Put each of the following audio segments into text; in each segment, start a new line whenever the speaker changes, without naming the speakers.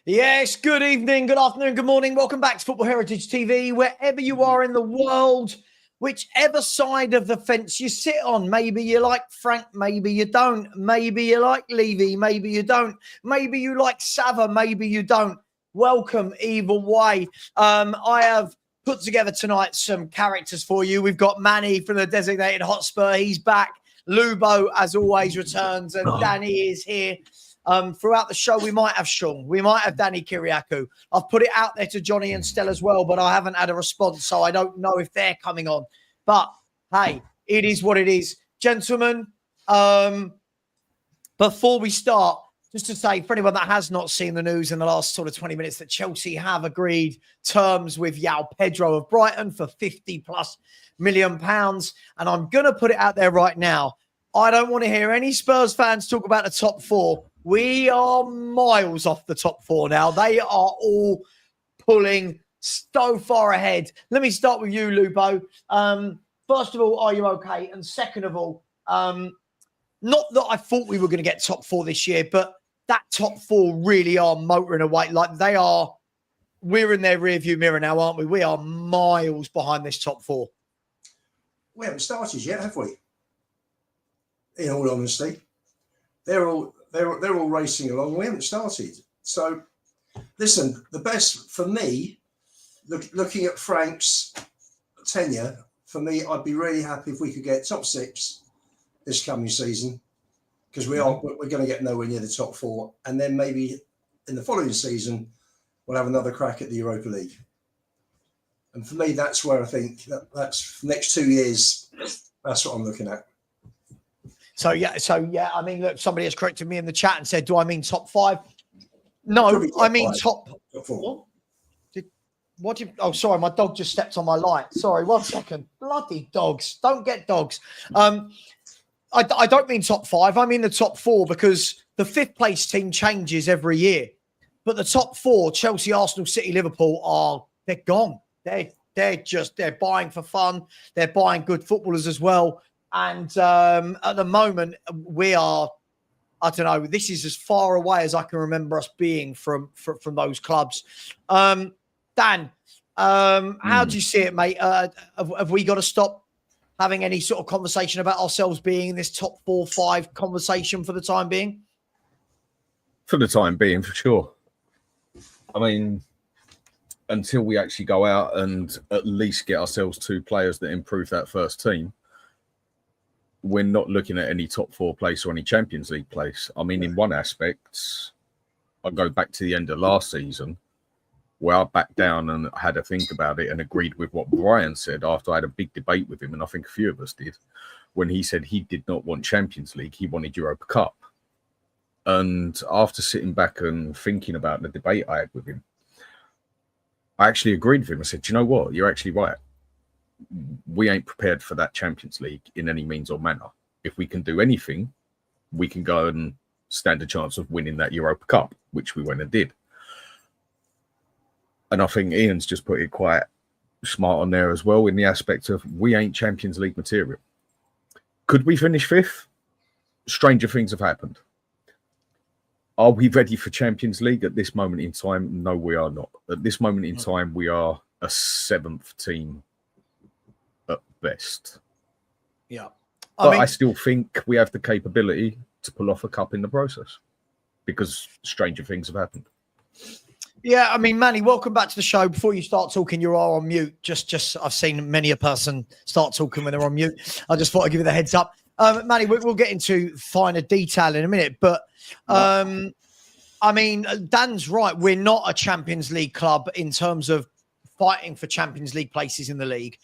Yes, good evening, good afternoon, good morning. Welcome back to Football Heritage TV, wherever you are in the world, whichever side of the fence you sit on. Maybe you like Frank, maybe you don't. Maybe you like Levy, maybe you don't. Maybe you like Savva, maybe you don't. Welcome either way. I have put together tonight some characters for you. We've got Manny from the Designated Hotspur. He's back. Lubo, as always, returns, and Danny is here. Throughout the show, we might have Sean. We might have Danny Kiriakou. I've put it out there to Johnny and Stell as well, but I haven't had a response, so I don't know if they're coming on. But, hey, it is what it is. Gentlemen, before we start, just to say, for anyone that has not seen the news in the last sort of 20 minutes, that Chelsea have agreed terms with João Pedro of Brighton for £50+ million. And I'm going to put it out there right now. I don't want to hear any Spurs fans talk about the top four. We are miles off the top four now. They are all pulling so far ahead. Let me start with you, Lubo. First of all, are you okay? And second of all, not that I thought we were going to get top four this year, but that top four really are motoring away. Like they are, we're in their rearview mirror now, aren't we? We are miles behind this top four.
We haven't started yet, have we? In all honesty, they're all racing along. We haven't started. So, listen, the best for me, looking at Frank's tenure, for me, I'd be really happy if we could get top six this coming season, because we're going to get nowhere near the top four, and then maybe in the following season we'll have another crack at the Europa League. And for me, that's where I think that's next 2 years. That's what I'm looking at.
So yeah. I mean, look, somebody has corrected me in the chat and said, "Do I mean top five?" No, I mean top four. Oh, sorry, my dog just stepped on my light. Sorry, 1 second. Bloody dogs! Don't get dogs. I don't mean top five. I mean the top four, because the fifth place team changes every year, but the top four, Chelsea, Arsenal, City, Liverpool, they're gone. They're buying for fun. They're buying good footballers as well. And at the moment, we are, I don't know, this is as far away as I can remember us being from those clubs. Dan, how do you see it, mate? Have we got to stop having any sort of conversation about ourselves being in this top 4-5 conversation for the time being?
For the time being, for sure. I mean, until we actually go out and at least get ourselves 2 players that improve that first team, we're not looking at any top 4 place or any Champions League place. I mean, in one aspect, I'll go back to the end of last season, where I backed down and had a think about it and agreed with what Brian said after I had a big debate with him, and I think a few of us did, when he said he did not want Champions League, he wanted Europa Cup. And after sitting back and thinking about the debate I had with him, I actually agreed with him. I said, "Do you know what? You're actually right. We ain't prepared for that Champions League in any means or manner. If we can do anything, we can go and stand a chance of winning that Europa Cup," which we went and did. And I think Ian's just put it quite smart on there as well, in the aspect of we ain't Champions League material. Could we finish 5th? Stranger things have happened. Are we ready for Champions League at this moment in time? No, we are not. At this moment in time, we are a 7th team at best.
Yeah.
I still think we have the capability to pull off a cup in the process, because stranger things have happened.
Yeah, I mean, Manny, welcome back to the show. Before you start talking, you are on mute. Just I've seen many a person start talking when they're on mute. I just thought I'd give you the heads up. Manny, we'll get into finer detail in a minute, but I mean, Dan's right. We're not a Champions League club in terms of fighting for Champions League places in the league,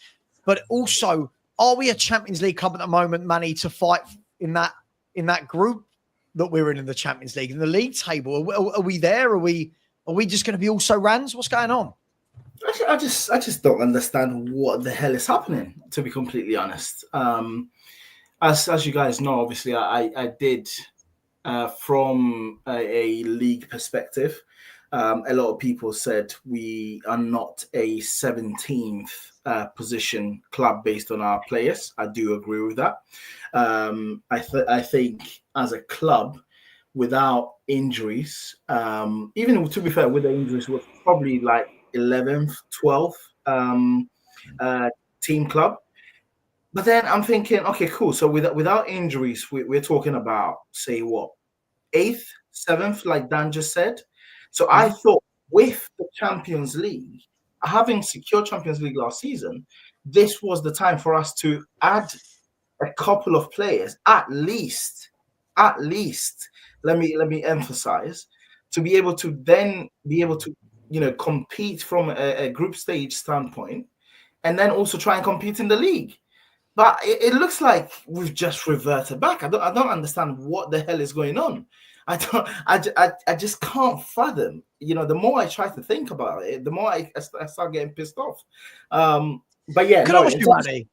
but also, are we a Champions League club at the moment, Manny, to fight in that group that we're in the Champions League, in the league table? Are we there? Are we just going to be also rans? What's going on?
I just don't understand what the hell is happening, to be completely honest. As you guys know, obviously, I did from a league perspective. A lot of people said we are not a 17th position club based on our players. I do agree with that. I think as a club, without injuries. Even to be fair, with the injuries, was probably like 11th, 12th team club. But then I'm thinking, okay, cool. So without injuries, we're talking about, say, what, 8th, 7th, like Dan just said. So I thought with the Champions League, having secured Champions League last season, this was the time for us to add a couple of players, at least, let me emphasize, to be able to compete from a group stage standpoint, and then also try and compete in the league. But it looks like we've just reverted back. I don't understand what the hell is going on. I just can't fathom. The more I try to think about it, the more I start getting pissed off. But yeah,
Can I ask you, Manny?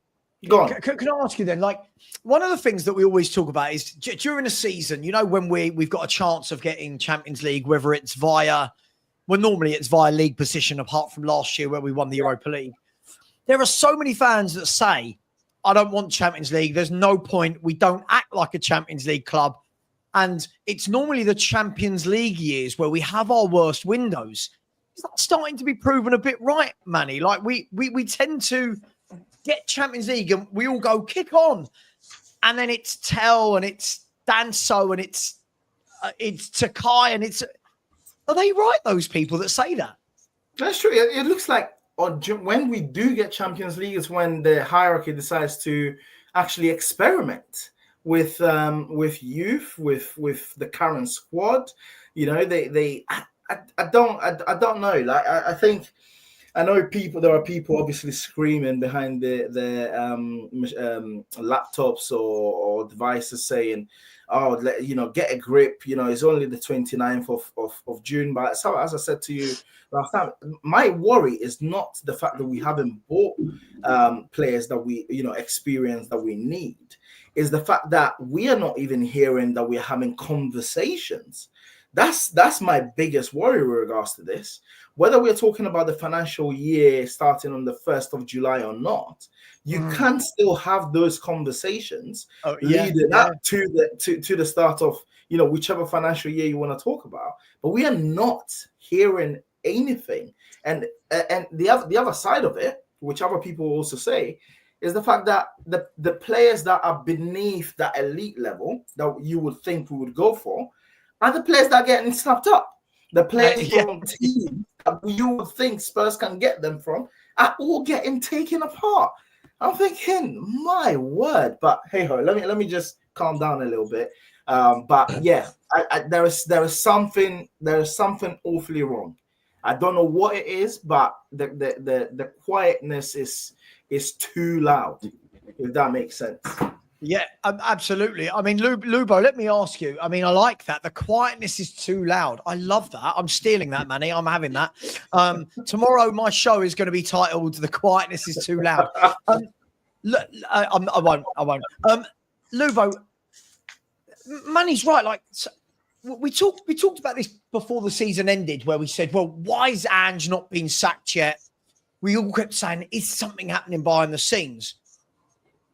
Go on.
Can I ask you then? Like, one of the things that we always talk about is during a season, when we've got a chance of getting Champions League, whether it's normally it's via league position, apart from last year where we won the Europa League. There are so many fans that say, I don't want Champions League. There's no point. We don't act like a Champions League club. And it's normally the Champions League years where we have our worst windows. Is that starting to be proven a bit right, Manny? Like we tend to get Champions League and we all go kick on. And then it's Tell and it's Danso and it's Takai and are they right, those people that say that?
That's true. It looks like when we do get Champions League is when the hierarchy decides to actually experiment with youth, with the current squad. I don't know. Like I think I know there are people obviously screaming behind their laptops or devices saying, "Oh, get a grip." It's only the 29th of June. But so, as I said to you last time, my worry is not the fact that we haven't bought players that we experience that we need. Is the fact that we are not even hearing that we're having conversations. That's my biggest worry with regards to this. Whether we're talking about the financial year starting on the 1st of July or not, you can still have those conversations leading up to the start of whichever financial year you want to talk about. But we are not hearing anything. And the other side of it, which other people also say, is the fact that the players that are beneath that elite level that you would think we would go for are the players that are getting snapped up. The players from teams that you would think Spurs can get them from are all getting taken apart. I'm thinking, my word. But hey ho, let me just calm down a little bit. But yeah, there is something awfully wrong. I don't know what it is, but the quietness is too loud, if that makes sense.
Yeah, absolutely. I mean, Lubo, let me ask you. I mean, I like that. The quietness is too loud. I love that. I'm stealing that, Manny. I'm having that. Tomorrow, my show is going to be titled "The Quietness is Too Loud." I won't. Lubo, Manny's right. Like we talked about this before the season ended, where we said, "Well, why is Ange not been sacked yet?" We all kept saying, "Is something happening behind the scenes?"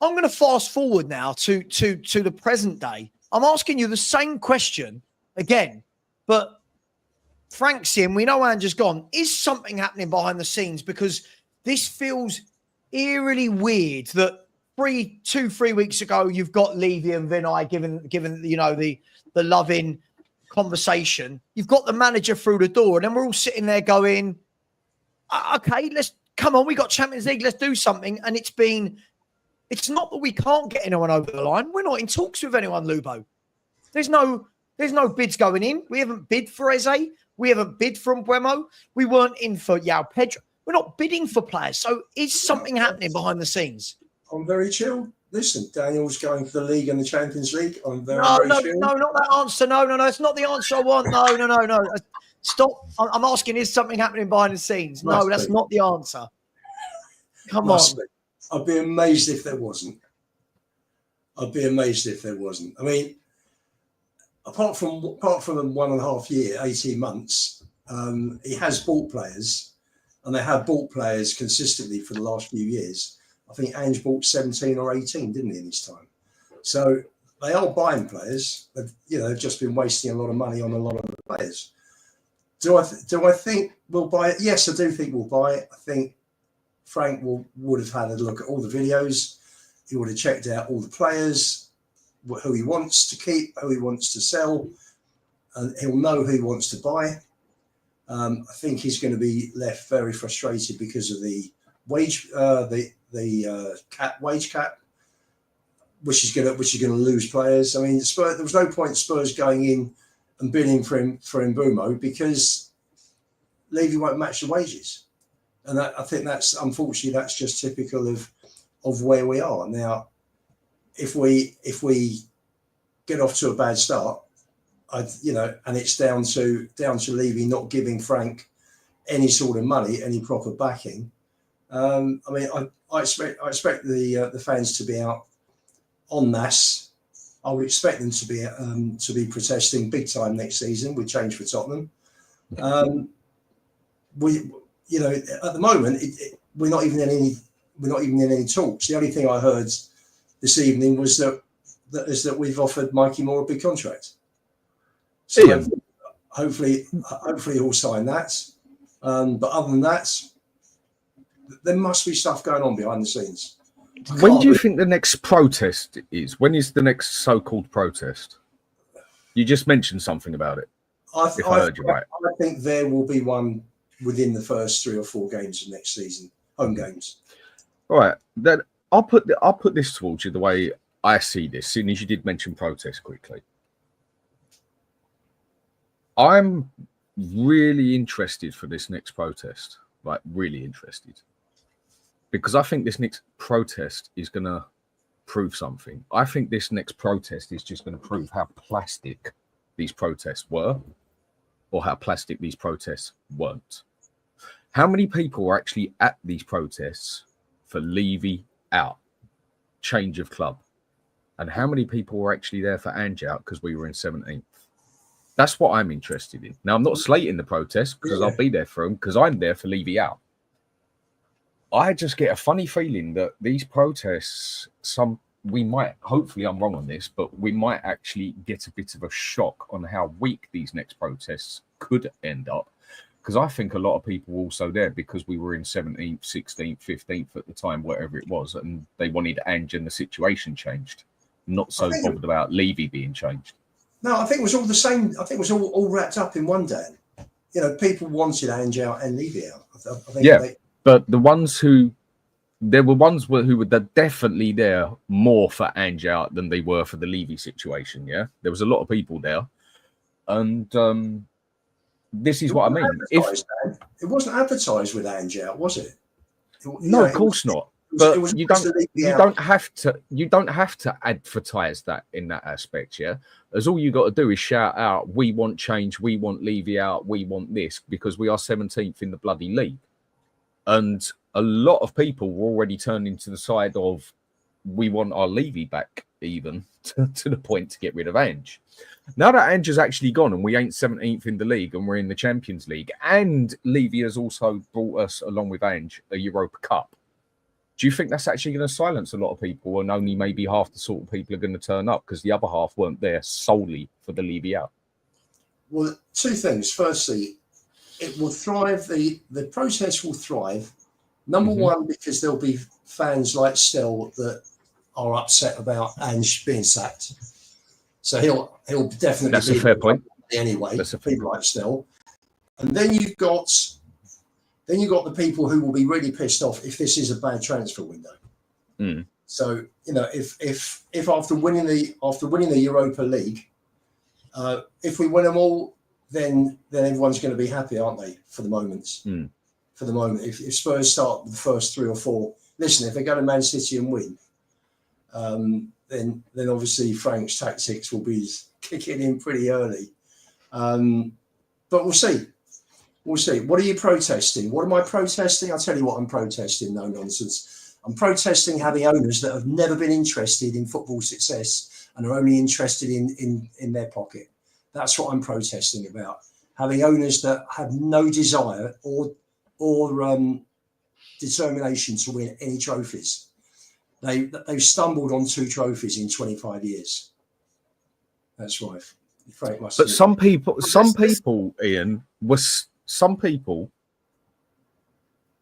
I'm going to fast forward now to the present day. I'm asking you the same question again, but Frank's in. We know Ange's gone. Is something happening behind the scenes? Because this feels eerily weird that 3 weeks ago you've got Levy and Vinay given the loving conversation. You've got the manager through the door, and then we're all sitting there going, "Okay, let's come on. We got Champions League. Let's do something." And it's not that we can't get anyone over the line. We're not in talks with anyone, Lubo. There's no bids going in. We haven't bid for Eze. We haven't bid for Mbeumo. We weren't in for João Pedro. We're not bidding for players. So is something happening behind the scenes?
I'm very chill. Listen, Daniel's going for the league and the Champions League. I'm very chill.
No, not that answer. No. It's not the answer I want. No. Stop. I'm asking, is something happening behind the scenes? No, that's not the answer. Come on.
I'd be amazed if there wasn't. I mean, apart from 1.5 years, 18 months, he has bought players, and they have bought players consistently for the last few years. I think Ange bought 17 or 18, didn't he, in his time? So they are buying players. They've just been wasting a lot of money on a lot of the players. Do I think we'll buy it? Yes, I do think we'll buy it. I think Frank would have had a look at all the videos. He would have checked out all the players, who he wants to keep, who he wants to sell, and he'll know who he wants to buy. I think he's going to be left very frustrated because of the wage cap, which is going to lose players. I mean, Spurs, there was no point in Spurs going in and bidding for Mbeumo because Levy won't match the wages, and I think that's unfortunately that's just typical of where we are now. If we get off to a bad start, and it's down to Levy not giving Frank any sort of money, any proper backing. I mean, I expect the fans to be out en masse. I would expect them to be protesting big time next season with change for Tottenham. We, at the moment, we're not even in any talks. The only thing I heard this evening was that we've offered Mikey Moore a big contract. So
yeah.
hopefully he'll sign that. But other than that, there must be stuff going on behind the scenes.
When do you think the next protest is? When is the next so-called protest? You just mentioned something about it. I heard you right.
I think there will be one within the first 3 or 4 games of next season, home games.
All right. Then I'll put this towards you the way I see this, seeing as you did mention protest quickly. I'm really interested for this next protest, like really interested. Because I think this next protest is going to prove something. I think this next protest is just going to prove how plastic these protests were or how plastic these protests weren't. How many people were actually at these protests for Levy out, change of club? And how many people were actually there for Ange out because we were in 17th? That's what I'm interested in. Now, I'm not slating the protest because I'll be there for them because I'm there for Levy out. I just get a funny feeling that these protests, we might, hopefully I'm wrong on this, but we might actually get a bit of a shock on how weak these next protests could end up. Because I think a lot of people were also there because we were in 17th, 16th, 15th at the time, whatever it was, and they wanted Ange and the situation changed. Not so bothered about Levy being changed.
No, I think it was all the same. I think it was all wrapped up in one day. People wanted Ange out and Levy out. I think
but there were ones who were definitely there more for Ange out than they were for the Levy situation. Yeah, there was a lot of people there, and this is what I mean.
It wasn't advertised with Ange out, was it?
No, of course not. But you don't have to advertise that in that aspect. Yeah, as all you got to do is shout out, "We want change. We want Levy out. We want this," because we are 17th in the bloody league. And a lot of people were already turning to the side of we want our Levy back, even to the point to get rid of Ange. Now that Ange has actually gone and we ain't 17th in the league and we're in the Champions League, and Levy has also brought us, along with Ange, a Europa Cup. Do you think that's actually going to silence a lot of people and only maybe half the sort of people are going to turn up because the other half weren't there solely for the Levy out?
Well, 2 things. Firstly, it will thrive. The protest will thrive. Number one, because there'll be fans like Stell that are upset about Ange being sacked. So he'll definitely.
That's a fair point.
Anyway, people like Stell, and then you've got the people who will be really pissed off if this is a bad transfer window. So if after winning the Europa League, if we win them all, then everyone's going to be happy, aren't they? For the moment. For the moment, if Spurs start the first 3 or 4, listen, if they go to Man City and win, then obviously Frank's tactics will be kicking in pretty early. But we'll see. We'll see. What are you protesting? What am I protesting? I'll tell you what I'm protesting. No nonsense. I'm protesting having owners that have never been interested in football success and are only interested in their pocket. That's what I'm protesting about. Having owners that have no desire or determination to win any trophies. They've stumbled on 2 trophies in 25 years. That's right. Frank must
But
have-
some people, Ian, some people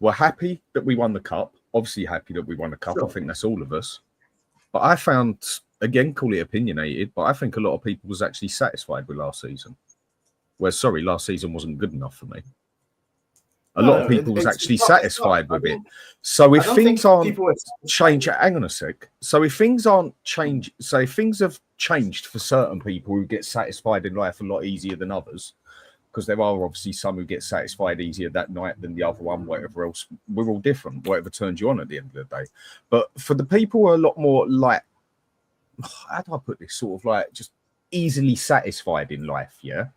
were happy that we won the cup. Obviously happy that we won the cup.
Sure.
I think that's all of us. But I found, again, call it opinionated, but I think a lot of people was actually satisfied with last season. Sorry, last season wasn't good enough for me. A lot of people was actually satisfied with it. So if things aren't changed, hang on a sec. So if things aren't changed, so if things have changed for certain people who get satisfied in life a lot easier than others, because there are obviously some who get satisfied easier that night than the other one, whatever else, we're all different, whatever turns you on at the end of the day. But for the people who are a lot more like, how do I put this, sort of like just easily satisfied in life, yeah?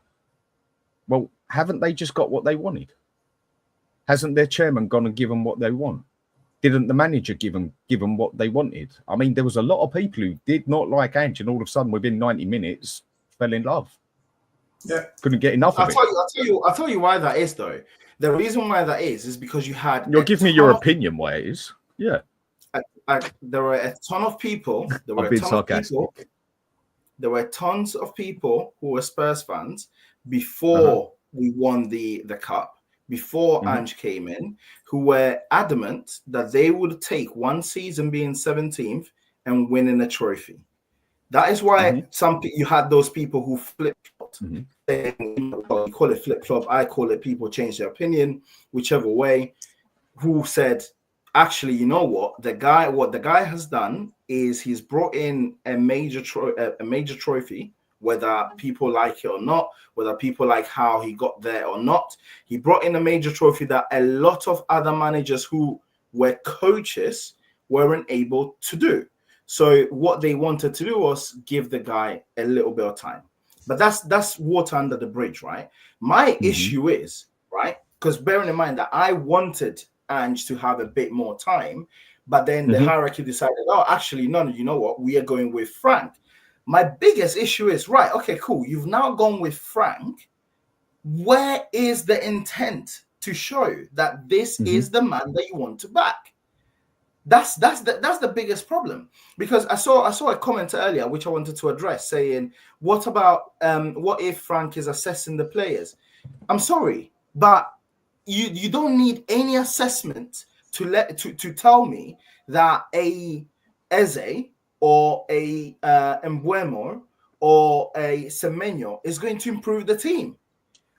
Well, haven't they just got what they wanted? Hasn't their chairman gone and given what they want? Didn't the manager give them what they wanted? I mean, there was a lot of people who did not like Ange, and all of a sudden, within 90 minutes, fell in love.
Yeah,
couldn't get enough of it.
I'll tell you why that is, though. The reason why that is because you had.
You'll give me your opinion why it is. Yeah.
There were a ton of people.
I've been sarcastic.
There were tons of people who were Spurs fans before we won the cup. Before Ange came in, who were adamant that they would take one season being 17th and winning a trophy. That is why you had those people who flip-flopped. You call it flip-flop, I call it people change their opinion, whichever way, who said, actually, you know what the guy has done is he's brought in a major trophy, whether people like it or not, whether people like how he got there or not. He brought in a major trophy that a lot of other managers who were coaches weren't able to do. So what they wanted to do was give the guy a little bit of time. But that's water under the bridge, right? My issue is, right, because bearing in mind that I wanted Ange to have a bit more time, but then the hierarchy decided, oh, actually, no, you know what? We are going with Frank. My biggest issue is, right, okay, cool. You've now gone with Frank. Where is the intent to show that this is the man that you want to back? That's the biggest problem. Because I saw a comment earlier which I wanted to address, saying, what about what if Frank is assessing the players? I'm sorry, but you don't need any assessment to tell me that a Eze or a Embuemo or a Semenyo is going to improve the team.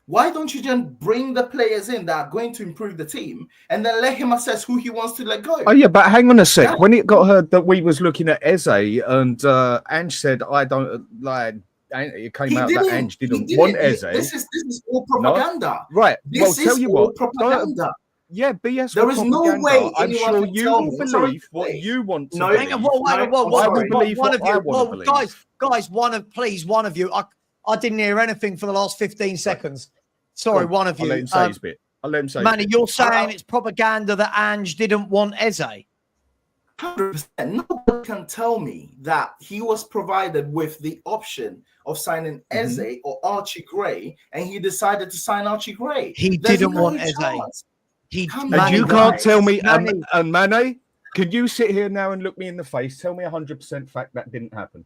Why don't you just bring the players in that are going to improve the team and then let him assess who he wants to let go?
Oh, yeah, but hang on a sec. When it got heard that we was looking at Eze and Ange said, I don't like, it came out that Ange didn't want Eze.
This is all propaganda.
No? Right.
This
well, tell you what.
Propaganda.
Yeah, BS.
There is no way
I'm sure you will believe what you want to believe.
Hang on,
I will believe what I want to believe.
Guys, one of you. I didn't hear anything for the last 15 seconds. Sorry, one of you.
I'll let him say his bit.
Manny, you're saying it's propaganda that Ange didn't want Eze.
100%. Nobody can tell me that he was provided with the option of signing Eze or Archie Gray, and he decided to sign Archie Gray.
He didn't want Eze.
And you can't tell me, and Mane, can you sit here now and look me in the face? Tell me 100% fact that didn't happen.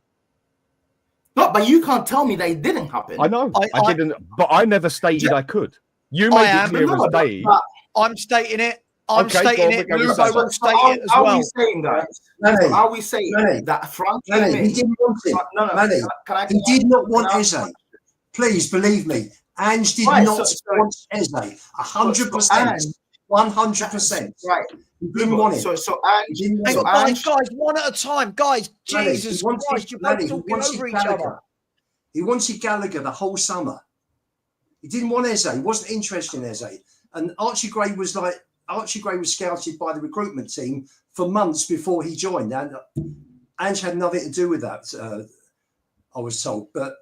No, but you can't tell me that it didn't happen.
I know, I didn't, but I never stated I could. You made it clear as day.
I'm stating it. I'm stating it.
Are we saying that? Are we saying that Frank
he didn't want it? No. He did not want Eze. Please believe me. Ange did not want Eze. 100%. 100%. Right. He didn't want it.
So Ange,
guys, one at a time. Guys, Jesus Christ, you're both talking over each other.
He wanted Gallagher the whole summer. He didn't want Eze. He wasn't interested in Eze. And Archie Gray was scouted by the recruitment team for months before he joined. And Ange had nothing to do with that, I was told. But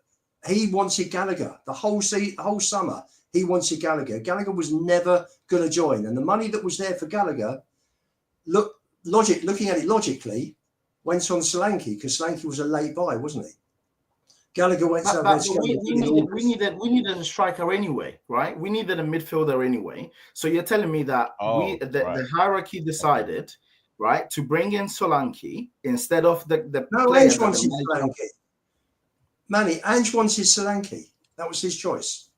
he wanted Gallagher the whole summer. He wanted Gallagher. Gallagher was never going to join. And the money that was there for Gallagher, looking at it logically, went on Solanke, because Solanke was a late buy, wasn't he? Gallagher went
we needed a striker anyway, right? We needed a midfielder anyway. So you're telling me that the hierarchy decided, right, to bring in Solanke instead of the
no, Ange wanted Solanke. Manny, Ange wanted Solanke. That was his choice.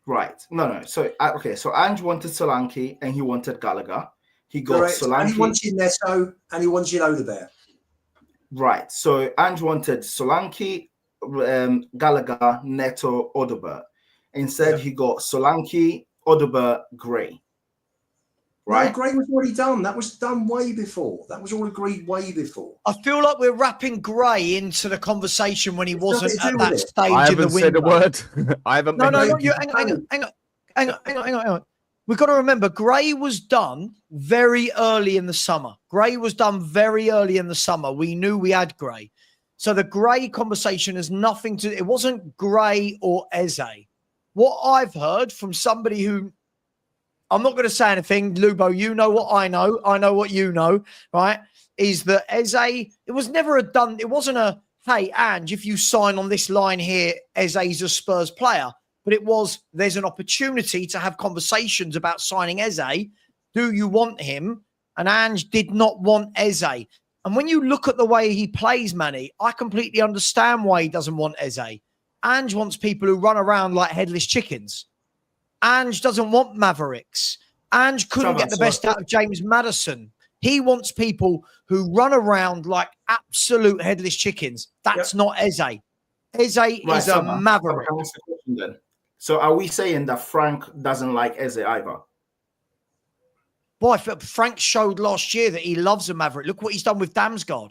Right. No. So, okay. So Ange wanted Solanke and he wanted Gallagher. He got
Correct.
Solanke.
And he wanted Neto and he wanted Odegaard.
Right. So Ange wanted Solanke, Gallagher, Neto, Odegaard. Instead, he got Solanke, Odegaard, Gray. Right.
No, Gray was already done. That was done way before. That was all agreed way before.
I feel like we're wrapping Gray into the conversation when he wasn't at that stage
I
in the
haven't
window.
said a word. I haven't.
No, you hang on. We've got to remember, Gray was done very early in the summer. Gray was done very early in the summer. We knew we had Gray. So the Gray conversation has nothing to... It wasn't Gray or Eze. What I've heard from somebody who... I'm not going to say anything, Lubo, you know what I know. I know what you know, right? Is that Eze... It was never a done... It wasn't a, hey, Ange, if you sign on this line here, Eze's a Spurs player. But it was, there's an opportunity to have conversations about signing Eze. Do you want him? And Ange did not want Eze. And when you look at the way he plays, Manny, I completely understand why he doesn't want Eze. Ange wants people who run around like headless chickens. Ange doesn't want Mavericks. Ange couldn't get the best out of James Maddison. He wants people who run around like absolute headless chickens. That's not Eze. Eze is a Maverick.
So are we saying that Frank doesn't like Eze either?
Boy, Frank showed last year that he loves a Maverick. Look what he's done with Damsgaard.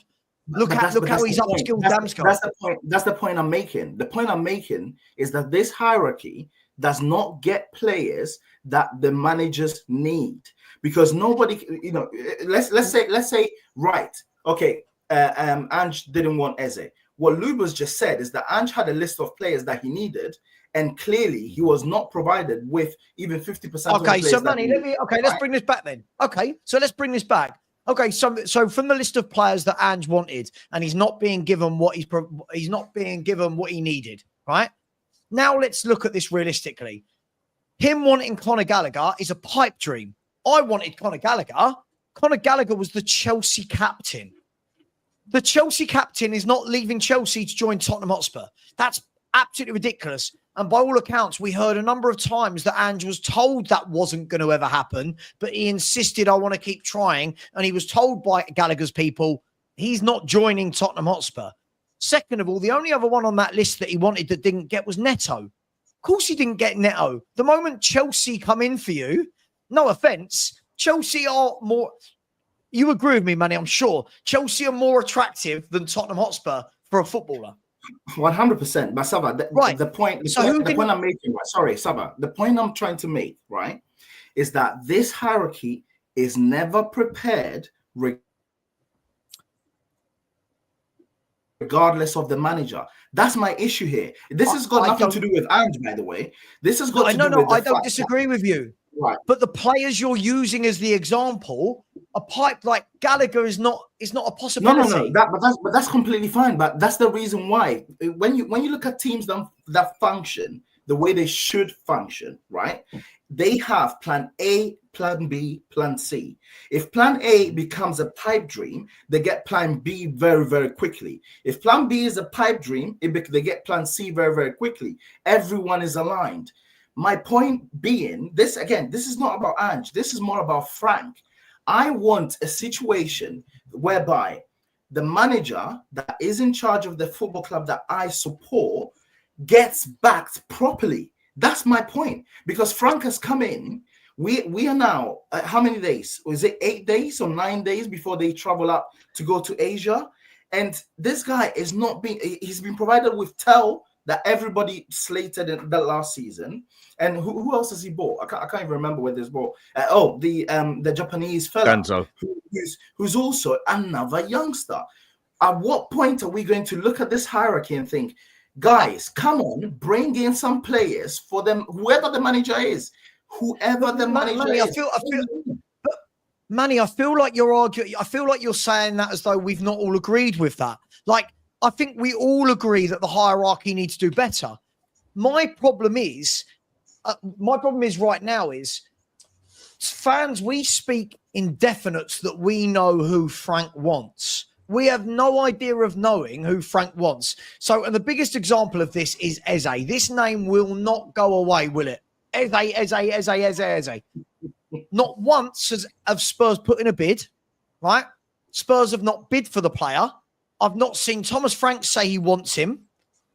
Look how he's upskilled Damsgaard.
That's the point I'm making. The point I'm making is that this hierarchy does not get players that the managers need, because nobody, let's say, right, okay, Ange didn't want Eze. What Luba's just said is that Ange had a list of players that he needed, and clearly he was not provided with even 50%.
Okay, so Manny, let's bring this back then. Okay, so let's bring this back. Okay, so from the list of players that Ange wanted, and he's not being given what he's not being given what he needed, right? Now let's look at this realistically. Him wanting Conor Gallagher is a pipe dream. I wanted Conor Gallagher. Conor Gallagher was the Chelsea captain. The Chelsea captain is not leaving Chelsea to join Tottenham Hotspur. That's absolutely ridiculous. And by all accounts, we heard a number of times that Ange was told that wasn't going to ever happen, but he insisted, I want to keep trying. And he was told by Gallagher's people, he's not joining Tottenham Hotspur. Second of all, the only other one on that list that he wanted that didn't get was Neto. Of course he didn't get Neto. The moment Chelsea come in for you, no offense, Chelsea are more... You agree with me, Manny, I'm sure. Chelsea are more attractive than Tottenham Hotspur for a footballer.
100%. But Savva, the point I'm making, right? Sorry, Savva, the point I'm trying to make, right, is that this hierarchy is never prepared regardless of the manager. That's my issue here. This has got nothing to do with Ange, by the way. This has got to do with
I don't disagree with you.
Right.
But the players you're using as the example, a pipe like Gallagher is not a possibility.
No. But that's completely fine. But that's the reason why when you look at teams that function the way they should function, right? They have plan A, plan B, plan C. If plan A becomes a pipe dream, they get plan B very, very quickly. If plan B is a pipe dream, they get plan C very, very quickly. Everyone is aligned. My point being, this is not about Ange. This is more about Frank. I want a situation whereby the manager that is in charge of the football club that I support gets backed properly. That's my point. Because Frank has come in. We are now, how many days? Was it 8 days or 9 days before they travel up to go to Asia? And this guy is not being, he's been provided with tell that everybody slated in the last season. And who else has he bought? I can't even remember where this bought. The Japanese fella who's also another youngster. At what point are we going to look at this hierarchy and think, guys, come on, bring in some players for them, whoever the manager is,
Manny, I feel like you're arguing. I feel like you're saying that as though we've not all agreed with that. Like, I think we all agree that the hierarchy needs to do better. My problem is right now is fans, we speak in definites that we know who Frank wants. We have no idea of knowing who Frank wants. So, and the biggest example of this is Eze. This name will not go away, will it? Eze. Not once have Spurs put in a bid, right? Spurs have not bid for the player. I've not seen Thomas Frank say he wants him,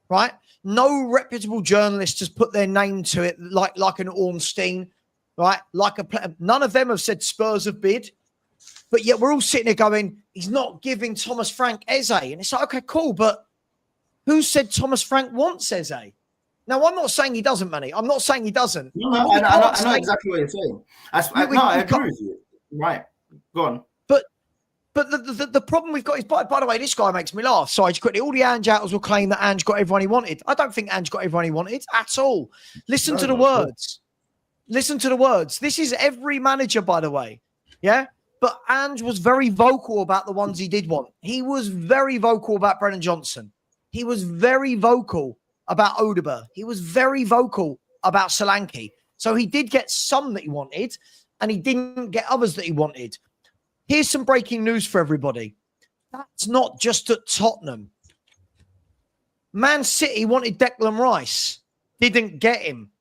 right? No reputable journalist has put their name to it like an Ornstein, right? None of them have said Spurs have bid. But yet we're all sitting there going, he's not giving Thomas Frank Eze. And it's like, okay, cool. But who said Thomas Frank wants Eze? Now, I'm not saying he doesn't, Manny. I'm not saying he doesn't.
No, I know exactly what you're saying. I agree with you. Right. Go on.
But the problem we've got is, by the way, this guy makes me laugh. Sorry, just quickly, all the Ange outers will claim that Ange got everyone he wanted. I don't think Ange got everyone he wanted at all. Listen to the words. Listen to the words. This is every manager, by the way. Yeah? But Ange was very vocal about the ones he did want. He was very vocal about Brennan Johnson. He was very vocal about Odegaard. He was very vocal about Solanke. So he did get some that he wanted, and he didn't get others that he wanted. Here's some breaking news for everybody. That's not just at Tottenham. Man City wanted Declan Rice. Didn't get him.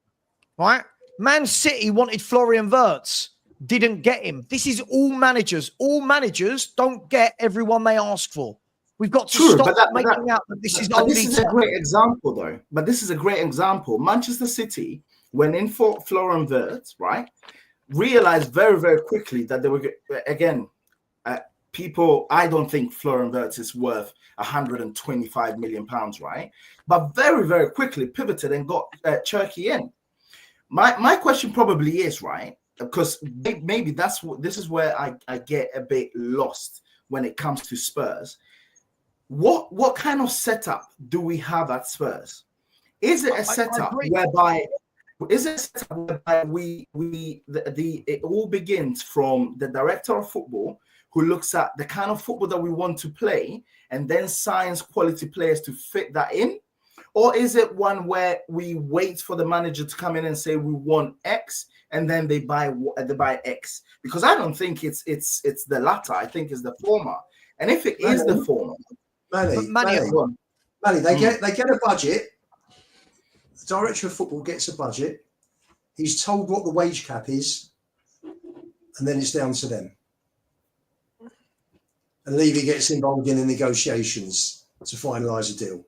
Right? Man City wanted Florian Wirtz. Didn't get him. This is all managers. All managers don't get everyone they ask for. We've got to stop making out that this is only...
This is a great example, though. But this is a great example. Manchester City went in for Florian Wirtz, right? Realized very, very quickly that they were, again... people, I don't think Florian Wirtz is worth 125 million pounds, right? But very, very quickly pivoted and got Cherky in. My question probably is, right, because maybe this is where I get a bit lost when it comes to Spurs. What kind of setup do we have at Spurs? Is it a setup whereby it all begins from the director of football, who looks at the kind of football that we want to play and then signs quality players to fit that in? Or is it one where we wait for the manager to come in and say we want X and then they buy X? Because I don't think it's the latter. I think it's the former. And if it is the former,
Manny, they get a budget. The director of football gets a budget. He's told what the wage cap is, and then it's down to them. And Levy gets involved in the negotiations to finalise a deal.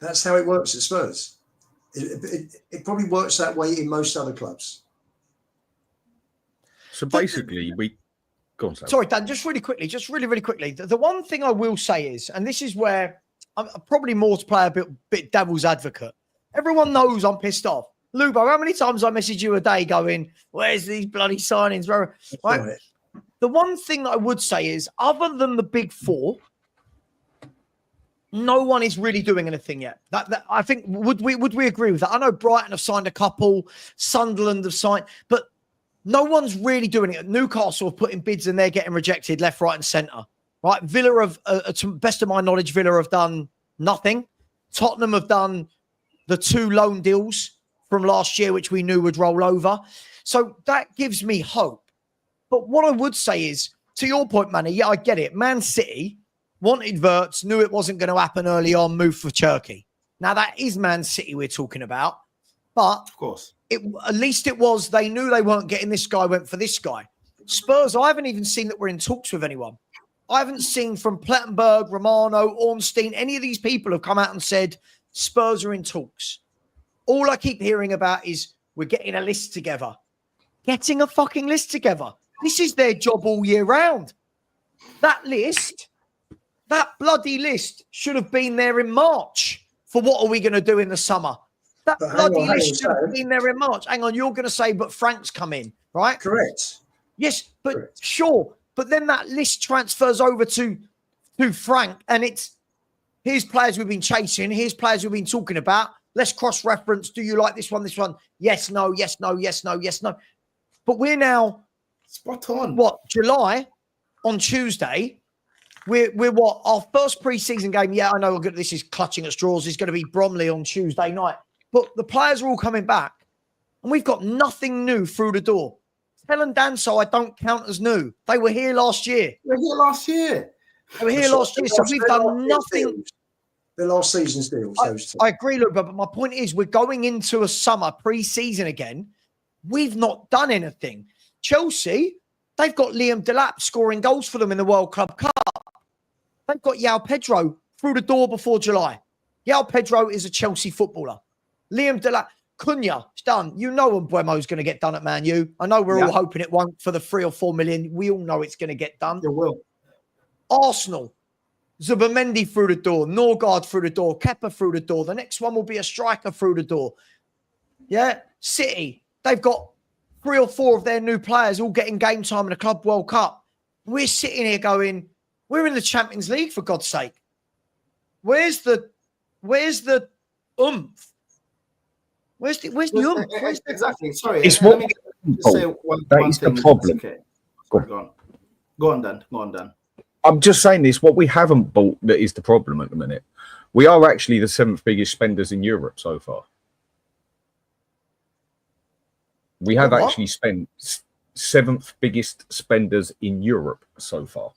That's how it works at Spurs. It probably works that way in most other clubs.
So basically, go on, Savva.
Sorry, Dan, just really quickly. The one thing I will say is, and this is where I'm probably more to play a bit devil's advocate. Everyone knows I'm pissed off. Lubo, how many times I message you a day going, where's these bloody signings? Right? The one thing that I would say is, other than the big four, no one is really doing anything yet. That I think, would we agree with that? I know Brighton have signed a couple, Sunderland have signed, but no one's really doing it. Newcastle have put in bids and they're getting rejected left, right, and centre. Right? Villa have, to the best of my knowledge, Villa have done nothing. Tottenham have done the 2 loan deals from last year, which we knew would roll over. So that gives me hope. But what I would say is, to your point, Manny, yeah, I get it. Man City wanted Wirtz, knew it wasn't going to happen early on, moved for Turkey. Now, that is Man City we're talking about. But
of course,
at least it was, they knew they weren't getting this guy, went for this guy. Spurs, I haven't even seen that we're in talks with anyone. I haven't seen from Plettenberg, Romano, Ornstein, any of these people have come out and said Spurs are in talks. All I keep hearing about is we're getting a list together. Getting a fucking list together. This is their job all year round. That list, that bloody list should have been there in March for what are we going to do in the summer. That bloody list should have been there in March. Hang on, you're going to say, but Frank's come in, right?
Correct.
Yes, but sure. But then that list transfers over to Frank, and it's, here's players we've been chasing, here's players we've been talking about. Let's cross-reference. Do you like this one, this one? Yes, no, yes, no, yes, no, yes, no. But we're now...
Spot on.
What, July on Tuesday? We're what? Our first pre-season game. Yeah, I know this is clutching at straws. It's going to be Bromley on Tuesday night. But the players are all coming back. And we've got nothing new through the door. Tell and Danso, I don't count as new. They were here last year.
They were here last year.
They were here last year, so we've done nothing.
The last season's deals.
I agree, Luke, but my point is we're going into a summer pre-season again. We've not done anything. Chelsea, they've got Liam Delap scoring goals for them in the World Club Cup. They've got João Pedro through the door before July. João Pedro is a Chelsea footballer. Liam Delap, Cunha, it's done. You know Mbeumo's going to get done at Man U. I know we're all hoping it won't for the 3 or 4 million. We all know it's going to get done.
It will.
Arsenal, Zubimendi through the door, Norgard through the door, Kepa through the door. The next one will be a striker through the door. Yeah, City, they've got 3 or 4 of their new players all getting game time in the Club World Cup. We're sitting here going, we're in the Champions League, for God's sake. Where's the oomph? Where's the oomph?
Exactly. Sorry.
It's
let me just say
that is the problem.
Okay. Go on, Dan.
I'm just saying this. What we haven't bought that is the problem at the minute. We are actually the 7th biggest spenders in Europe so far. We have actually spent 7th biggest spenders in Europe so far.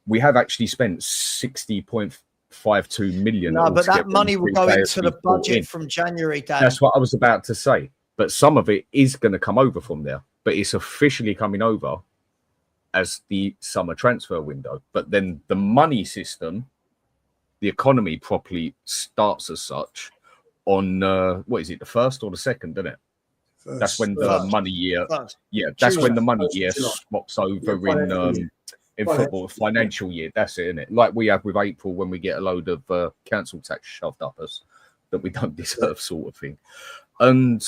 We have actually spent 60.52 million.
No, but that money will go into the budget from January, Dan.
That's what I was about to say. But some of it is going to come over from there. But it's officially coming over as the summer transfer window. But then the money system, the economy properly starts as such on, what is it, the 1st or the 2nd, isn't it? That's when the money year, that's when the money year swaps over in football, financial year. That's it, isn't it? Like we have with April when we get a load of council tax shoved up us that we don't deserve, sort of thing. And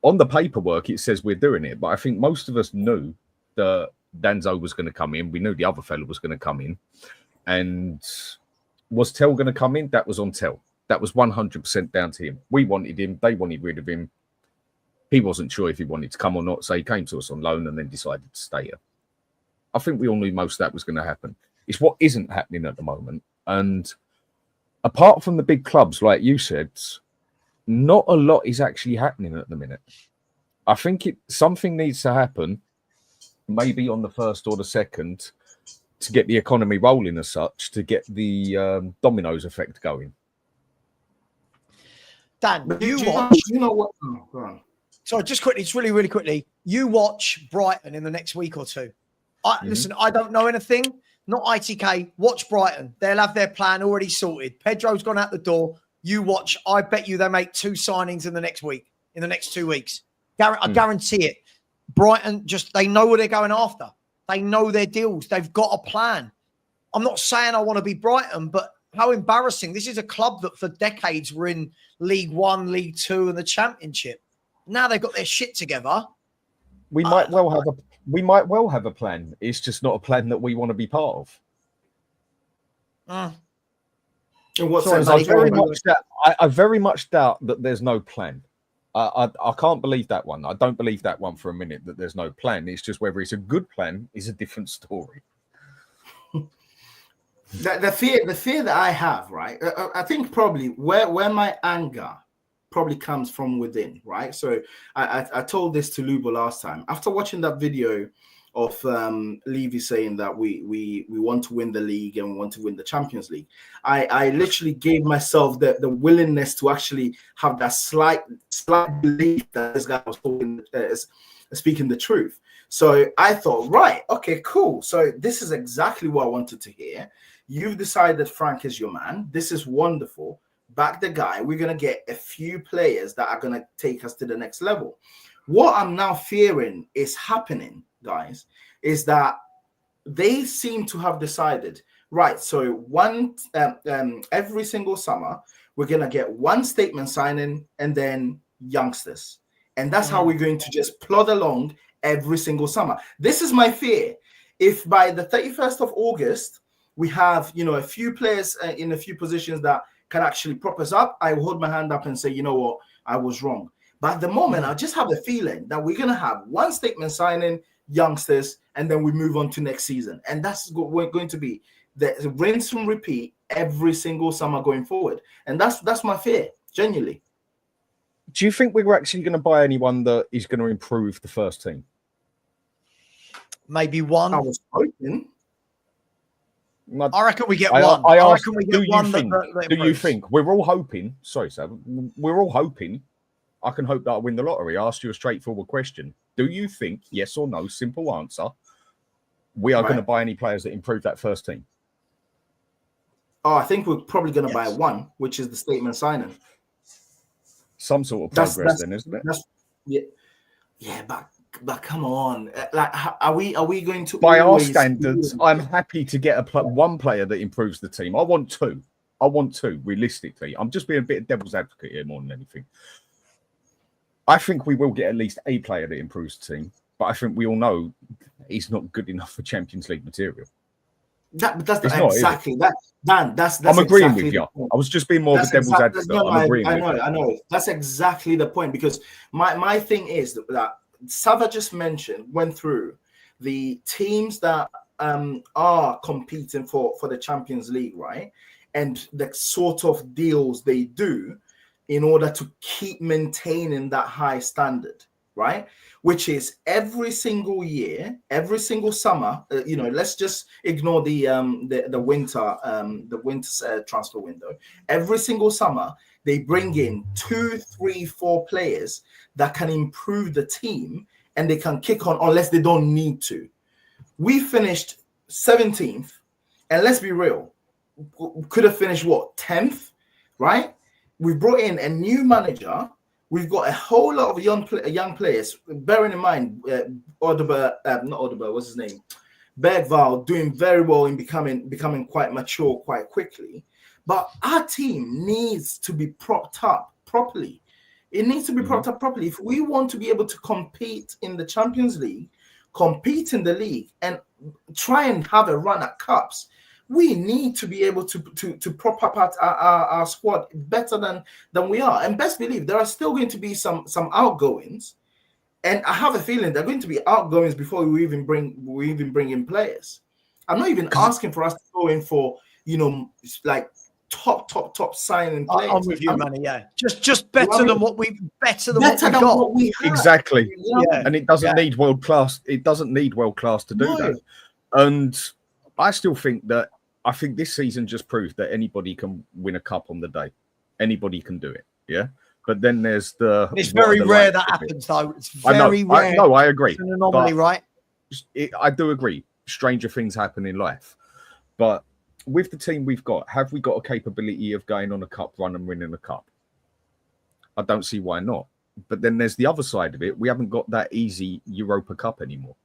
on the paperwork, it says we're doing it, but I think most of us knew that Danzo was going to come in. We knew the other fella was going to come in, and was Tell going to come in? That was on Tell. That was 100% down to him. We wanted him. They wanted rid of him. He wasn't sure if he wanted to come or not, so he came to us on loan and then decided to stay here. I think we all knew most of that was going to happen. It's what isn't happening at the moment. And apart from the big clubs, like you said, not a lot is actually happening at the minute. I think something needs to happen, maybe on the 1st or the 2nd, to get the economy rolling as such, to get the dominoes effect going.
Dan,
you know what? Oh, go on.
Sorry, just quickly, it's really, really quickly. You watch Brighton in the next week or two. Listen, I don't know anything. Not ITK. Watch Brighton. They'll have their plan already sorted. Pedro's gone out the door. You watch. I bet you they make 2 signings in the next week, in the next 2 weeks. I guarantee it. Brighton, they know what they're going after. They know their deals. They've got a plan. I'm not saying I want to be Brighton, but how embarrassing. This is a club that for decades were in League One, League Two, and the Championship. Now they've got their shit together.
We might well have a plan. It's just not a plan that we want to be part of.
In what sense?
I very much doubt that there's no plan. I can't believe that one. I don't believe that one for a minute, that there's no plan. It's just whether it's a good plan is a different story.
The fear that I have, right? I think probably where my anger probably comes from within, right? So I told this to Lubo last time. After watching that video of Levy saying that we want to win the league and we want to win the Champions League, I literally gave myself the willingness to actually have that slight belief that this guy was speaking the truth. So I thought, right, okay, cool. So this is exactly what I wanted to hear. You've decided Frank is your man. This is wonderful. Back the guy. We're going to get a few players that are going to take us to the next level. What I'm now fearing is happening, guys, is that they seem to have decided, right, so every single summer, we're going to get one statement signing and then youngsters. And that's how we're going to just plod along every single summer. This is my fear. If by the 31st of August, we have, a few players in a few positions that can actually prop us up, I will hold my hand up and say, you know what, I was wrong. But at the moment, I just have a feeling that we're going to have one statement signing, youngsters, and then we move on to next season. And that's going to be the rinse and repeat every single summer going forward. And that's my fear, genuinely.
Do you think we're actually going to buy anyone that is going to improve the first team?
Maybe one.
I was hoping.
I reckon we get one.
I
asked,
reckon
we get one that
do you think? We're all hoping. Sorry, Savva. We're all hoping. I can hope that I win the lottery. I asked you a straightforward question. Do you think, yes or no, simple answer, we are going to buy any players that improve that first team?
Oh, I think we're probably going to buy one, which is the statement signing.
Some sort of progress, then, isn't it?
Yeah, but come on, like, are we going to?
By our standards, I'm happy to get one player that improves the team. I want two. Realistically. I'm just being a bit of devil's advocate here more than anything. I think we will get at least a player that improves the team, but I think we all know he's not good enough for Champions League material.
That's exactly that, Dan. That's
I'm agreeing
exactly
with you. I was just being more of a devil's advocate. I'm agreeing with you. I know.
That's exactly the point, because my thing is that Savva just went through the teams that are competing for the Champions League, right? And the sort of deals they do in order to keep maintaining that high standard, right? Which is every single year, every single summer. Let's just ignore the winter transfer window. Every single summer, they bring in 2, 3, 4 players that can improve the team, and they can kick on unless they don't need to. We finished 17th, and let's be real, could have finished 10th, right? We brought in a new manager. We've got a whole lot of young players. Bearing in mind, what's his name? Bergvall doing very well in becoming quite mature quite quickly. But our team needs to be propped up properly. It needs to be propped up properly. If we want to be able to compete in the Champions League, compete in the league, and try and have a run at cups, we need to be able to prop up our squad better than we are. And best believe there are still going to be some outgoings, and I have a feeling they're going to be outgoings before we even bring in players. I'm not even asking for us to go in for like top signing players.
I'm with you, Manny. Yeah, just better than what we got.
Exactly. Yeah. And it doesn't need world class. It doesn't need world class to do that. And I still think that. I think this season just proved that anybody can win a cup on the day. Anybody can do it, yeah? But then there's It's
very rare that happens, though. It's very rare.
No, I agree.
It's an anomaly, right?
I do agree. Stranger things happen in life. But with the team we've got, have we got a capability of going on a cup run and winning a cup? I don't see why not. But then there's the other side of it. We haven't got that easy Europa Cup anymore.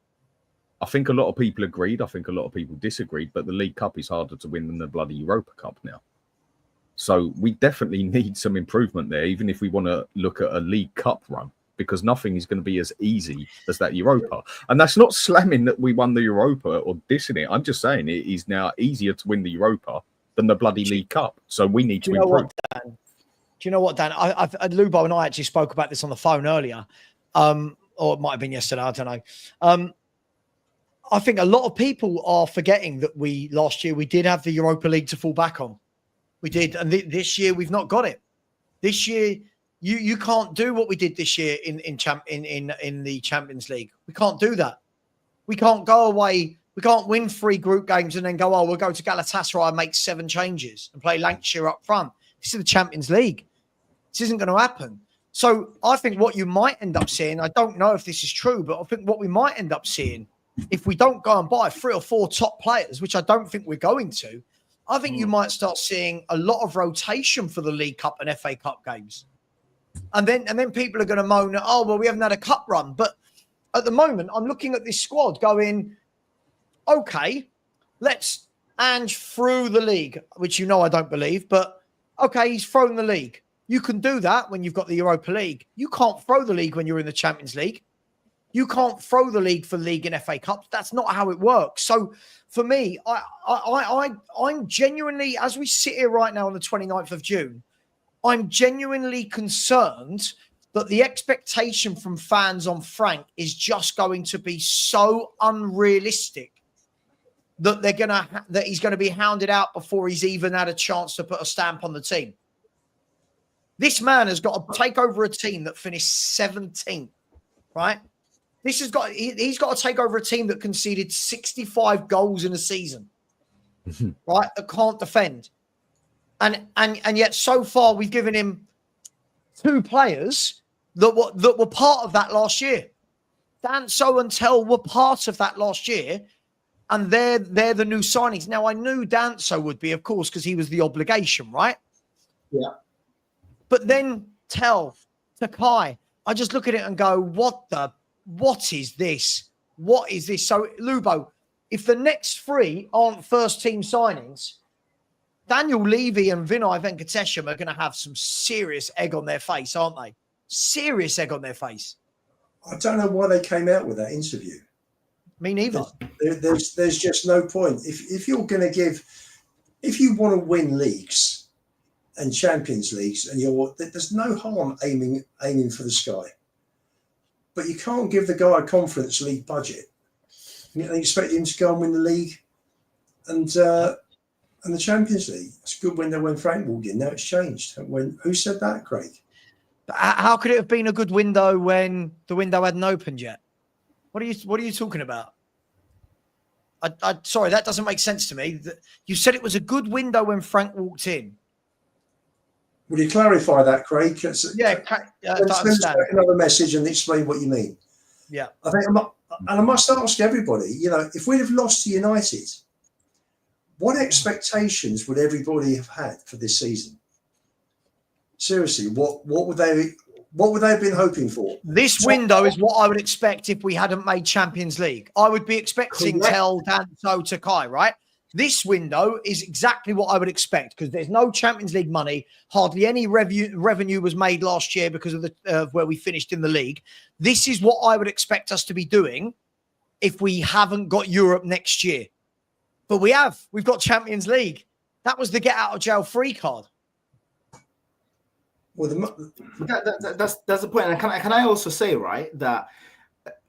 I think a lot of people agreed. I think a lot of people disagreed. But the League Cup is harder to win than the bloody Europa Cup now. So we definitely need some improvement there, even if we want to look at a League Cup run, because nothing is going to be as easy as that Europa. And that's not slamming that we won the Europa or dissing it. I'm just saying it is now easier to win the Europa than the bloody League Cup. So we need to improve.
Do you know what, Dan? Lubo and I actually spoke about this on the phone earlier, or it might have been yesterday. I don't know. I think a lot of people are forgetting that last year we did have the Europa League to fall back on. We did, and this year we've not got it. This year, you can't do what we did this year in the Champions League. We can't do that. We can't go away. We can't win 3 group games and then go, we'll go to Galatasaray and make 7 changes and play Lancashire up front. This is the Champions League. This isn't going to happen. So I think what you might end up seeing, I don't know if this is true, but I think what we might end up seeing, if we don't go and buy 3 or 4 top players, which I don't think we're going to, I think you might start seeing a lot of rotation for the League Cup and FA Cup games. And then people are going to moan, we haven't had a cup run. But at the moment, I'm looking at this squad going, okay, let's Ange through the league, which I don't believe, but okay, he's thrown the league. You can do that when you've got the Europa League. You can't throw the league when you're in the Champions League. You can't throw the league for league and FA Cups. That's not how it works. So for me, I'm genuinely, as we sit here right now on the 29th of June, I'm genuinely concerned that the expectation from fans on Frank is just going to be so unrealistic that he's going to be hounded out before he's even had a chance to put a stamp on the team. This man has got to take over a team that finished 17th, right? He's got to take over a team that conceded 65 goals in a season. right, that can't defend. And yet so far we've given him 2 players that were part of that last year. Danso and Tell were part of that last year, and they're the new signings. Now, I knew Danso would be, of course, because he was the obligation, right?
Yeah.
But then Tell, Takai, I just look at it and go, what is this? What is this? So, Lubo, if the next 3 aren't first-team signings, Daniel Levy and Vinay Venkatesham are going to have some serious egg on their face, aren't they? Serious egg on their face.
I don't know why they came out with that interview.
Me neither.
There's just no point. If you're going to if you want to win leagues and Champions Leagues, and there's no harm aiming for the sky, but you can't give the guy a Conference League budget and expect him to go and win the league and the Champions League. It's a good window when Frank walked in. Now it's changed. Who said that, Craig?
How could it have been a good window when the window hadn't opened yet? What are you talking about? Sorry, that doesn't make sense to me. You said it was a good window when Frank walked in.
Would you clarify that, Craig?
Yeah, I understand.
Another message and explain what you mean.
Yeah,
I think, and I must ask everybody. If we'd have lost to United, what expectations would everybody have had for this season? Seriously, what would they have been hoping for?
This window is what I would expect if we hadn't made Champions League. I would be expecting Tell, Danso, Takai, right? This window is exactly what I would expect because there's no Champions League money. Hardly any revenue was made last year because of where we finished in the league. This is what I would expect us to be doing if we haven't got Europe next year. But we have. We've got Champions League. That was the get out of jail free card.
Well,
that's the point. And can I also say, right, that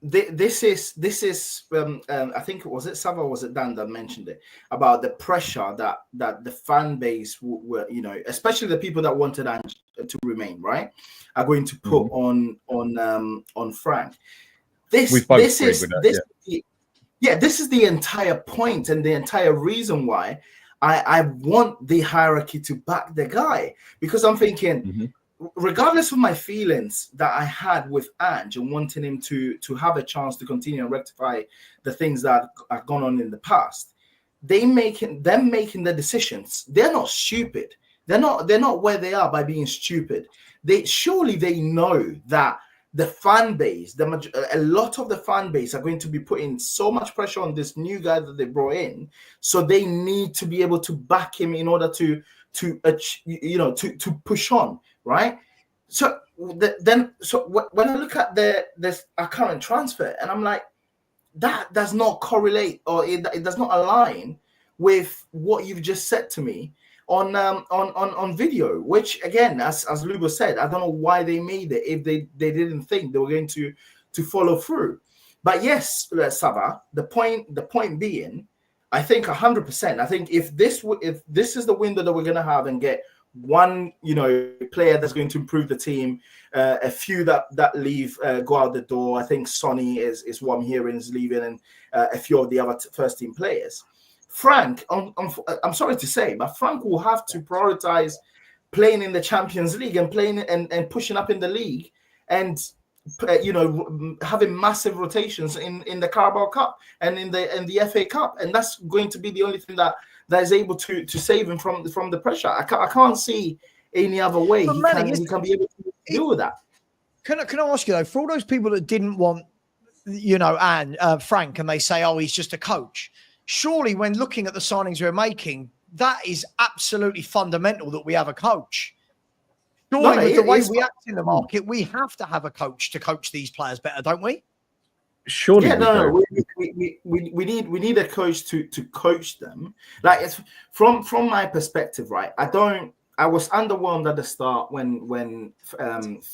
this is I think it was Savva or was it Dan that mentioned it about the pressure that the fan base were, especially the people that wanted Ange to remain, right, are going to put on Frank. This is the entire point and the entire reason why I want the hierarchy to back the guy, because I'm thinking, regardless of my feelings that I had with Ange and wanting him to have a chance to continue and rectify the things that have gone on in the past, them making the decisions, they're not stupid. They're not where they are by being stupid. They know that the fan base, a lot of the fan base are going to be putting so much pressure on this new guy that they brought in, so they need to be able to back him in order to push on, right? So when I look at our current transfer, and I'm like, that does not correlate, or it does not align with what you've just said to me on video, which again, as Lubo said, I don't know why they made it if they didn't think they were going to follow through. But yes, Savva, the point being, I think 100%. I think if this is the window that we're going to have and get one player that's going to improve the team, a few that leave go out the door. I think Sonny is what I'm hearing is leaving, and a few of the other first team players. Frank, I'm sorry to say, but Frank will have to prioritize playing in the Champions League and playing and pushing up in the league, and having massive rotations in the Carabao Cup and in the FA Cup, and that's going to be the only thing that is able to save him from the pressure. I can't see any other way he can be able to deal with that.
Can I ask you though, for all those people that didn't want, Frank, and they say, oh, he's just a coach. Surely, when looking at the signings we're making, that is absolutely fundamental that we have a coach. Surely, with the way we act in the market, we have to have a coach to coach these players better, don't we?
Surely,
we need a coach to coach them. Like, it's from my perspective, right? I was underwhelmed at the start when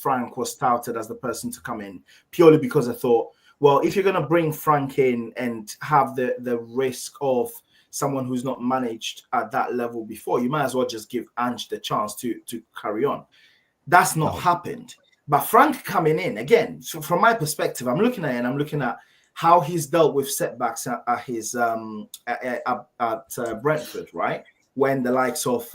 Frank was touted as the person to come in, purely because I thought, well, if you're going to bring Frank in and have the risk of someone who's not managed at that level before, you might as well just give Ange the chance to carry on. That's not happened. But Frank coming in, again, so from my perspective, I'm looking at it and I'm looking at how he's dealt with setbacks at his at Brentford, right? When the likes of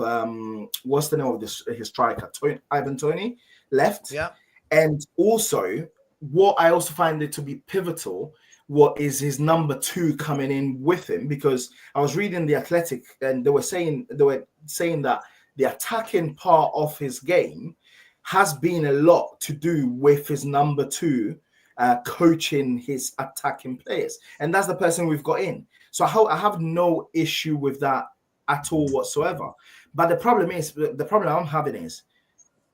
what's the name of his striker, Ivan Toney, left.
Yeah.
And also, what I also find it to be pivotal, what is his number 2 coming in with him? Because I was reading The Athletic, and they were saying that the attacking part of his game has been a lot to do with his number 2 coaching his attacking players, and that's the person we've got in. So I have no issue with that at all whatsoever. But the problem I'm having is,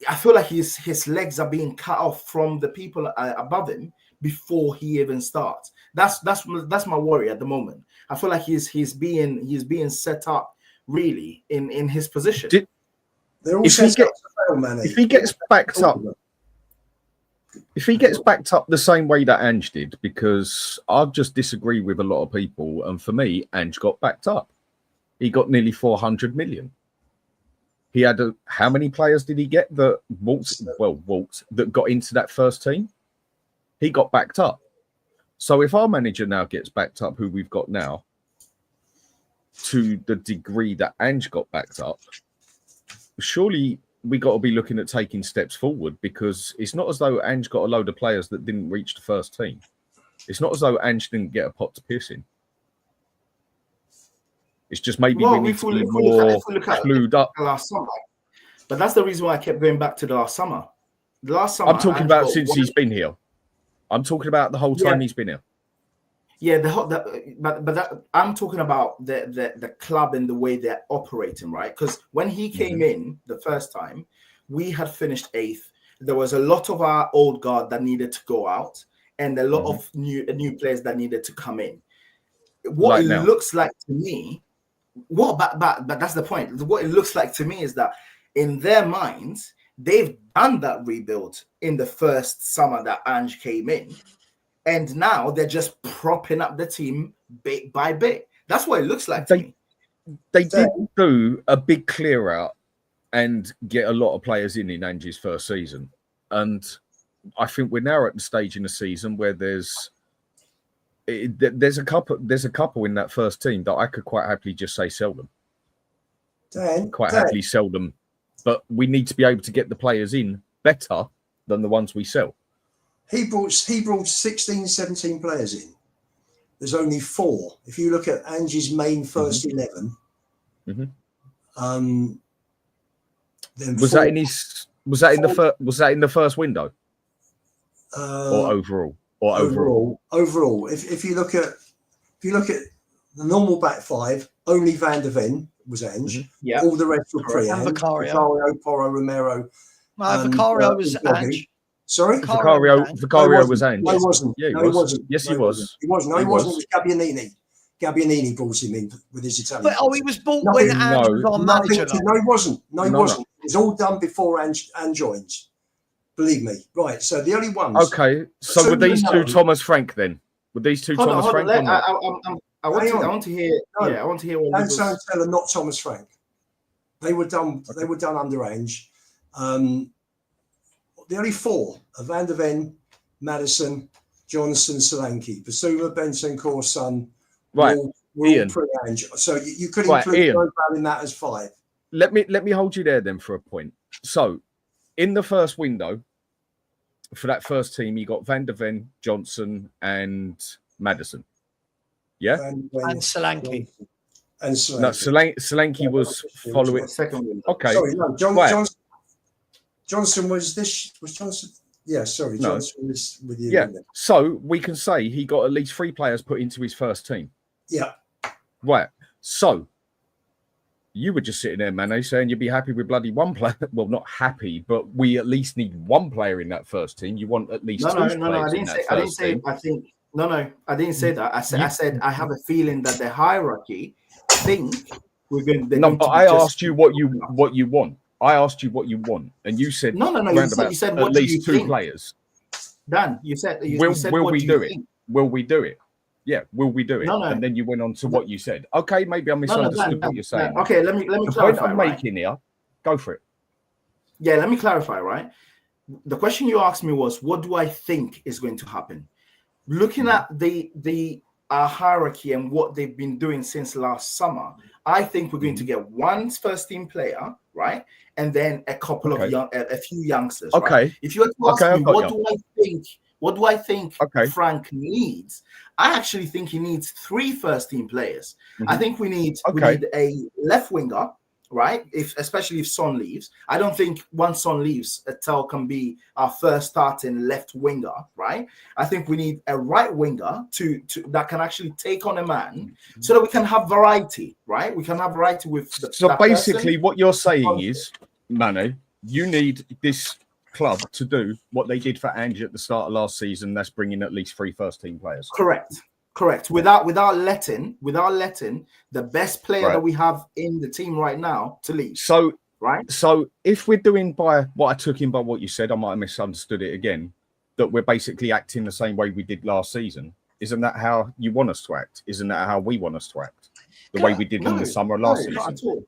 I feel like his legs are being cut off from the people above him before he even starts. That's my worry at the moment. I feel like he's being set up really in his position.
If he gets backed up the same way that Ange did, because I just disagree with a lot of people, and for me, Ange got backed up. He got nearly 400 million. He had how many players did he get that that got into that first team? He got backed up. So if our manager now gets backed up, who we've got now, to the degree that Ange got backed up, surely we got to be looking at taking steps forward, because it's not as though Ange got a load of players that didn't reach the first team. It's not as though Ange didn't get a pot to piss in. It's just maybe we need to be more clued up.
Last summer, but that's the reason why I kept going back to the last summer. The last summer,
I'm talking about since he's been here. I'm talking about the whole time he's been here.
Yeah, I'm talking about the club and the way they're operating, right? Because when he came in the first time, we had finished 8th. There was a lot of our old guard that needed to go out, and a lot of new players that needed to come in. What it looks like to me, but that's the point. What it looks like to me is that in their minds, they've done that rebuild in the first summer that Ange came in. And now they're just propping up the team bit by bit. That's what it looks like to me.
They did do a big clear out and get a lot of players in Ange's first season. And I think we're now at the stage in the season where there's a couple in that first team that I could quite happily just say sell them. Happily sell them. But we need to be able to get the players in better than the ones we sell.
He brought 16, 17 players in. There's only 4. If you look at Ange's main first 11, then
was that in the first window, or overall?
Overall, if you look at the normal back 5, only Van der Ven was Ange.
Yeah,
all the rest were pre-Ange. Vicario, Porro, Romero.
Vicario was Ange.
Sorry?
Vicario was Ange.
No, he wasn't.
Yeah, he was. Yes, he was.
He wasn't. No, he wasn't. It was Gabbianini. Gabbianini brought him in with his Italian.
But he was bought when Ange was our manager.
No, he wasn't. No, he wasn't. It was all done before Ange joins. Believe me. Right. So the only ones.
Okay. So were these two Thomas Frank then? Were these two Thomas Frank?
I want to hear. No, yeah, I want to hear what.
Don't tell them not Thomas Frank. They were done. Okay. They were done under Ange. The only 4 are Van der Ven, Maddison, Johnson, Solanke, Basuma, Bentancur, Son.
Right,
Ian. Pre-Ange. So you could include Ian in that as 5.
Let me hold you there then for a point. So, in the first window for that first team, you got Van der Ven, Johnson, and Maddison. Yeah,
and Solanke.
And Solanke.
No, Solanke was following.
Second window.
Okay. Sorry, no, Johnson was Johnson. Yeah, sorry, Johnson was with you.
Yeah, so we can say he got at least 3 players put into his first team.
Yeah.
Right. So you were just sitting there, Mane, saying you'd be happy with bloody 1 player. Well, not happy, but we at least need 1 player in that first team. You want at least 2 players in that first team.
I didn't say that. I said I have a feeling that the hierarchy think we're going.
No, but I asked you what you want. I asked you what you want, and you said
no. You said
at least 2 players.
Dan, you said
will we do it? Will we do it? Yeah, will we do it? No. And then you went on to what you said. Okay, maybe I misunderstood what you're saying.
Okay, let me
the
clarify.
Point I'm making here, go for it.
Yeah, let me clarify. Right, the question you asked me was, what do I think is going to happen? looking at the hierarchy and what they've been doing since last summer, I think we're going to get one first team player, right, and then a couple of a few youngsters. Right? If you were to ask me, what do I think Frank needs? I actually think he needs 3 first team players. I think we need a left winger, right? Especially if Son leaves. I don't think once Son leaves, Tel can be our first starting left winger, right? I think we need a right winger to that can actually take on a man so that we can have variety, right? We can have variety with
so basically what you're saying is, Manu, you need this club to do what they did for Ange at the start of last season. That's bringing at least 3 first team players.
Correct. Without letting the best player that we have in the team right now to leave. So if we're doing by what I took in by what you said, I might have misunderstood it again, that we're basically acting the same way we did last season. Isn't that how you want us to act? Isn't that how we want us to act? The way we did in the summer of last season. Not at all.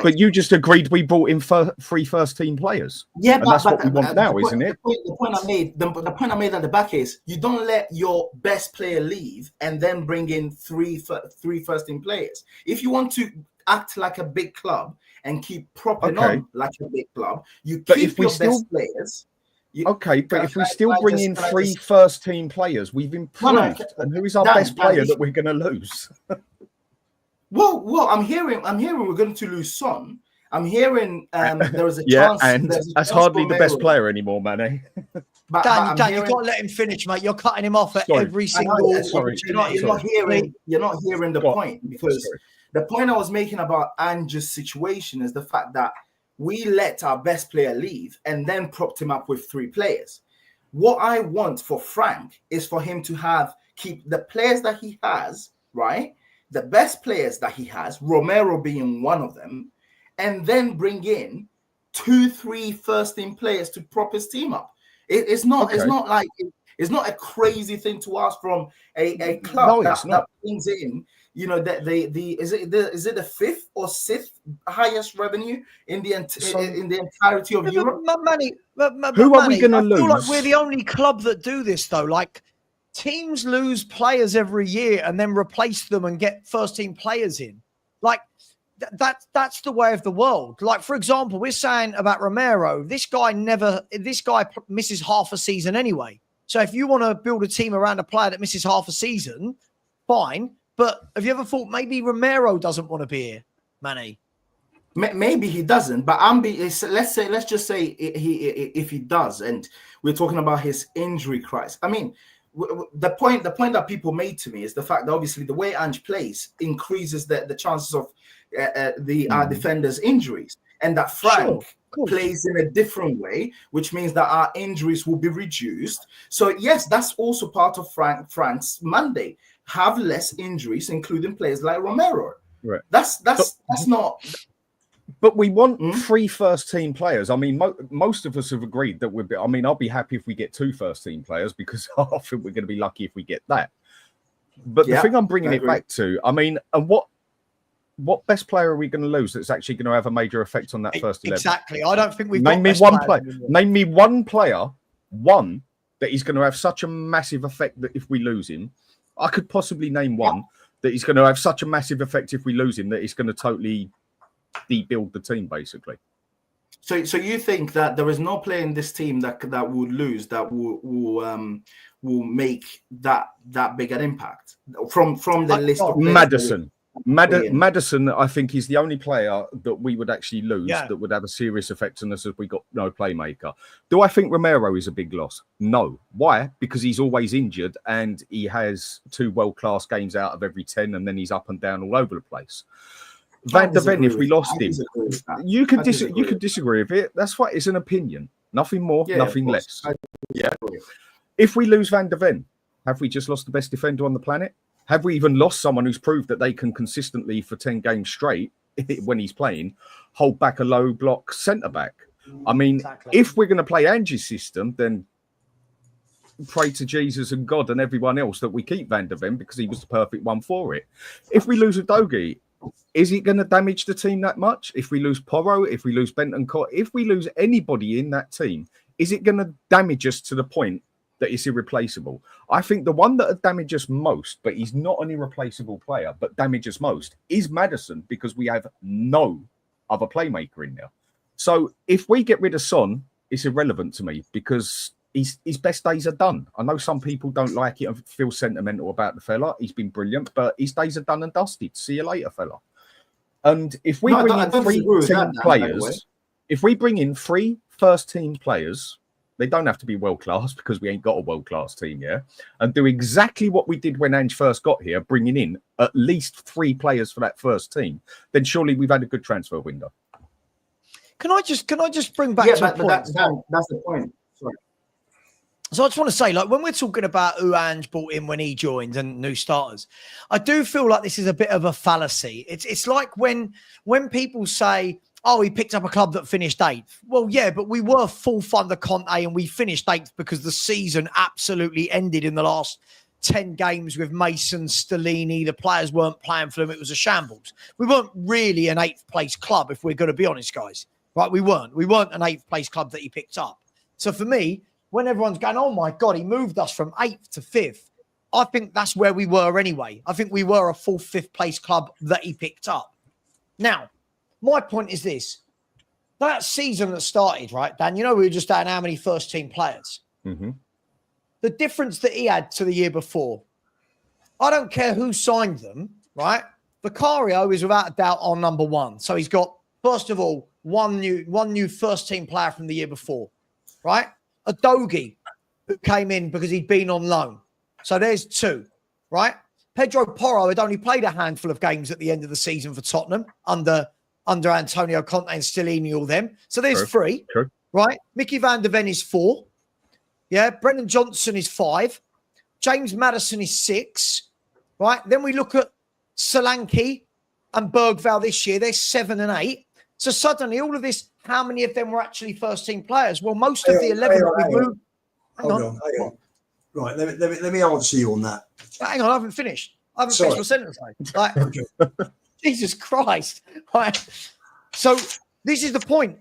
But you just agreed we brought in 3 first team players.
Yeah,
and that's what we want now, isn't it?
The point I made at the back is you don't let your best player leave and then bring in 3 first team players. If you want to act like a big club and keep propping on like a big club, you keep your best players.
But if we still bring in 3 first team players, we've improved. And who is our best player that we're going to lose?
Well, I'm hearing we're going to lose Son. I'm hearing there is a chance.
And that's hardly the best player anymore, Manny.
Dan, you've got to let him finish, mate. You're cutting him off at every single opportunity.
You're not hearing the point, because the point I was making about Ange's situation is the fact that we let our best player leave and then propped him up with 3 players. What I want for Frank is for him to keep the players that he has, right? The best players that he has, Romero being one of them, and then bring in 2-3 first team players to prop his team up. It's not a crazy thing to ask from a club that brings in, is it the 5th or 6th highest revenue in the entirety of Europe?
Who are we going to lose?
I feel like we're the only club that do this, though. Like, teams lose players every year and then replace them and get first team players in. Like, that's the way of the world. Like, for example, we're saying about Romero, this guy misses half a season anyway. So if you want to build a team around a player that misses half a season, fine. But have you ever thought maybe Romero doesn't want to be here, Manny?
Maybe he doesn't, but let's just say if he does, and we're talking about his injury crisis. I mean, the point that people made to me is the fact that obviously the way Ange plays increases the chances of the defenders' injuries, and that Frank plays in a different way, which means that our injuries will be reduced. So yes, that's also part of Frank's mandate: have less injuries, including players like Romero.
Right.
That's not.
But we want 3 first team players. I mean, most of us have agreed that I'll be happy if we get 2 first team players, because I think we're going to be lucky if we get that. But the thing I'm bringing it back to, I mean, and what best player are we going to lose that's actually going to have a major effect on that first 11?
Exactly. I don't think we've
Name me one player. Name me one player, that is going to have such a massive effect that if we lose him, I could possibly name one that is going to have such a massive effect if we lose him that it's going to totally debuild the team, basically.
So you think that there is no player in this team that would lose that will make that big an impact from the list of players?
Maddison, I think, is the only player that we would actually lose that would have a serious effect on us if we got no playmaker. Do I think Romero is a big loss? No. Why? Because he's always injured and he has 2 world-class games out of every 10, and then he's up and down all over the place. Van der Ven, if we lost him, you could disagree with it. That's why it's an opinion. Nothing more, nothing less. If we lose Van der Ven, have we just lost the best defender on the planet? Have we even lost someone who's proved that they can consistently, for 10 games straight, when he's playing, hold back a low block centre-back? I mean, if we're going to play Ange's system, then pray to Jesus and God and everyone else that we keep Van der Ven, because he was the perfect one for it. If we lose Udogie, is it going to damage the team that much? If we lose Porro, if we lose Bentancur, if we lose anybody in that team, is it going to damage us to the point that it's irreplaceable. I think the one that would damage us most, but he's not an irreplaceable player, but damage us most, is Maddison, because we have no other playmaker in there. So if we get rid of Son, it's irrelevant to me because his best days are done. I know some people don't like it and feel sentimental about the fella. He's been brilliant, but his days are done and dusted. See you later, fella. And if we bring in three team players, if we bring in 3 first-team players, they don't have to be world-class because we ain't got a world-class team yet, and do exactly what we did when Ange first got here, bringing in at least 3 players for that first team, then surely we've had a good transfer window.
Can I just bring back to a point?
That's the point. Sorry.
So I just want to say, like, when we're talking about who Ange brought in when he joined and new starters, I do feel like this is a bit of a fallacy. It's like when people say, oh, he picked up a club that finished 8th. Well, yeah, but we were full under Conte and we finished 8th because the season absolutely ended in the last 10 games with Mason, Stellini. The players weren't playing for them. It was a shambles. We weren't really an 8th place club, if we're going to be honest, guys. Right? We weren't an 8th place club that he picked up. So for me, when everyone's going, oh my God, he moved us from 8th to 5th, I think that's where we were anyway. I think we were a 4th, 5th place club that he picked up. Now, my point is this. That season that started, right, Dan, you know we were just at how many first-team players?
Mm-hmm.
The difference that he had to the year before, I don't care who signed them, right? Vicario is without a doubt our number 1. So he's got, first of all, one new first-team player from the year before, right? Adogi, who came in because he'd been on loan. So there's 2, right? Pedro Porro had only played a handful of games at the end of the season for Tottenham under Antonio Conte and Stellini, all them. So there's 3, right? Mickey van der Ven is 4. Yeah, Brennan Johnson is 5. James Maddison is 6, right? Then we look at Solanke and Bergvall this year. They're 7 and 8. So suddenly all of this, how many of them were actually first-team players? Well, most of the 11 that we moved. Hang on.
Right, let me answer you on that.
Hang on, I haven't finished. I haven't finished my sentence. Like, Jesus Christ. Right. So this is the point.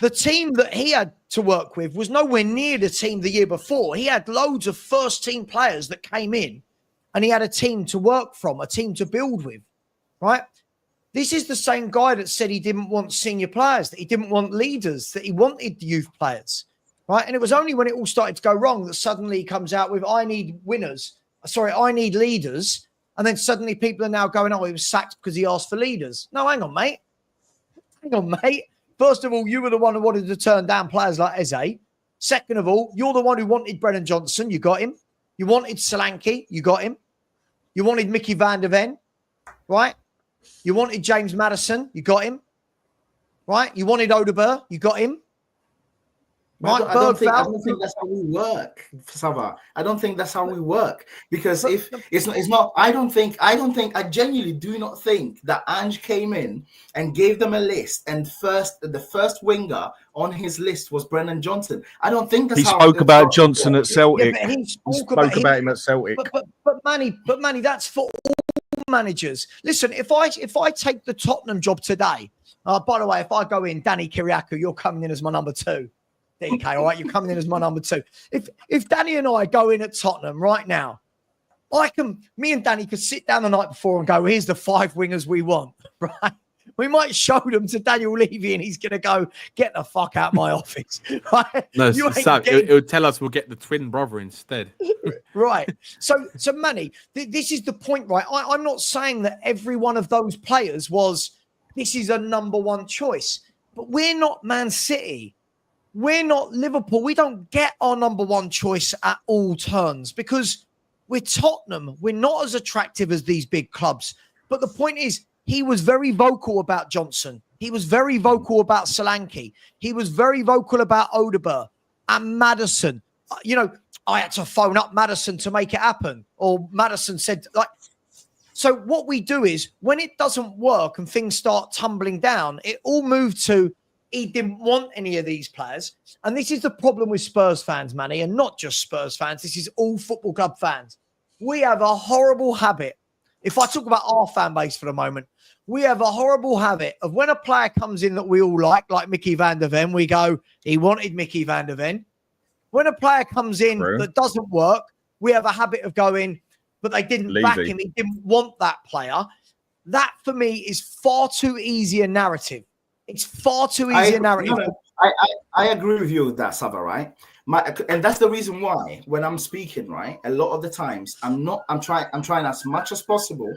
The team that he had to work with was nowhere near the team the year before. He had loads of first-team players that came in, and he had a team to work from, a team to build with, right? This is the same guy that said he didn't want senior players, that he didn't want leaders, that he wanted youth players, right? And it was only when it all started to go wrong that suddenly he comes out with, I need leaders. And then suddenly people are now going, oh, he was sacked because he asked for leaders. No, hang on, mate. First of all, you were the one who wanted to turn down players like Eze. Second of all, you're the one who wanted Brennan Johnson. You got him. You wanted Solanke. You got him. You wanted Mickey van der Ven, right? You wanted James Maddison. You got him, right? You wanted Odegaard. You got him.
Right, I don't think that's how we work, Savva. I don't think that's how we work because if it's not, I genuinely do not think that Ange came in and gave them a list and the first winger on his list was Brennan Johnson. I don't think that's how
he spoke about Johnson at Celtic.
Yeah,
he spoke about him at Celtic.
But Manny, that's for all managers. Listen, if I take the Tottenham job today, by the way, if I go in, Danny Kiriakou, you're coming in as my number 2. DK, all right, you're coming in as my number 2. If Danny and I go in at Tottenham right now, me and Danny could sit down the night before and go, here's the 5 wingers we want, right? We might show them to Daniel Levy and he's going to go, get the fuck out of my office, right?
No, it would tell us we'll get the twin brother instead.
Right. So Manny, this is the point, right? I'm not saying that every one of those players this is a number 1 choice, but we're not Man City. We're not Liverpool. We don't get our number 1 choice at all turns because we're Tottenham. We're not as attractive as these big clubs. But the point is, he was very vocal about Johnson. He was very vocal about Solanke. He was very vocal about Odegaard and Maddison. I had to phone up Maddison to make it happen. Or Maddison said, so what we do is when it doesn't work and things start tumbling down, it all moved to, he didn't want any of these players. And this is the problem with Spurs fans, Manny, and not just Spurs fans. This is all football club fans. We have a horrible habit. If I talk about our fan base for a moment, we have a horrible habit of when a player comes in that we all like Mickey van der Ven, we go, he wanted Mickey van der Ven. when a player comes in
True.
that doesn't work, we have a habit of going, but they didn't back him. He didn't want that player. That for me is far too easy a narrative. It's far too easy a narrative.
I agree with you with that, Savva, right? And that's the reason why when I'm speaking, right, a lot of the times I'm trying as much as possible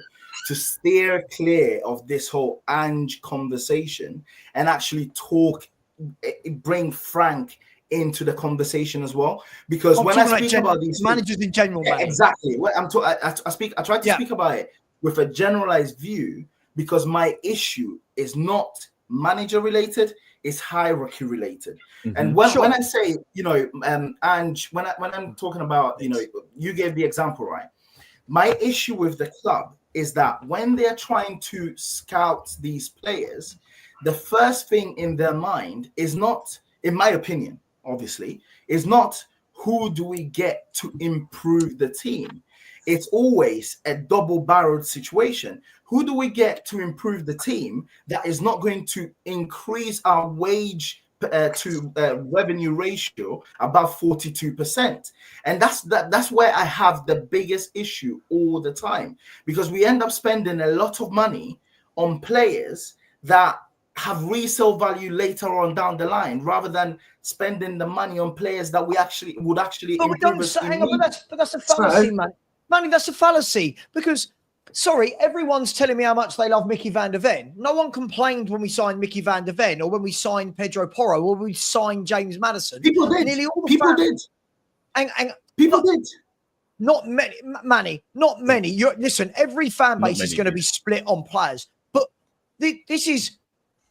to steer clear of this whole Ange conversation and actually bring Frank into the conversation as well. Because when I speak about these
managers in general,
exactly. What I try to speak about it with a generalized view, because my issue is not manager related, it's hierarchy related. And when I say, and when I'm talking about, you gave the example, right? My issue with the club is that when they're trying to scout these players, the first thing in their mind is not, in my opinion, obviously, is not who do we get to improve the team. It's always a double-barreled situation. Who do we get to improve the team that is not going to increase our wage to revenue ratio above 42%? And that's where I have the biggest issue all the time, because we end up spending a lot of money on players that have resale value later on down the line, rather than spending the money on players that would actually improve us.
Hang on, but that's a fallacy, man. Manny, that's a fallacy, because, sorry, everyone's telling me how much they love Mickey van der Ven. No one complained when we signed Mickey van der Ven, or when we signed Pedro Porro, or when we signed James Maddison.
People did. People did. People did.
Not many, Manny, not many. Listen, every fan base is going to be split on players. But this is...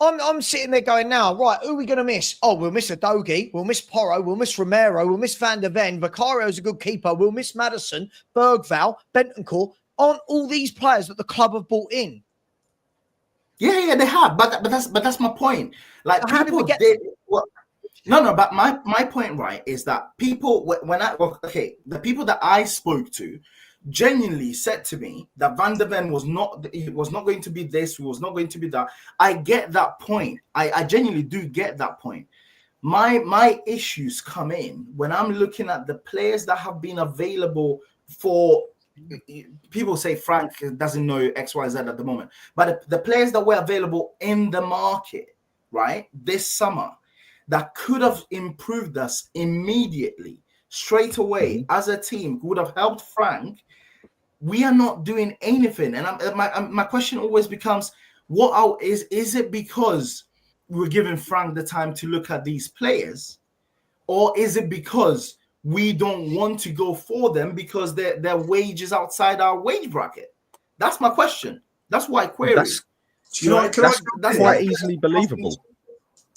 I'm sitting there going now, right, who are we going to miss? Oh, we'll miss Adogi, we'll miss Porro, we'll miss Romero, we'll miss Van der Ven, Vicario's a good keeper, we'll miss Maddison, Bergvall, Bentancur. Aren't all these players that the club have bought in?
Yeah, they have, but that's my point. Like, people did. But my point, right, is that people, the people that I spoke to genuinely said to me that Van der Ven was not going to be this, was not going to be that. I get that point. I genuinely do get that point. My issues come in when I'm looking at the players that have been available for. People say Frank doesn't know XYZ at the moment, but the players that were available in the market, right, this summer, that could have improved us immediately, straight away, as a team, would have helped Frank. We are not doing anything, and my question always becomes: is it because we're giving Frank the time to look at these players, or is it because we don't want to go for them because their wage is outside our wage bracket? That's my question. That's why I query.
That's quite easily believable.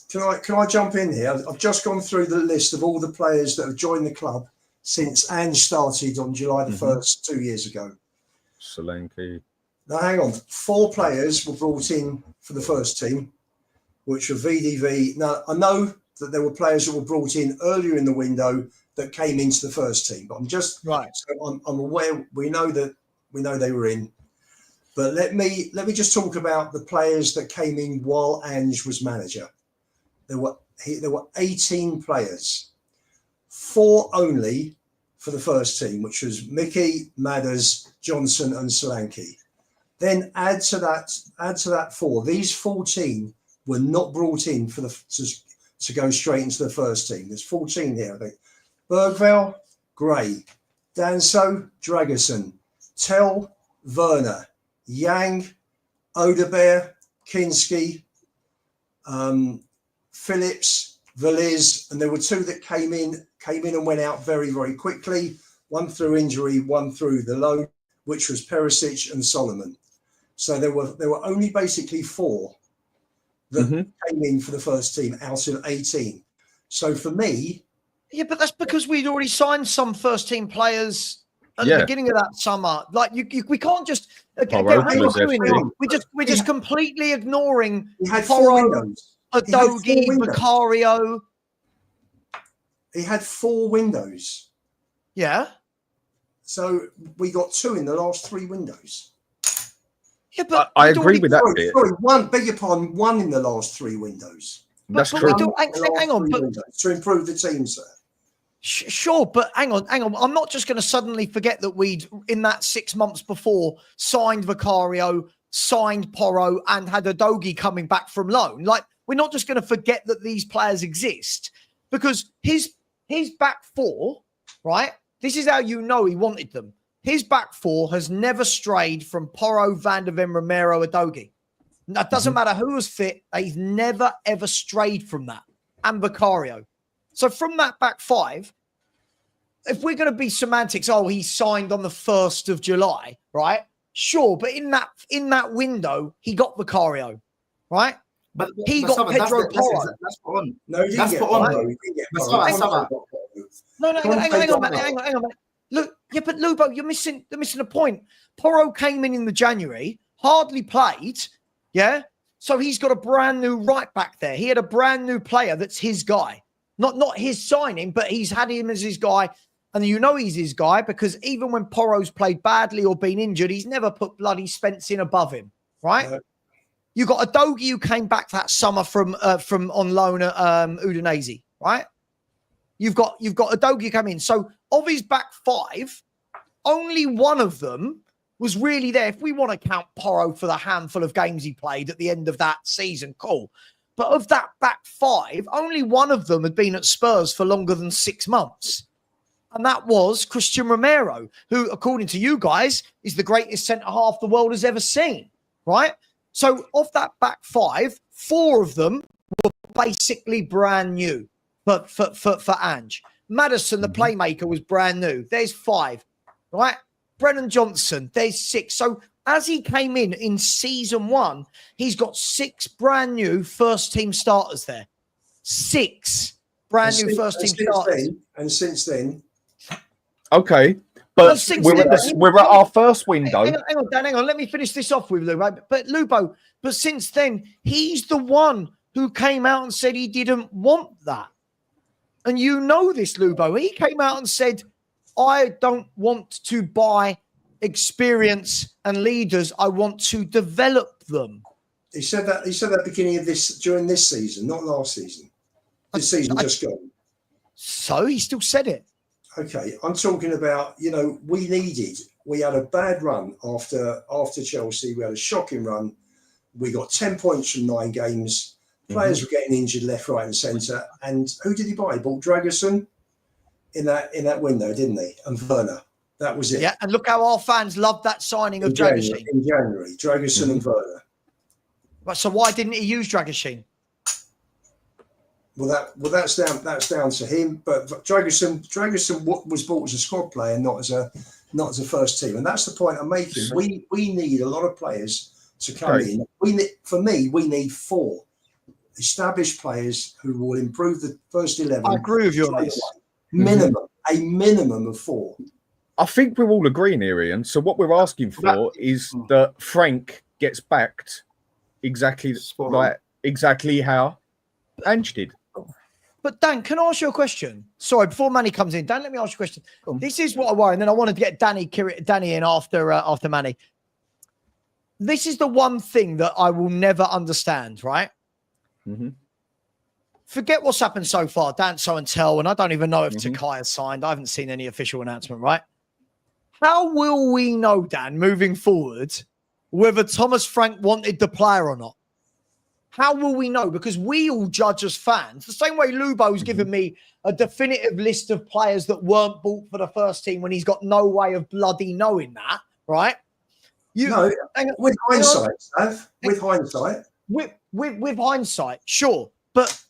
Can I jump in here? I've just gone through the list of all the players that have joined the club since Ange started on July the 1st, 2 years ago.
Solanke.
Now, hang on. 4 players were brought in for the first team, which were VDV. Now, I know that there were players that were brought in earlier in the window that came into the first team, but I'm just
right.
So I'm aware. We know they were in, but let me just talk about the players that came in while Ange was manager. There were 18 players, 4 only for the first team, which was Mickey, Madders, Johnson, and Solanke. Then add to that 4. These 14 were not brought in for to go straight into the first team. There's 14 here, I think. Bergvall, Gray, Danso, Dragerson, Tell, Werner, Yang, Odebear, Kinski, Phillips, Veliz, and there were 2 that came in and went out very, very quickly. One through injury, one through the loan, which was Perisic and Solomon. So there were only basically 4 that came in for the first team out of 18. So for me,
yeah, but that's because we'd already signed some first team players at the beginning of that summer. Like we can't just we're just completely ignoring.
We had 4 windows.
Adogi, Vicario.
He had 4 windows.
Yeah.
So we got 2 in the last 3 windows.
Yeah, but
I agree with that bit.
Sorry, beg your pardon, 1 in the last 3 windows.
That's true.
Hang on,
to improve the team, sir.
Sure, but hang on. I'm not just going to suddenly forget that we'd, in that 6 months before, signed Vicario, signed Porro, and had Udogie coming back from loan. Like, we're not just going to forget that these players exist, because his back four, right? This is how you know he wanted them. His back four has never strayed from Porro, Van de Ven, Romero, Udogie. It doesn't matter who was fit. They've never, ever strayed from that. And Vicario. So from that back five, if we're going to be semantics, he signed on the 1st of July, right? Sure, but in that window, he got Vicario, right?
But
he got Pedro Porro.
That's put on.
No, he didn't get Porro. He didn't get Porro.
No, hang on, mate. Look, yeah, but Lubo, you're missing a point. Porro came in the January, hardly played, yeah? So he's got a brand new right back there. He had a brand new player that's his guy. Not his signing, but he's had him as his guy. And you know he's his guy because even when Porro's played badly or been injured, he's never put bloody Spence in above him, right? You got Udogie who came back that summer from on loan at Udinese, right? You've got Udogie come in. So of his back five, only one of them was really there. If we want to count Porro for the handful of games he played at the end of that season, cool. But of that back five, only one of them had been at Spurs for longer than 6 months. And that was Christian Romero, who, according to you guys, is the greatest centre-half the world has ever seen, right? So of that back five, 4 of them were basically brand new for Ange. Maddison, the playmaker, was brand new. There's 5, right? Brennan Johnson, there's 6. So as he came in season 1, he's got 6 brand new first-team starters there. 6 brand new first-team starters.
And since then...
Okay, but we're at our first window.
Hang on, Dan, hang on. Let me finish this off with Lubo. But Lubo, since then, he's the one who came out and said he didn't want that. And you know this, Lubo. He came out and said, I don't want to buy experience and leaders. I want to develop them.
He said that beginning of during this season, not last season. This season just gone.
So he still said it.
Okay, I'm talking about, we had a bad run after Chelsea. We had a shocking run. We got 10 points from 9 games. Players were getting injured left, right and centre. And who did he buy? He bought Dragusin in that window, didn't he? And Werner. That was it.
Yeah, and look how our fans loved that signing of Dragusin.
In January, Dragusin and Werner.
Right, so why didn't he use Dragusin?
Well, that's down to him. But Dragusin was bought as a squad player, not as a first team, and that's the point I'm making. We need a lot of players to come in. We need 4 established players who will improve the first 11.
I agree with you on this.
A minimum of 4.
I think we're all agreeing here, Ian. So what we're asking for is that Frank gets backed exactly how Ange did.
But Dan, can I ask you a question? Sorry, before Manny comes in, Dan, let me ask you a question. This is what I worry, and then I wanted to get Danny in after Manny. This is the one thing that I will never understand, right? Forget what's happened so far, dance, show and tell, and I don't even know if Takai has signed. I haven't seen any official announcement, right? How will we know, Dan, moving forward, whether Thomas Frank wanted the player or not? How will we know? Because we all judge as fans. The same way Lubo's given me a definitive list of players that weren't bought for the first team when he's got no way of bloody knowing that, right?
With hindsight, Sav. With hindsight.
With hindsight, sure. But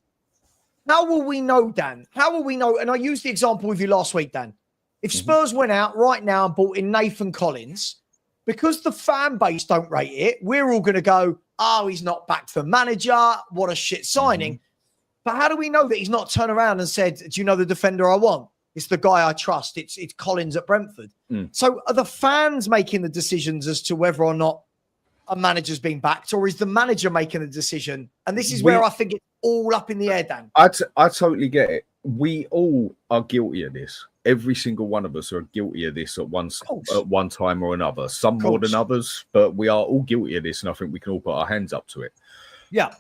how will we know, Dan? How will we know? And I used the example with you last week, Dan. If Spurs went out right now and bought in Nathan Collins, because the fan base don't rate it, we're all going to go, oh, he's not back for manager. What a shit signing. But how do we know that he's not turned around and said, do you know the defender I want? It's the guy I trust. It's Collins at Brentford. So are the fans making the decisions as to whether or not a manager's been backed, or is the manager making the decision? And this is where I think it's all up in the air, Dan.
I totally get it. We all are guilty of this. Every single one of us are guilty of this at one time or another. Some more than others, but we are all guilty of this, and I think we can all put our hands up to it.
Yeah.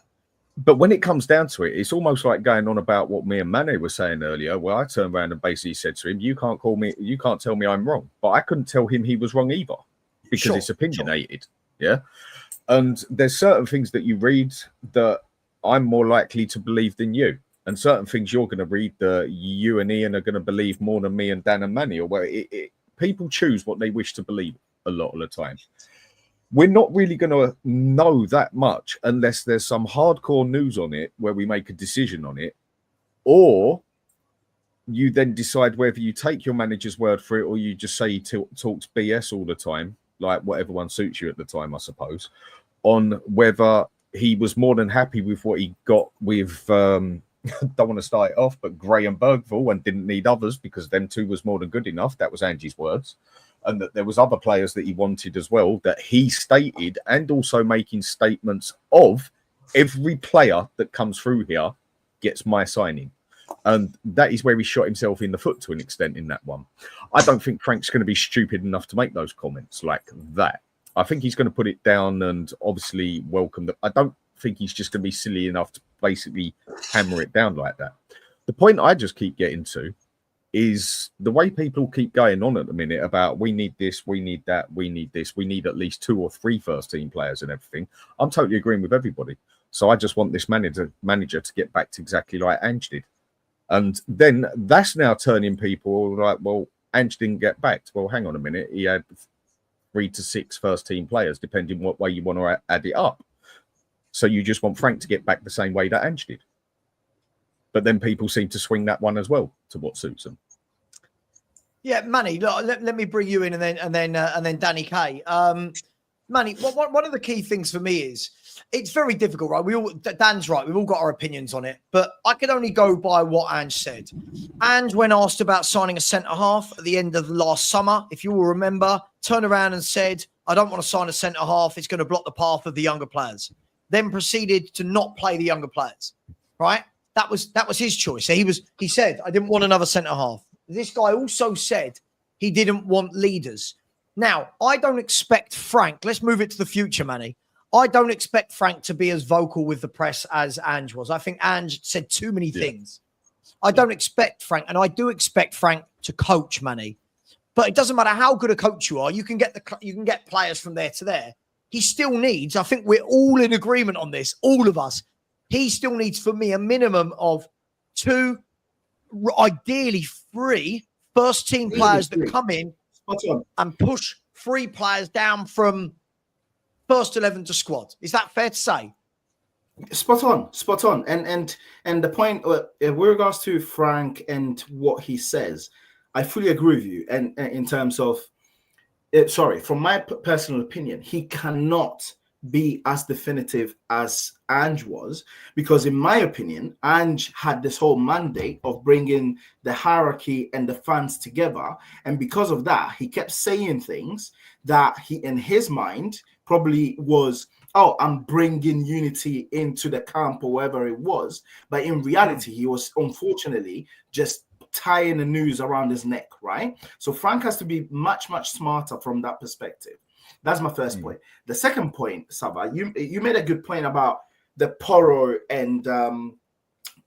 But when it comes down to it, it's almost like going on about what me and Mane were saying earlier. Well, I turned around and basically said to him, you can't tell me I'm wrong. But I couldn't tell him he was wrong either, because it's opinionated. Yeah. And there's certain things that you read that I'm more likely to believe than you. And certain things you're going to read that you and Ian are going to believe more than me and Dan and Manny. Or where people choose what they wish to believe a lot of the time. We're not really going to know that much unless there's some hardcore news on it where we make a decision on it, or you then decide whether you take your manager's word for it or you just say he talks BS all the time, like whatever one suits you at the time, I suppose, on whether he was more than happy with what he got with, don't want to start it off, but Gray and Bergvall, and didn't need others because them two was more than good enough. That was Angie's words. And that there was other players that he wanted as well that he stated, and also making statements of every player that comes through here gets my signing. And that is where he shot himself in the foot to an extent in that one. I don't think Frank's going to be stupid enough to make those comments like that. I think he's going to put it down and obviously welcome them. I don't think he's just going to be silly enough to basically hammer it down like that. The point I just keep getting to is the way people keep going on at the minute about we need this, we need that, we need this, we need at least 2 or 3 first team players and everything. I'm totally agreeing with everybody. So I just want this manager to get back to exactly like Ange did. And then that's now turning people like, well, Ange didn't get backed. Well, hang on a minute. He had 3 to 6 first team players, depending what way you want to add it up. So you just want Frank to get back the same way that Ange did. But then people seem to swing that one as well to what suits them.
Yeah, Manny, look, let me bring you in and then Danny K. Manny, one of the key things for me is it's very difficult, right? Dan's right. We've all got our opinions on it, but I could only go by what Ange said. Ange, when asked about signing a centre half at the end of last summer, if you will remember, turned around and said, "I don't want to sign a centre half. It's going to block the path of the younger players." Then proceeded to not play the younger players. Right? That was his choice. So he said, "I didn't want another centre half." This guy also said he didn't want leaders. Now, I don't expect Frank. Let's move it to the future, Manny. I don't expect Frank to be as vocal with the press as Ange was. I think Ange said too many things. I don't expect Frank, and I do expect Frank to coach, Manny. But it doesn't matter how good a coach you are. You can get players from there to there. He still needs. I think we're all in agreement on this. All of us. He still needs, for me, a minimum of 2, ideally 3 first team players that come in and push 3 players down from first 11 to squad. Is that fair to say?
Spot on. And the point with regards to Frank and what he says, I fully agree with you. And in terms of, from my personal opinion, he cannot be as definitive as Ange was, because in my opinion, Ange had this whole mandate of bringing the hierarchy and the fans together, and because of that, he kept saying things that he, in his mind, probably was, "Oh, I'm bringing unity into the camp," or whatever it was. But in reality, he was unfortunately just tying the noose around his neck, right? So Frank has to be much, much smarter from that perspective. That's my first point. The second point, Savva, you made a good point about the Porro and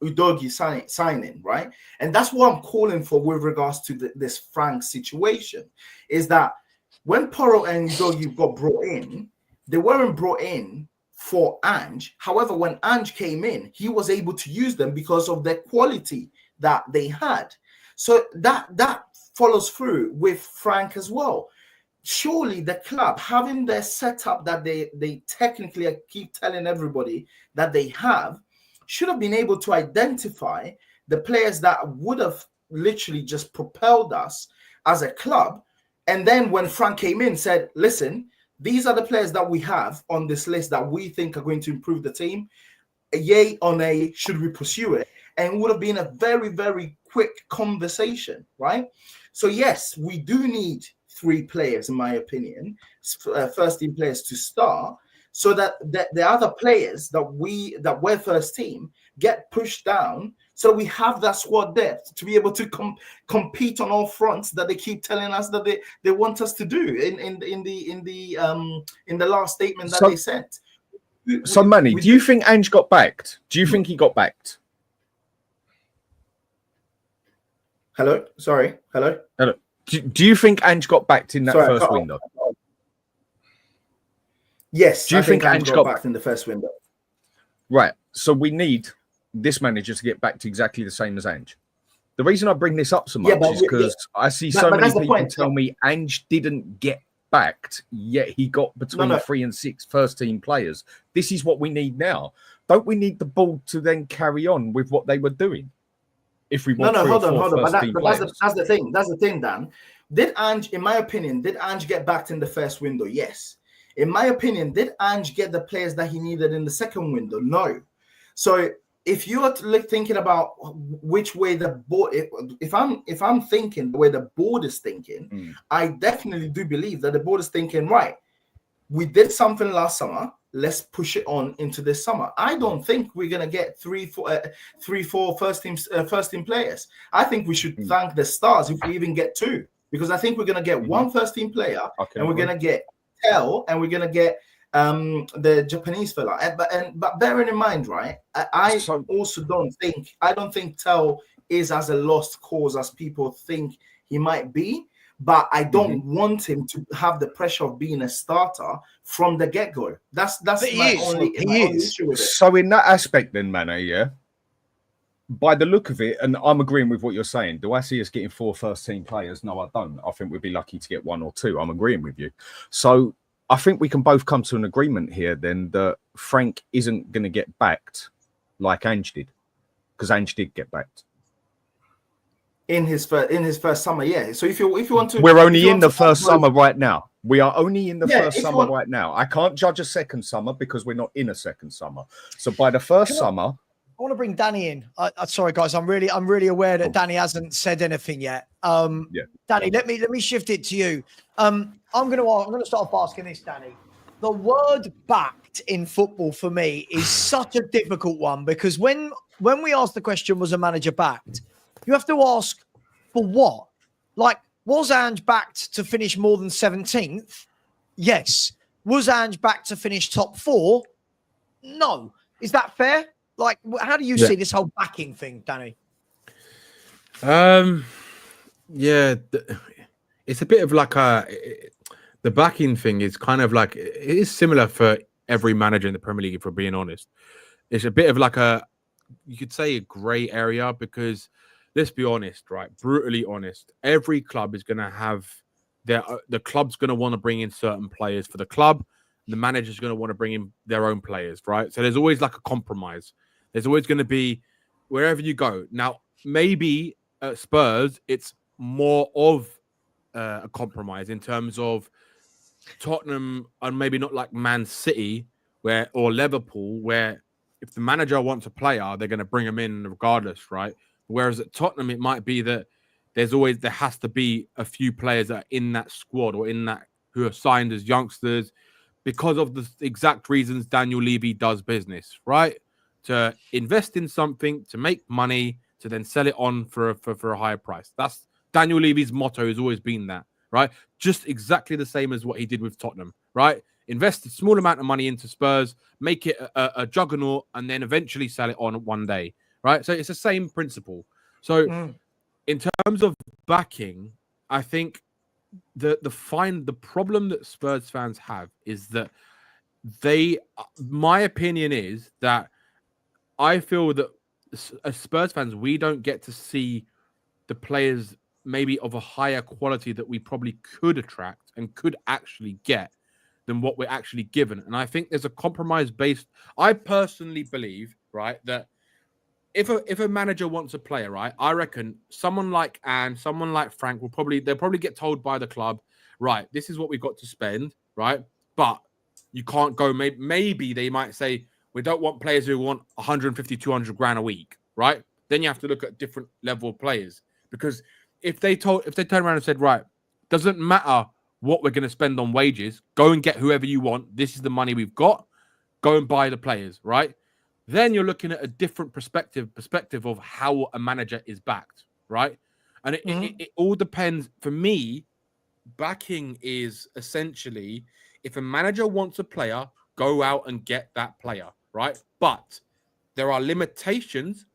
Udogie signing, right? And that's what I'm calling for with regards to this Frank situation, is that when Porro and Udogie got brought in, they weren't brought in for Ange. However, when Ange came in, he was able to use them because of the quality that they had. So that follows through with Frank as well. Surely the club, having their setup that they technically, I keep telling everybody that they have, should have been able to identify the players that would have literally just propelled us as a club. And then when Frank came in, said, "Listen, these are the players that we have on this list that we think are going to improve the team. Yay or nay, should we pursue it?" And it would have been a very, very quick conversation, right? So yes, we do need 3 players, in my opinion, first team players to start, so that the other players that were first team get pushed down, so we have that squad depth to be able to compete on all fronts that they keep telling us that they want us to do in the last statement that they sent.
So, Manny, do you think Ange got backed? Do you think he got backed?
Hello? Sorry. Hello?
Hello. Do you think Ange got backed in that
Sorry,
first window?
Yes,
Do you
I think
think
Ange got backed in the first window.
Right. So we need this manager to get back to exactly the same as Ange. The reason I bring this up so much is because I see so many people tell me Ange didn't get backed, yet he got between 3 and 6 first team players. This is what we need now. Don't we need the ball to then carry on with what they were doing? If we want
hold on. But
that's
the thing. That's the thing, Dan. Did Ange, in my opinion, get backed in the first window? Yes. In my opinion, did Ange get the players that he needed in the second window? No. So if you are thinking about which way the board, if I'm thinking the way the board is thinking, I definitely do believe that the board is thinking, right, we did something last summer. Let's push it on into this summer. I don't think we're gonna get three, four first team players. I think we should thank the stars if we even get 2, because I think we're gonna get one first team player, and we're gonna get Tel, and we're gonna get the Japanese fella. But bearing in mind, right, I don't think Tel is as a lost cause as people think he might be. But I don't want him to have the pressure of being a starter from the get-go. That's my only issue with it.
So in that aspect then, Mane, yeah, by the look of it, and I'm agreeing with what you're saying, do I see us getting 4 first-team players? No, I don't. I think we'd be lucky to get 1 or 2. I'm agreeing with you. So I think we can both come to an agreement here then that Frank isn't going to get backed like Ange did, because Ange did get backed.
In his first summer, yeah. So if you want to,
we're only in the first summer right now. We are only in the first summer right now. I can't judge a second summer because we're not in a second summer. So by the first summer,
I want to bring Danny in. Sorry, guys, I'm really aware that Danny hasn't said anything yet. Danny, let me shift it to you. I'm gonna start off asking this, Danny. The word "backed" in football for me is such a difficult one, because when we ask the question, was a manager backed? You have to ask, for what? Like, was Ange backed to finish more than 17th? Yes. Was Ange backed to finish top 4? No. Is that fair? Like, how do you see this whole backing thing, Danny?
Yeah, it's a bit of like the backing thing is kind of like, it is similar for every manager in the Premier League, if we're being honest. It's a bit of like you could say a grey area, because let's be honest, right? Brutally honest. Every club is going to have the club's going to want to bring in certain players for the club. The manager's going to want to bring in their own players, right? So there's always like a compromise. There's always going to be, wherever you go. Now, maybe at Spurs, it's more of a compromise in terms of Tottenham, and maybe not like Man City or Liverpool, where if the manager wants a player, they're going to bring him in regardless, right? Whereas at Tottenham, it might be that there has to be a few players that are in that squad or in that who are signed as youngsters because of the exact reasons Daniel Levy does business, right? To invest in something, to make money, to then sell it on for a higher price. That's Daniel Levy's motto, has always been that, right? Just exactly the same as what he did with Tottenham, right? Invest a small amount of money into Spurs, make it a juggernaut, and then eventually sell it on one day, right? So it's the same principle. So in terms of backing, I think the problem that Spurs fans have is that my opinion is that I feel that as Spurs fans, we don't get to see the players maybe of a higher quality that we probably could attract and could actually get than what we're actually given. And I think there's a compromise based. I personally believe, right, that if a manager wants a player, right, I reckon someone like Anne, someone like Frank they'll probably get told by the club, right, this is what we've got to spend, right? But you can't go, maybe they might say, we don't want players who want 150, 200 grand a week, right? Then you have to look at different level of players. Because if they turn around and said, right, doesn't matter what we're going to spend on wages, go and get whoever you want. This is the money we've got. Go and buy the players, right? Then you're looking at a different perspective of how a manager is backed, right? And it all depends. For me, backing is essentially if a manager wants a player, go out and get that player, right? But there are limitations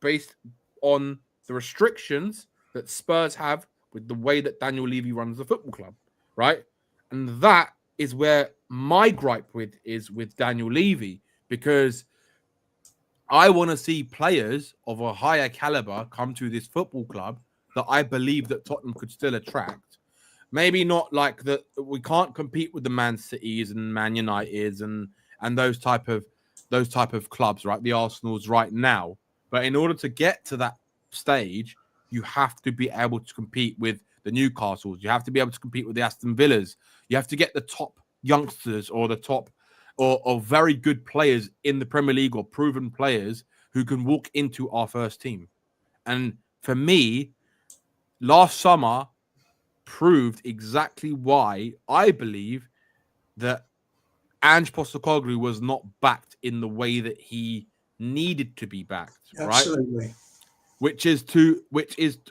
based on the restrictions that Spurs have with the way that Daniel Levy runs the football club, right? And that is where my gripe is with Daniel Levy, because I want to see players of a higher caliber come to this football club that I believe that Tottenham could still attract. Maybe not like that. We can't compete with the Man Cities and Man Uniteds and those type of clubs, right? The Arsenals right now. But in order to get to that stage, you have to be able to compete with the Newcastles. You have to be able to compete with the Aston Villas. You have to get the top youngsters or the top or very good players in the Premier League or proven players who can walk into our first team. And for me, last summer proved exactly why I believe that Ange Postecoglou was not backed in the way that he needed to be backed.
Absolutely.
Right? Which is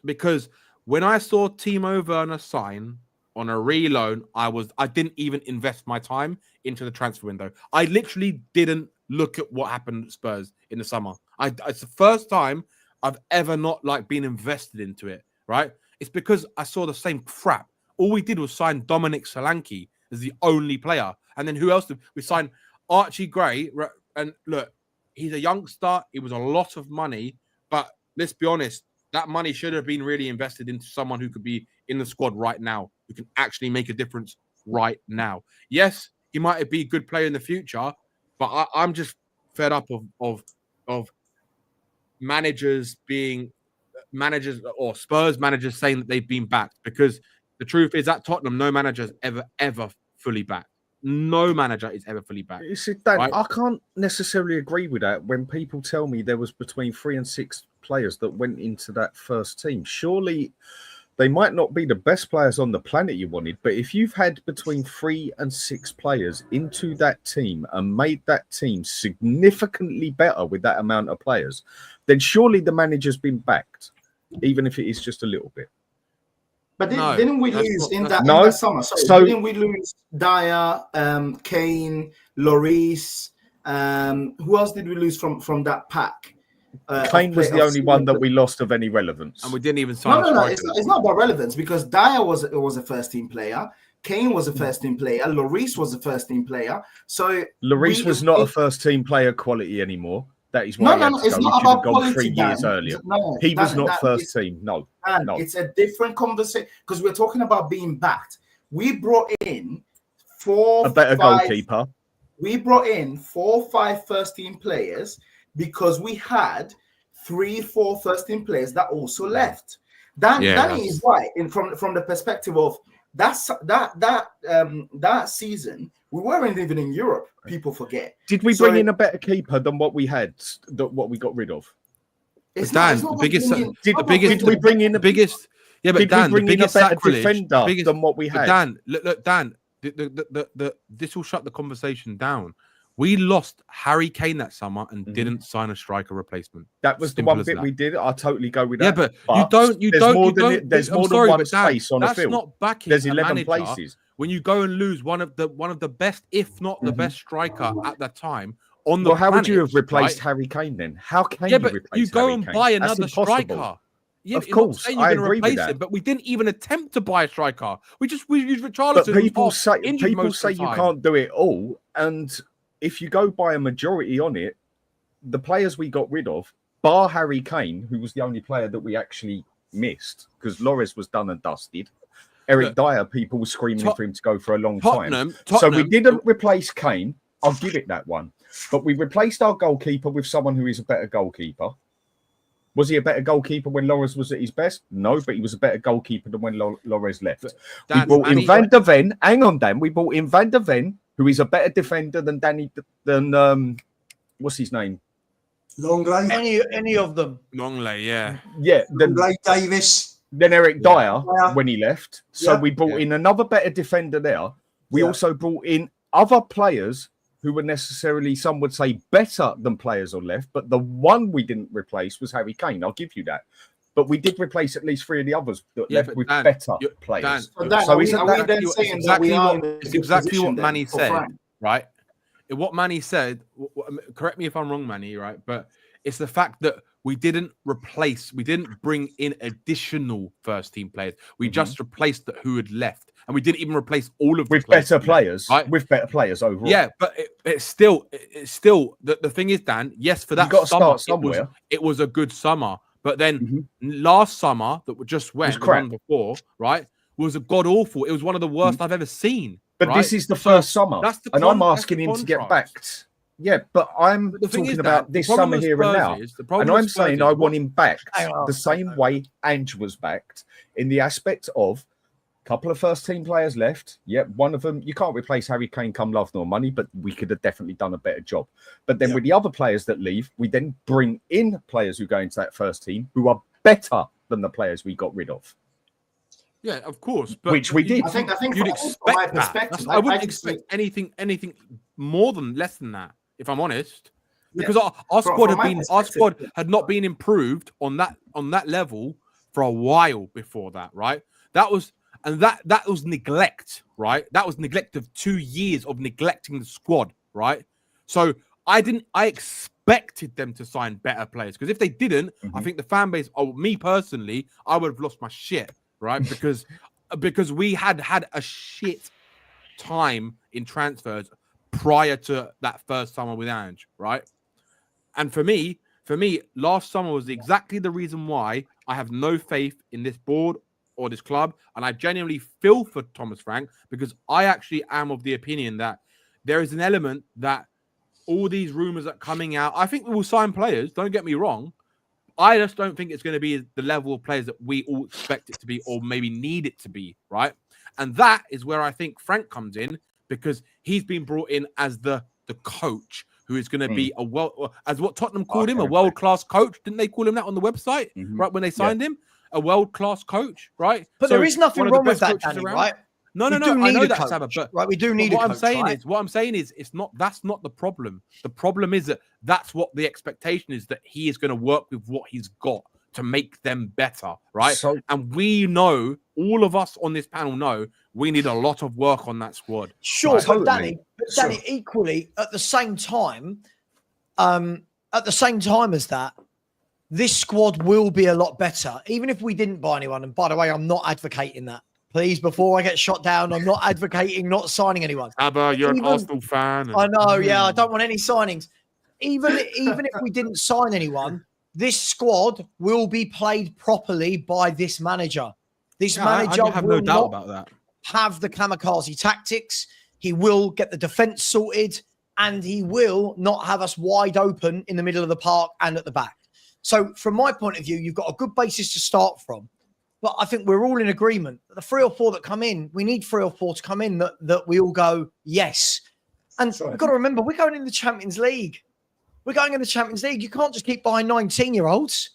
because when I saw Timo Werner sign on a reloan, I didn't even invest my time into the transfer window. I literally didn't look at what happened at Spurs in the summer. It's the first time I've ever not been invested into it, right? It's because I saw the same crap. All we did was sign Dominic Solanke as the only player. And then who else did we sign? Archie Gray. And look, he's a youngster. It was a lot of money. But let's be honest, that money should have been really invested into someone who could be in the squad right now, who can actually make a difference right now. Yes, he might be a good player in the future, but I'm just fed up of managers or Spurs managers saying that they've been backed, because the truth is at Tottenham, no manager is ever fully backed. No manager is ever fully backed.
You see, Dan,
right?
I can't necessarily agree with that when people tell me there was between 3 and 6 players that went into that first team. Surely they might not be the best players on the planet you wanted, but if you've had between 3 and 6 players into that team and made that team significantly better with that amount of players, then surely the manager's been backed, even if it is just a little bit.
But didn't we lose in that summer?
So
didn't we lose Dyer, Kane, Lloris? Who else did we lose from that pack?
Kane was the only one that we lost of any relevance,
and we didn't even sign.
No. It's not about relevance, because Dyer was a first team player. Kane was a first team player. Lloris was a first team player. So
Lloris was not a first team player quality anymore. That is why
it's not about quality.
3 years earlier. He was not first team. No.
It's a different conversation, because we're talking about being backed. We brought in a better goalkeeper. We brought in 4 or 5 first team players because we had 3 or 4 first team players that also left. Danny is right from the perspective of that season. We weren't even in Europe. People forget.
Did we bring in a better keeper than what we had? What we got rid of?
Did we
bring in the biggest?
Yeah, but Dan, the biggest sacrilege
defender than what we had.
Dan, look, Dan. This will shut the conversation down. We lost Harry Kane that summer and didn't sign a striker replacement.
That was the one bit we did. I totally go with that.
Yeah, but
there's more than one space on the field.
That's not backing.
There's 11 places.
When you go and lose one of the best, if not the best striker at that time on the
how
planet,
would you have replaced Harry Kane then? How can you replace
you go
Harry
and
Kane?
buy another striker. Yeah,
of course, I agree with that.
But we didn't even attempt to buy a striker. We used Richarlison.
But people say you can't do it all, and if you go by a majority on it, the players we got rid of, bar Harry Kane, who was the only player that we actually missed, because Lloris was done and dusted. Eric Dyer, people were screaming for him to go for a long time. So we didn't replace Kane. I'll give it that one. But we replaced our goalkeeper with someone who is a better goalkeeper. Was he a better goalkeeper when Lloris was at his best? No, but he was a better goalkeeper than when Lloris left. We brought in Van der Ven. Hang on, Dan. We brought in Van der Ven, who is a better defender than what's his name?
Longley.
Any of them.
Longley, yeah.
Yeah.
Longley, Davis.
Then Eric Dyer when he left. So we brought in another better defender there. We also brought in other players who were necessarily, some would say, better than players on left. But the one we didn't replace was Harry Kane. I'll give you that. But we did replace at least 3 of the others that left with better players.
So isn't that exactly what Manny said, right? what Manny said, correct me if I'm wrong, Manny, right? But it's the fact that we didn't bring in additional first team players. We just replaced who had left. And we didn't even replace all of the
with better players,
right?
With better players overall.
Yeah, but it's still the thing is, Dan, yes, for that summer, it was a good summer. But then last summer that just went, the one before, right, was a god awful. It was one of the worst I've ever seen.
But this is the first summer, and I'm asking him to get backed. Yeah, but I'm talking about this summer here and now. And I'm saying I want him backed the same way Ange was backed, in the aspect of a couple of first team players left. Yeah, one of them, you can't replace Harry Kane come love nor money, but we could have definitely done a better job. But then with the other players that leave, we then bring in players who go into that first team who are better than the players we got rid of.
Yeah, of course, but
which we did.
I think
you'd expect that. I wouldn't expect anything more than less than that, if I'm honest, because our squad had not been improved on that level for a while before that, right? That was neglect, right? That was neglect of 2 years of neglecting the squad, right? So I expected them to sign better players, because if they didn't, I think the fan base, me personally, I would have lost my shit. Right, because we had a shit time in transfers prior to that first summer with Ange, right? And for me, last summer was exactly the reason why I have no faith in this board or this club, and I genuinely feel for Thomas Frank, because I actually am of the opinion that there is an element that all these rumors that are coming out, I think we will sign players. Don't get me wrong. I just don't think it's going to be the level of players that we all expect it to be, or maybe need it to be, right? And that is where I think Frank comes in, because he's been brought in as the coach who is going to be as what Tottenham called him, a world-class coach. Didn't they call him that on the website, right, when they signed him? A world-class coach, right?
But there is nothing wrong with that, Danny, right?
No. I know that, Savva, but
right, we do need a coach.
What I'm saying is, that's not the problem. The problem is that's what the expectation is, that he is going to work with what he's got to make them better, right? And we know, all of us on this panel know, we need a lot of work on that squad.
Sure, right? Danny, equally at the same time as that, this squad will be a lot better, even if we didn't buy anyone. And by the way, I'm not advocating that. Please, before I get shot down, I'm not advocating not signing anyone.
Abba, you're an Arsenal fan.
I know, yeah, I don't want any signings. Even if we didn't sign anyone, this squad will be played properly by this manager. This manager
I have no doubt about that.
Have the kamikaze tactics. He will get the defense sorted, and he will not have us wide open in the middle of the park and at the back. So from my point of view, you've got a good basis to start from. But I think we're all in agreement that the 3 or 4 that come in, we need 3 or 4 to come in that we all go, yes. And we've got to remember, we're going in the Champions League. We're going in the Champions League. You can't just keep buying 19-year-olds.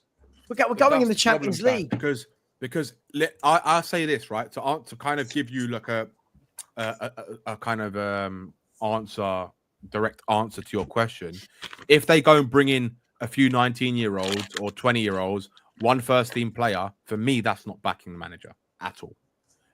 We're going in the Champions League.
Because I'll say this, right? To kind of give you like a kind of direct answer to your question. If they go and bring in a few 19-year-olds or 20-year-olds, one first team player, for me, that's not backing the manager at all.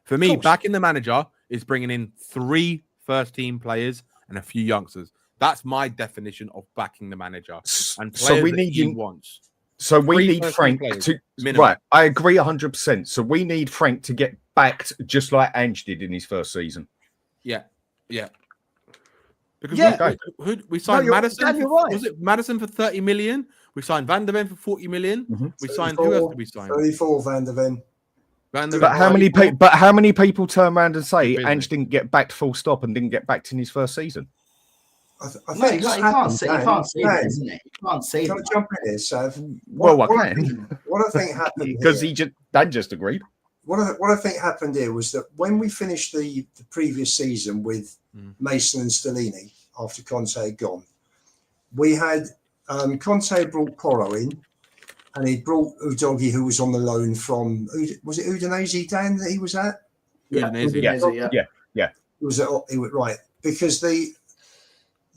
For me, backing the manager is bringing in 3 first team players and a few youngsters. That's my definition of backing the manager. And players that he wants.
So we need Frank to minimum. Right. I agree 100%. So we need Frank to get backed just like Ange did in his first season.
Yeah. Because we signed Maddison. Was it Maddison for 30 million? We signed Van der Ven for 40 million. We signed, who else did we sign?
34 Van der Ven.
But how many people turn around and say Ange didn't get backed full stop and didn't get backed in his first season?
I think you can't say that, isn't it? You can't say that.
Can I jump in here, Sav?
I can.
What I think happened
because Dan just agreed.
What I think happened here was that when we finished the previous season with Mason and Stellini after Conte had gone, we had Conte brought Porro in, and he brought Udogie, who was on the loan from, was it Udinese, Dan, that he was at?
Udinese,
yeah.
He was right, because the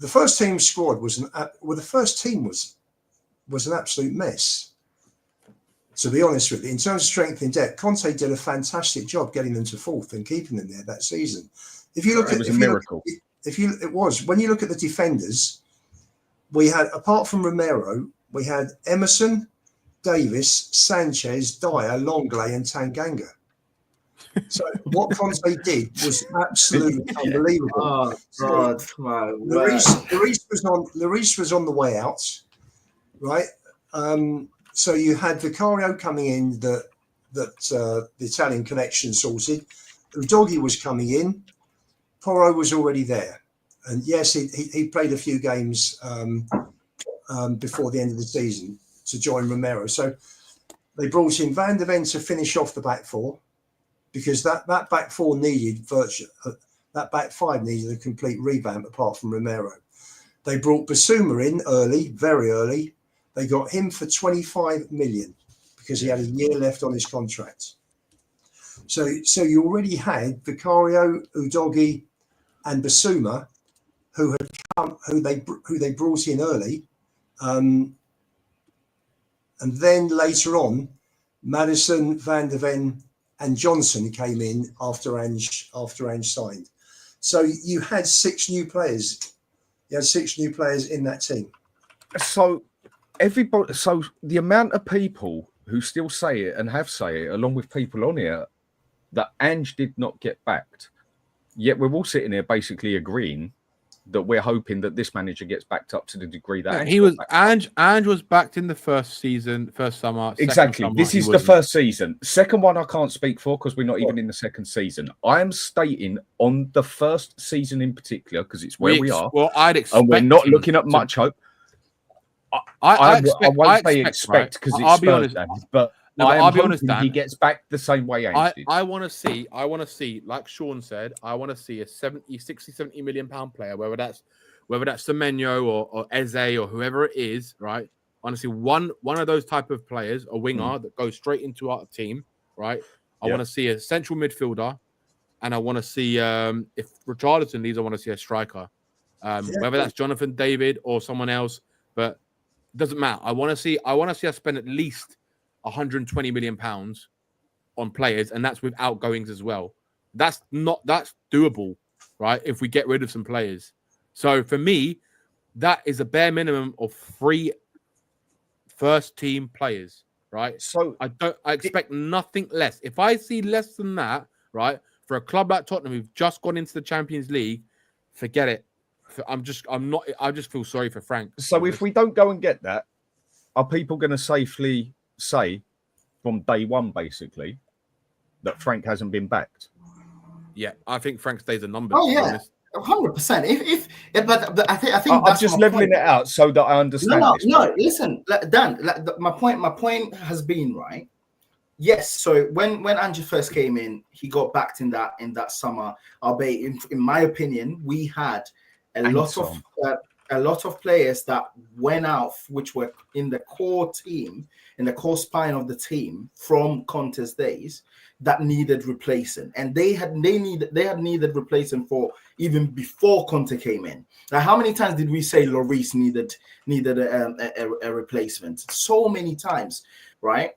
first team squad was an absolute mess. To be honest with you, in terms of strength in depth, Conte did a fantastic job getting them to 4th and keeping them there that season. If you look
it was a miracle.
When you look at the defenders, we had, apart from Romero, we had Emerson, Davis, Sanchez, Dyer, Longley, and Tanganga. So what Conte did was absolutely unbelievable.
Oh God, my word.
Lloris was on the way out, right? So you had Vicario coming in that the Italian connection sorted. Udogie was coming in. Porro was already there, and yes, he played a few games before the end of the season to join Romero. So they brought in Van de Ven to finish off the back four, because that back four needed that back five needed a complete revamp apart from Romero. They brought Basuma in early, very early. They got him for 25 million because he had a year left on his contract. So you already had Vicario, Udogie, and Basuma, who they brought in early, and then later on, Maddison, Van de Ven, and Johnson came in after Ange signed. So you had 6 new players. You had 6 new players in that team.
So the amount of people who still say it and have say it, along with people on here, that Ange did not get backed. Yet we're all sitting here basically agreeing that we're hoping that this manager gets backed up to the degree that
Ange was backed in the first season, first summer.
Exactly.
Summer,
this is the first season. Second one I can't speak for because we're not even in the second season. I am stating on the first season in particular, because it's where we are.
Well, I'd expect,
and we're not looking at much hope. I won't say expect because it's Spurs, but I'll be honest, Dan,
he
gets back the same way Ange did.
I want to see, like Sean said, I want to see a 60-70 million pound player, whether that's Semenyo or Eze or whoever it is, right? I want to see one of those type of players, a winger that goes straight into our team, right? I want to see a central midfielder, and I want to see if Richarlison leaves, I want to see a striker, whether that's Jonathan David or someone else, but it doesn't matter. I want to see us spend at least 120 million pounds on players, and that's with outgoings as well. That's doable, right? If we get rid of some players. So for me, that is a bare minimum of 3 first team players, right? So I expect nothing less. If I see less than that, right, for a club like Tottenham who've just gone into the Champions League, forget it. I just feel sorry for Frank.
So if we don't go and get that, are people going to safely say from day one, basically, that Frank hasn't been backed?
Yeah, I think Frank stays a number.
Oh yeah, 100%. But I think
I'm
that's
just leveling it out so that I understand.
No. Listen, Dan. My point has been right. Yes. So when Ange first came in, he got backed in that summer. Albeit, in my opinion, we had a lot of players that went out, which were in the core team, in the core spine of the team from Conte's days, that needed replacing, and they had needed replacing for even before Conte came in. Now, how many times did we say Lloris needed a replacement? So many times, right?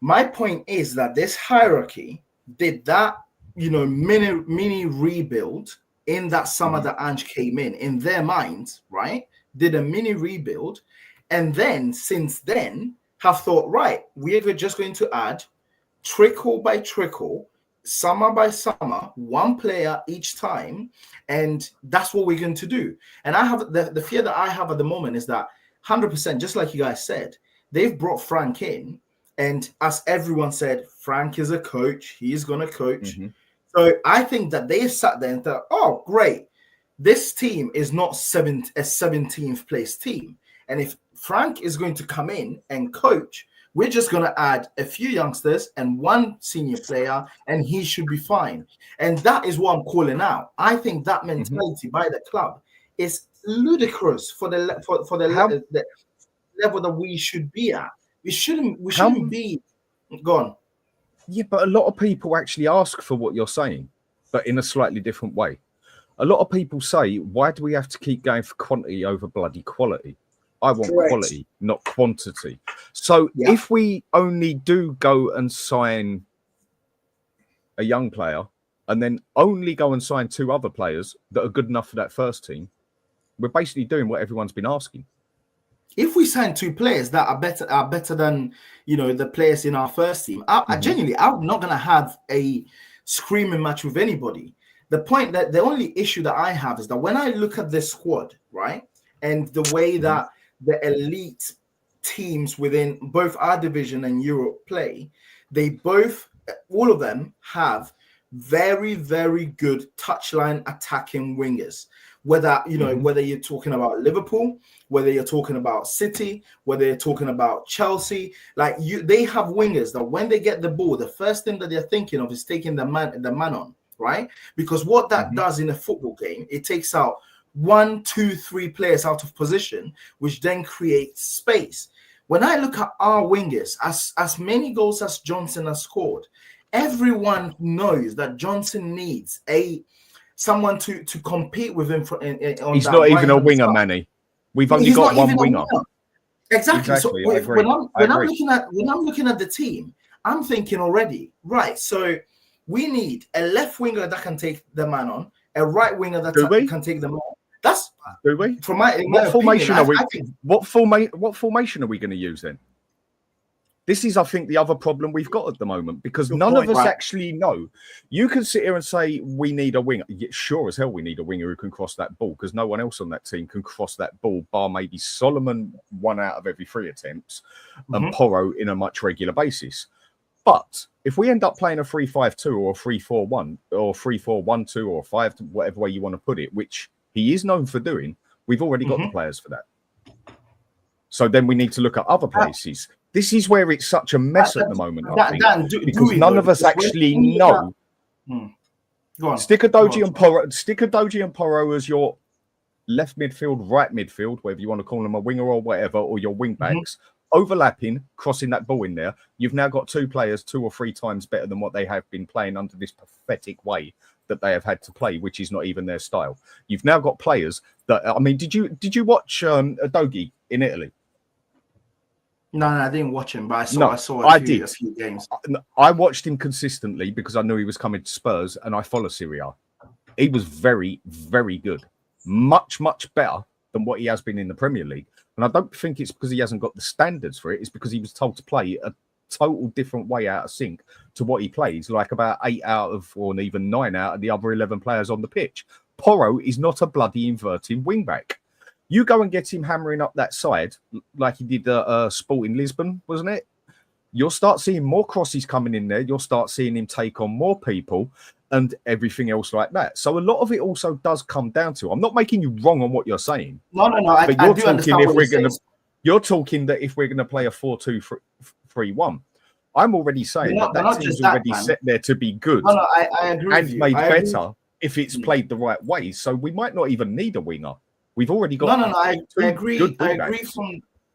My point is that this hierarchy did that, mini rebuild in that summer that Ange came in their minds, right? Did a mini rebuild, and then since then have thought, right, we're just going to add trickle by trickle, summer by summer, 1 player each time, and that's what we're going to do. And I have the fear that I have at the moment is that 100%, just like you guys said, they've brought Frank in, and as everyone said, Frank is a coach, he's going to coach. So I think that they sat there and thought, oh, great, this team is not a 17th place team. And if Frank is going to come in and coach, we're just going to add a few youngsters and 1 senior player, and he should be fine. And that is what I'm calling out. I think that mentality by the club is ludicrous for the level that we should be at. We shouldn't be gone.
Yeah, but a lot of people actually ask for what you're saying, but in a slightly different way. A lot of people say, why do we have to keep going for quantity over bloody quality? I want quality, not quantity. So if we only do go and sign a young player and then only go and sign 2 other players that are good enough for that first team, we're basically doing what everyone's been asking.
If we sign 2 players that are better than the players in our first team, I genuinely, I'm not gonna have a screaming match with anybody. The only issue that I have is that when I look at this squad, right, and the way that the elite teams within both our division and Europe play, all of them have very, very good touchline attacking wingers. Whether whether you're talking about Liverpool, whether you're talking about City, whether you're talking about Chelsea, they have wingers that when they get the ball, the first thing that they're thinking of is taking the man on, right? Because what that does in a football game, it takes out 1, 2, 3 players out of position, which then creates space. When I look at our wingers, as many goals as Johnson has scored, everyone knows that Johnson needs someone to compete with him on
He's
that
not even a winger,
side.
Manny. We've only got one winger.
Exactly. So
I agree.
when I'm looking at the team, I'm thinking already, right? So we need a left winger that can take the man on, a right winger that can take the man on. That's
do we?
From my
formation
opinion,
are we? What formation are we going to use then? This is, I think, the other problem we've got at the moment, because none of us actually know. You can sit here and say we need a winger. Sure as hell we need a winger who can cross that ball, because no one else on that team can cross that ball, bar maybe Solomon 1 out of every 3 attempts and Porro in a much regular basis. But if we end up playing a 3-5-2 or a 3-4-1 or 3-4-1-2 or 5, whatever way you want to put it, which he is known for doing, we've already got the players for that. So then we need to look at other places. This is where it's such a mess at the moment, I think, because none of us actually know. Stick a Doji and Porro as your left midfield, right midfield, whether you want to call them a winger or whatever, or your wing backs, overlapping, crossing that ball in there. You've now got 2 players 2 or 3 times better than what they have been playing under this pathetic way that they have had to play, which is not even their style. You've now got players that, I mean, did you watch Dogi in Italy?
No, I didn't watch him, but I saw a few games.
I watched him consistently because I knew he was coming to Spurs, and I follow Serie A. He was very, very good. Much, much better than what he has been in the Premier League. And I don't think it's because he hasn't got the standards for it. It's because he was told to play a total different way out of sync to what he plays, like about 8 out of, or even 9 out of the other 11 players on the pitch. Porro is not a bloody inverting wingback. You go and get him hammering up that side like he did Sporting Lisbon, wasn't it? You'll start seeing more crosses coming in there. You'll start seeing him take on more people and everything else like that. So a lot of it also does come down to, I'm not making you wrong on what you're saying.
No. I do understand what you're saying.
You're talking that if we're going to play a 4-2-3-1, I'm already saying that team's already set there to be good.
No, I agree
and
with you.
made better if it's played the right way. So we might not even need a winger. We've already got.
I agree.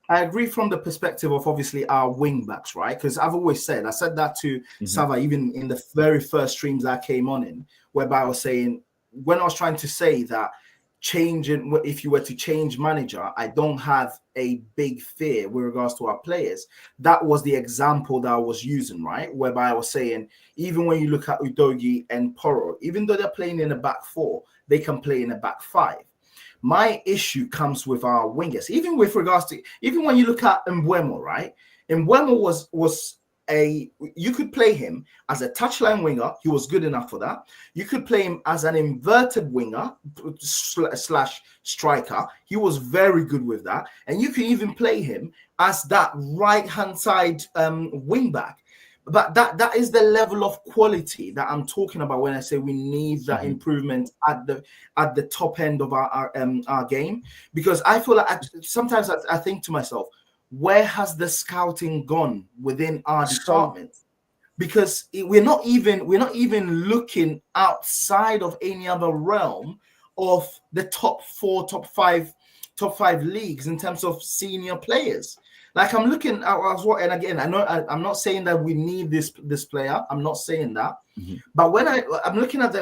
I agree from the perspective of obviously our wing backs, right? Because I've always said, I said that to Savva even in the very first streams I came on in, whereby I was saying, when I was trying to say that changing, if you were to change manager, I don't have a big fear with regards to our players. That was the example that I was using, right? Whereby I was saying, even when you look at Udogie and Porro, even though they're playing in a back 4, they can play in a back 5. My issue comes with our wingers, even with regards to, even when you look at Mbeumo, right? Mbeumo was you could play him as a touchline winger. He was good enough for that. You could play him as an inverted winger slash striker. He was very good with that. And you can even play him as that right-hand side wing back. But that is the level of quality that I'm talking about when I say we need that improvement at the top end of our game. Because I feel like sometimes I think to myself, where has the scouting gone within our department? Because we're not even looking outside of any other realm of the top 4, top 5 leagues in terms of senior players. Like I'm looking at as well, and again, I know I'm not saying that we need this player. I'm not saying that. But when I'm looking at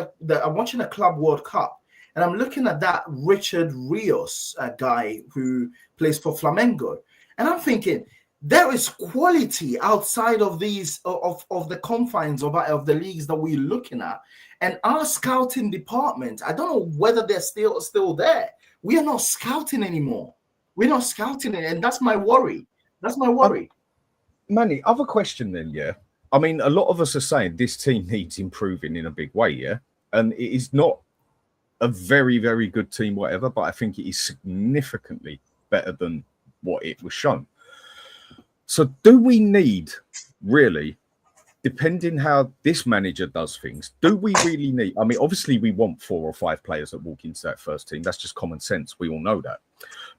I'm watching a Club World Cup, and I'm looking at that Richard Rios guy who plays for Flamengo, and I'm thinking there is quality outside of these of the confines of the leagues that we're looking at, and our scouting department. I don't know whether they're still there. We are not scouting anymore. We're not scouting it, and that's my worry. That's my worry.
Manny, other question then, yeah. I mean, a lot of us are saying this team needs improving in a big way, yeah, and it is not a very, very good team, whatever, but I think it is significantly better than what it was shown. So do we need, really, depending how this manager does things, do we really need, I mean, obviously we want 4 or 5 players that walk into that first team. That's just common sense. We all know that.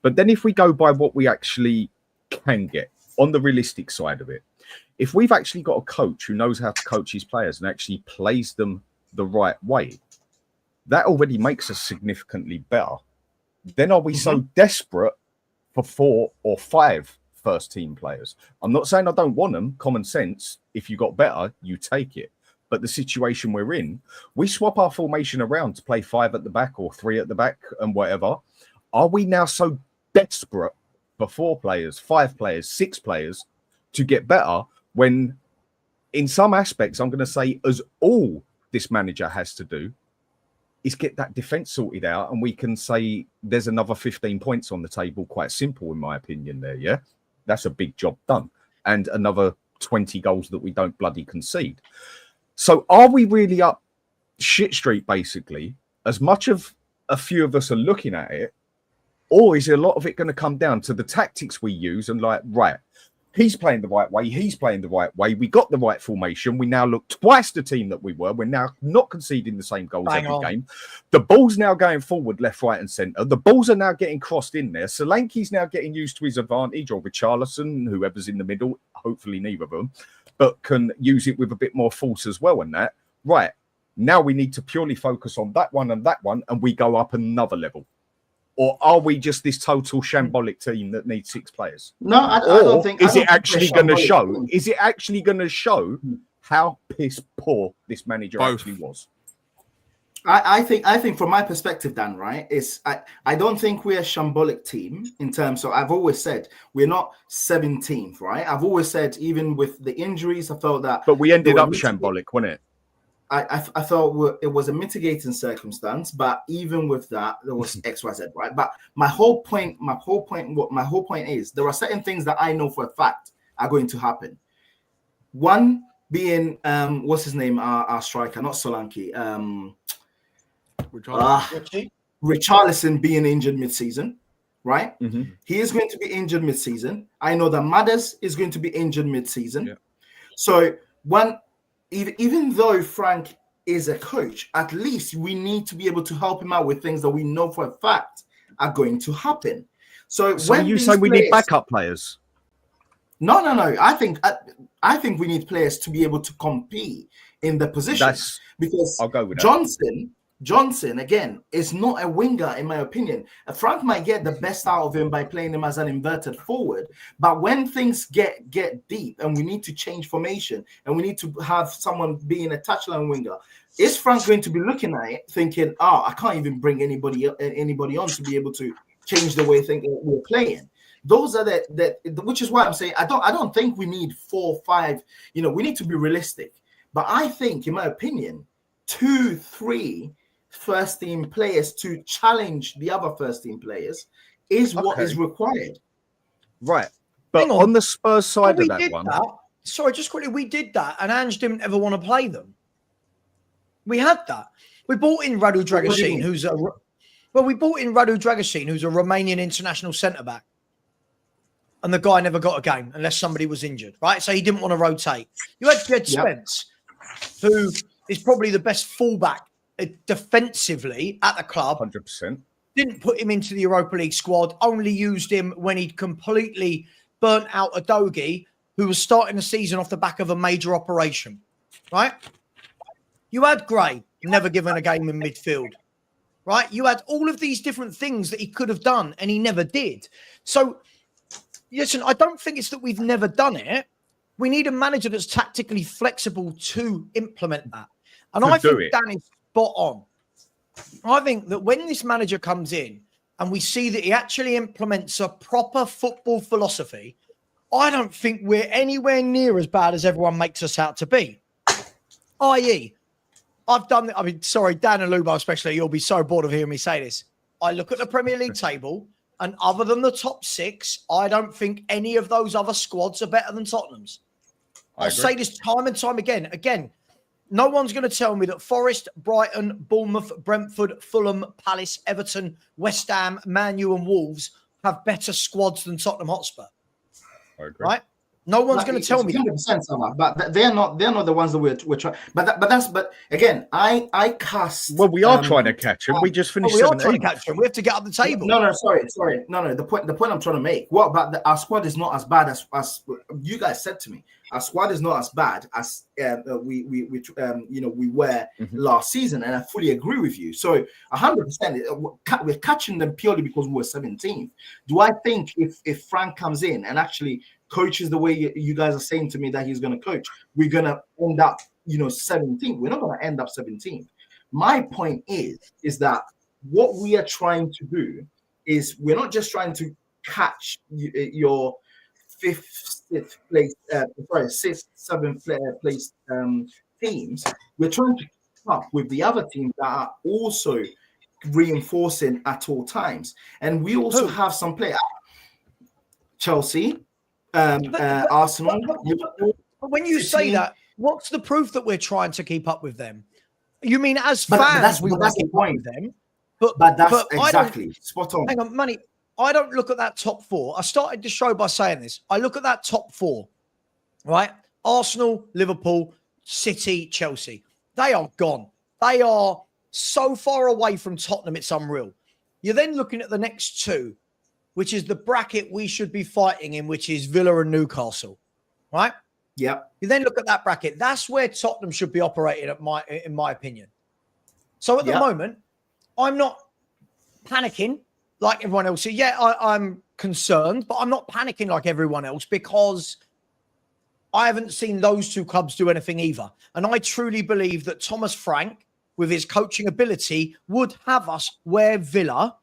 But then if we go by what we actually can get on the realistic side of it, if we've actually got a coach who knows how to coach his players and actually plays them the right way, that already makes us significantly better. Then are we so desperate for 4 or 5 first team players? I'm not saying I don't want them. Common sense. If you got better, you take it. But the situation we're in, we swap our formation around to play 5 at the back or 3 at the back and whatever. Are we now so desperate for 4 players, 5 players, 6 players to get better when in some aspects, I'm going to say as all this manager has to do is get that defense sorted out, and we can say there's another 15 points on the table. Quite simple, in my opinion, there, yeah? That's a big job done. And another 20 goals that we don't bloody concede. So are we really up shit street, basically, as much of a few of us are looking at it, or is a lot of it going to come down to the tactics we use and like, right, he's playing the right way, he's playing the right way, we got the right formation, we now look twice the team that we were, we're now not conceding the same goals every game. The ball's now going forward, left, right and centre. The balls are now getting crossed in there. Solanke's now getting used to his advantage, or Richarlison, whoever's in the middle, hopefully neither of them, but can use it with a bit more force as well. And that, right, now we need to purely focus on that one, and we go up another level. Or are we just this total shambolic team that needs 6 players?
No, I don't think.
Is it actually going to show? Is it actually going to show how piss poor this manager actually was?
I think from my perspective, Dan, right, is I don't think we're a shambolic team in terms of, I've always said we're not 17th, right? I've always said, even with the injuries, I felt that.
But we ended up shambolic, wasn't it?
I felt it was a mitigating circumstance, but even with that, there was XYZ, right? But my whole point is there are certain things that I know for a fact are going to happen. One being what's his name? Our striker, not Solanke. Richarlison being injured mid-season, right? Mm-hmm. He is going to be injured mid-season. I know that Madders is going to be injured mid-season. Yeah. So even though Frank is a coach, at least we need to be able to help him out with things that we know for a fact are going to happen. So when
you say we need backup players?
No. I think we need players to be able to compete in the position. Because
I'll go with that.
Johnson, again, is not a winger, in my opinion. Frank might get the best out of him by playing him as an inverted forward. But when things get deep and we need to change formation and we need to have someone being a touchline winger, is Frank going to be looking at it thinking, I can't even bring anybody on to be able to change the way we're playing? Those are which is why I'm saying I don't think we need 4 or 5. We need to be realistic. But I think, in my opinion, 2, 3 first team players to challenge the other first team players is what is required.
Right. But on the Spurs side of that one.
Sorry, just quickly, we did that and Ange didn't ever want to play them. We had that. We brought in Radu Dragusin, who's a Romanian international centre-back. And the guy never got a game unless somebody was injured, right? So he didn't want to rotate. You had Jed Spence, who is probably the best fullback defensively at the club.
100%.
Didn't put him into the Europa League squad, only used him when he'd completely burnt out Udogie, who was starting the season off the back of a major operation, right? You had Gray, never given a game in midfield, right? You had all of these different things that he could have done, and he never did. So, listen, I don't think it's that we've never done it. We need a manager that's tactically flexible to implement that. And I think Dan is spot on. I think that when this manager comes in and we see that he actually implements a proper football philosophy, I don't think we're anywhere near as bad as everyone makes us out to be. I.e., I've done it. I mean, sorry, Dan and Lubo especially, you'll be so bored of hearing me say this. I look at the Premier League table, and other than the top 6, I don't think any of those other squads are better than Tottenham's. I'll say this time and time again. Again, no one's going to tell me that Forest, Brighton, Bournemouth, Brentford, Fulham, Palace, Everton, West Ham, Man U and Wolves have better squads than Tottenham Hotspur.
I agree.
Right? No one's going to tell me
100%, Savva, but they're not the ones that we're trying. But again, I cast.
Well, we are trying to catch them. We just finished.
We are trying to catch them. We have to get up the table.
No, sorry. No. The point I'm trying to make. What about our squad is not as bad as you guys said to me. Our squad is not as bad as we were last season, and I fully agree with you. So 100%, we're catching them purely because we were 17th. Do I think if Frank comes in and actually coaches the way you guys are saying to me that he's going to coach, we're going to end up 17th? We're not going to end up 17th. My point is that what we are trying to do is we're not just trying to catch your 5th, 6th place, 6th, 7th place teams. We're trying to keep up with the other teams that are also reinforcing at all times, and we also have some players. Chelsea, Arsenal.
But when you say that, what's the proof that we're trying to keep up with them? You mean as fans, we want to keep up with them? But
that's exactly spot on.
Hang on, Money. I don't look at that top 4. I started the show by saying this. I look at that top 4, right? Arsenal, Liverpool, City, Chelsea. They are gone. They are so far away from Tottenham, it's unreal. You're then looking at the next 2, which is the bracket we should be fighting in, which is Villa and Newcastle, right?
Yeah.
You then look at that bracket. That's where Tottenham should be operating, in my opinion. So at the moment, I'm not panicking like everyone else. Yeah, I'm concerned, but I'm not panicking like everyone else because I haven't seen those 2 clubs do anything either. And I truly believe that Thomas Frank, with his coaching ability, would have us where Villa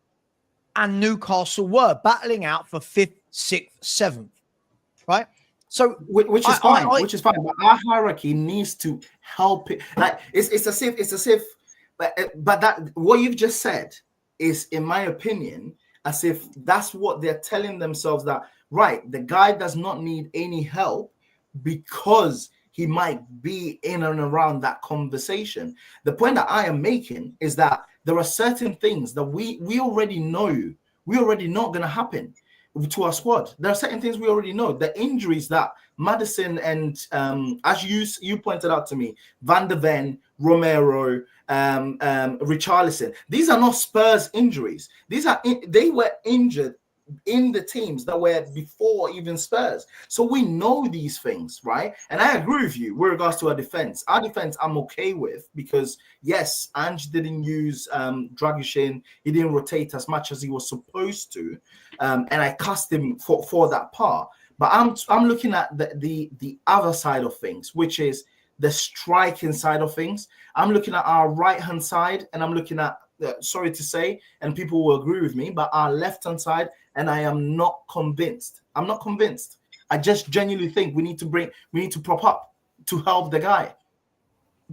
and Newcastle were, battling out for 5th, 6th, 7th, right? So,
which is fine. But our hierarchy needs to help it. Like it's as if, but that what you've just said is, in my opinion, as if that's what they're telling themselves, that right, the guy does not need any help because he might be in and around that conversation. The point that I am making is that there are certain things that we already know. We already know going to happen to our squad. There are certain things we already know. The injuries that Maddison and, as you pointed out to me, Van de Ven, Romero, Richarlison. These are not Spurs injuries. They were injured in the teams that were before even Spurs. So we know these things, right? And I agree with you with regards to our defense. Our defense I'm okay with because, yes, Ange didn't use Dragushin. He didn't rotate as much as he was supposed to. And I cast him for that part. But I'm looking at the other side of things, which is the striking side of things. I'm looking at our right-hand side, and I'm looking at, sorry to say, and people will agree with me, but our left-hand side, and I am not convinced. I'm not convinced. I just genuinely think we need to prop up to help the guy.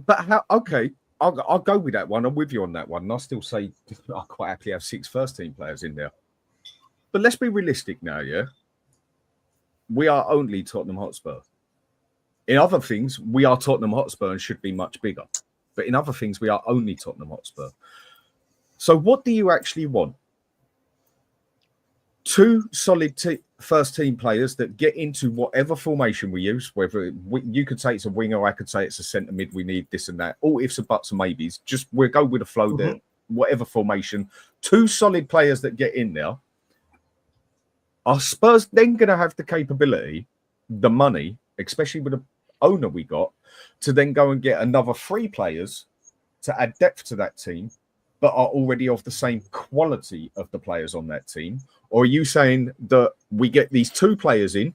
But how? Okay, I'll go with that one. I'm with you on that one. And I still say I quite happily have 6 first-team players in there. But let's be realistic now, yeah? We are only Tottenham Hotspur. In other things, we are Tottenham Hotspur and should be much bigger. But in other things, we are only Tottenham Hotspur. So what do you actually want? 2 solid first-team players that get into whatever formation we use, whether you could say it's a winger, I could say it's a centre mid, we need this and that. All ifs and buts and maybes. Just we'll go with the flow there, whatever formation. 2 solid players that get in there. Are Spurs then going to have the capability, the money, especially with the owner we got, to then go and get another 3 players to add depth to that team, but are already of the same quality of the players on that team? Or are you saying that we get these 2 players in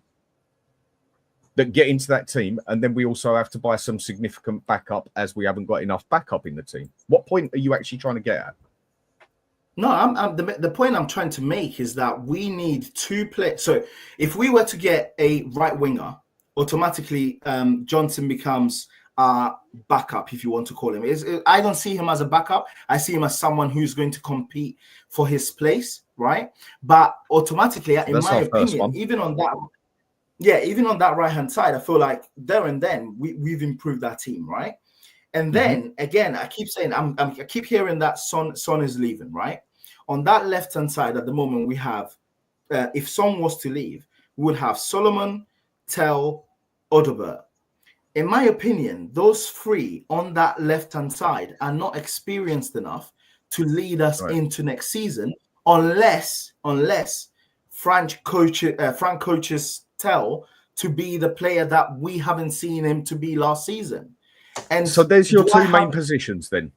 that get into that team, and then we also have to buy some significant backup as we haven't got enough backup in the team? What point are you actually trying to get at?
No, the point I'm trying to make is that we need two players. So if we were to get a right winger, automatically Johnson becomes our backup, if you want to call him. I don't see him as a backup. I see him as someone who's going to compete for his place, right? But automatically, in my opinion, even on that right-hand side, I feel like there and then we've improved our team, right? And then again, I keep saying I keep hearing that Son is leaving, right? On that left-hand side at the moment, we have if Son was to leave, we would have Solomon, Tell, Odobert. In my opinion, those three on that left-hand side are not experienced enough to lead us into next season, unless Frank coaches Tell to be the player that we haven't seen him to be last season. And
so there's your two main positions then,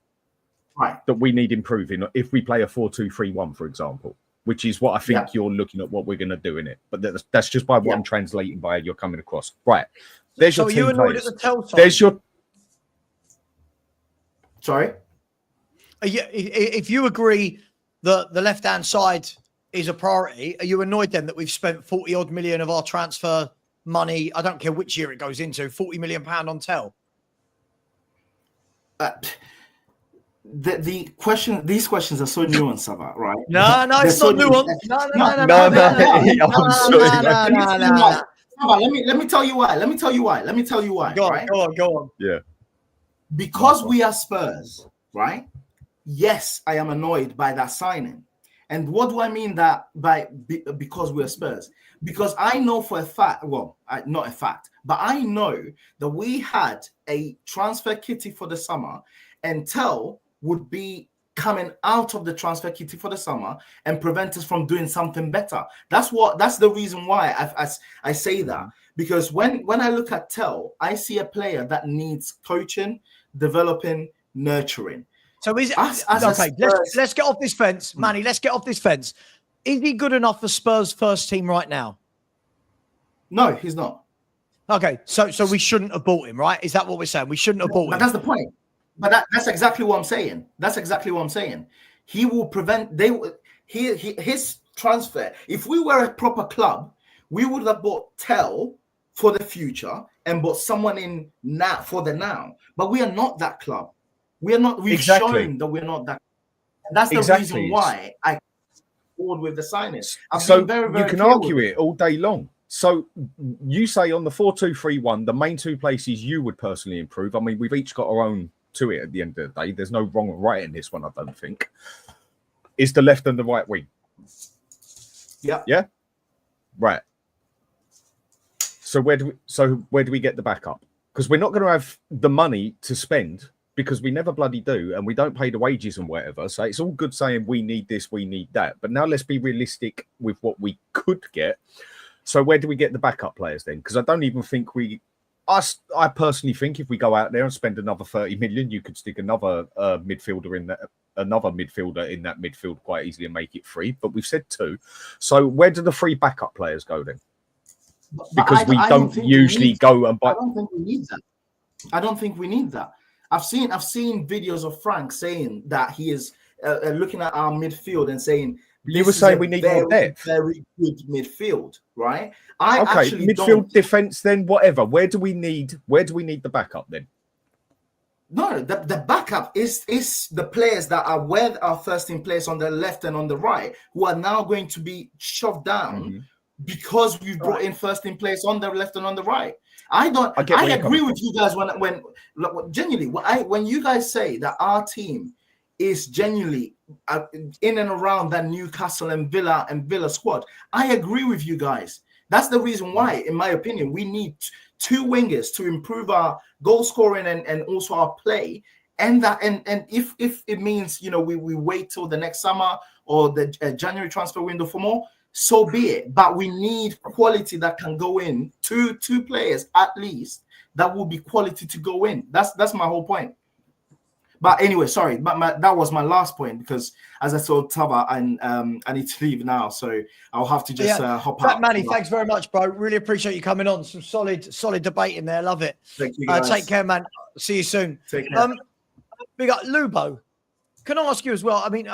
right,
that we need improving if we play a 4-2-3-1, for example, which is what I think you're looking at what we're going to do in it. But that's just by what I'm translating by you're coming across. Right. There's your team players. At the Tell time? There's your...
Sorry?
If you agree that the left-hand side is a priority, are you annoyed then that we've spent 40-odd million of our transfer money, I don't care which year it goes into, £40 million on Tell?
The question, these questions are so nuanced, Savva, right?
No, it's not nuanced.
No. Let me tell you why.
Go
right?
on.
Yeah.
Because we are Spurs, right? Yes, I am annoyed by that signing. And what do I mean that because we're Spurs? Because I know for a fact, not a fact, but I know that we had a transfer kitty for the summer, and Tell would be coming out of the transfer kitty for the summer and prevent us from doing something better. That's the reason why I say that. Because when I look at Tell, I see a player that needs coaching, developing, nurturing.
So is it okay? Let's get off this fence, Manny. Let's get off this fence. Is he good enough for Spurs' first team right now?
No, he's not.
Okay, so we shouldn't have bought him, right? Is that what we're saying? We shouldn't have bought him.
But that's the point. But that's exactly what I'm saying. He will prevent his transfer. If we were a proper club, we would have bought Tell for the future and bought someone in now for the now. But we are not that club. We are not. We've shown that we're not that. And that's the reason why I forward with the signings.
So you can argue it all day long. So you say on the 4-2-3-1, the main two places you would personally improve. I mean, we've each got our own to it at the end of the day. There's no wrong or right in this one, I don't think. Is the left and the right wing. Yeah. Right. So where do we get the backup? Because we're not going to have the money to spend, because we never bloody do, and we don't pay the wages and whatever. So it's all good saying we need this, we need that. But now let's be realistic with what we could get. So where do we get the backup players then? Because I don't even think I personally think if we go out there and spend another 30 million, you could stick another midfielder in that midfield quite easily and make it free. But we've said 2. So where do the 3 backup players go then? Because we don't usually go and buy.
I don't think we need that. I don't think we need that. I've seen videos of Frank saying that he is looking at our midfield and saying,
you were saying we need more depth.
Very good midfield, right?
Midfield, defense, then whatever. Where do we need the backup then?
No, the backup is the players that are where our first team players on the left and on the right, who are now going to be shoved down because we've brought in first team players on the left and on the right. I agree with you guys when genuinely when you guys say that our team is genuinely in and around that Newcastle and Villa squad. I agree with you guys. That's the reason why, in my opinion, we need 2 wingers to improve our goal scoring and also our play. And if it means we wait till the next summer or the January transfer window for more, so be it. But we need quality that can go in. Two players at least that will be quality to go in. That's my whole point. But anyway, sorry, but that was my last point, because as I told Savva, I need to leave now, so I'll have to just hop out.
Manny, thanks very much, bro. Really appreciate you coming on. Some solid debate in there. Love it.
Thank you, guys.
Take care, man. See you soon.
Take care.
We got Lubo. Can I ask you as well? I mean,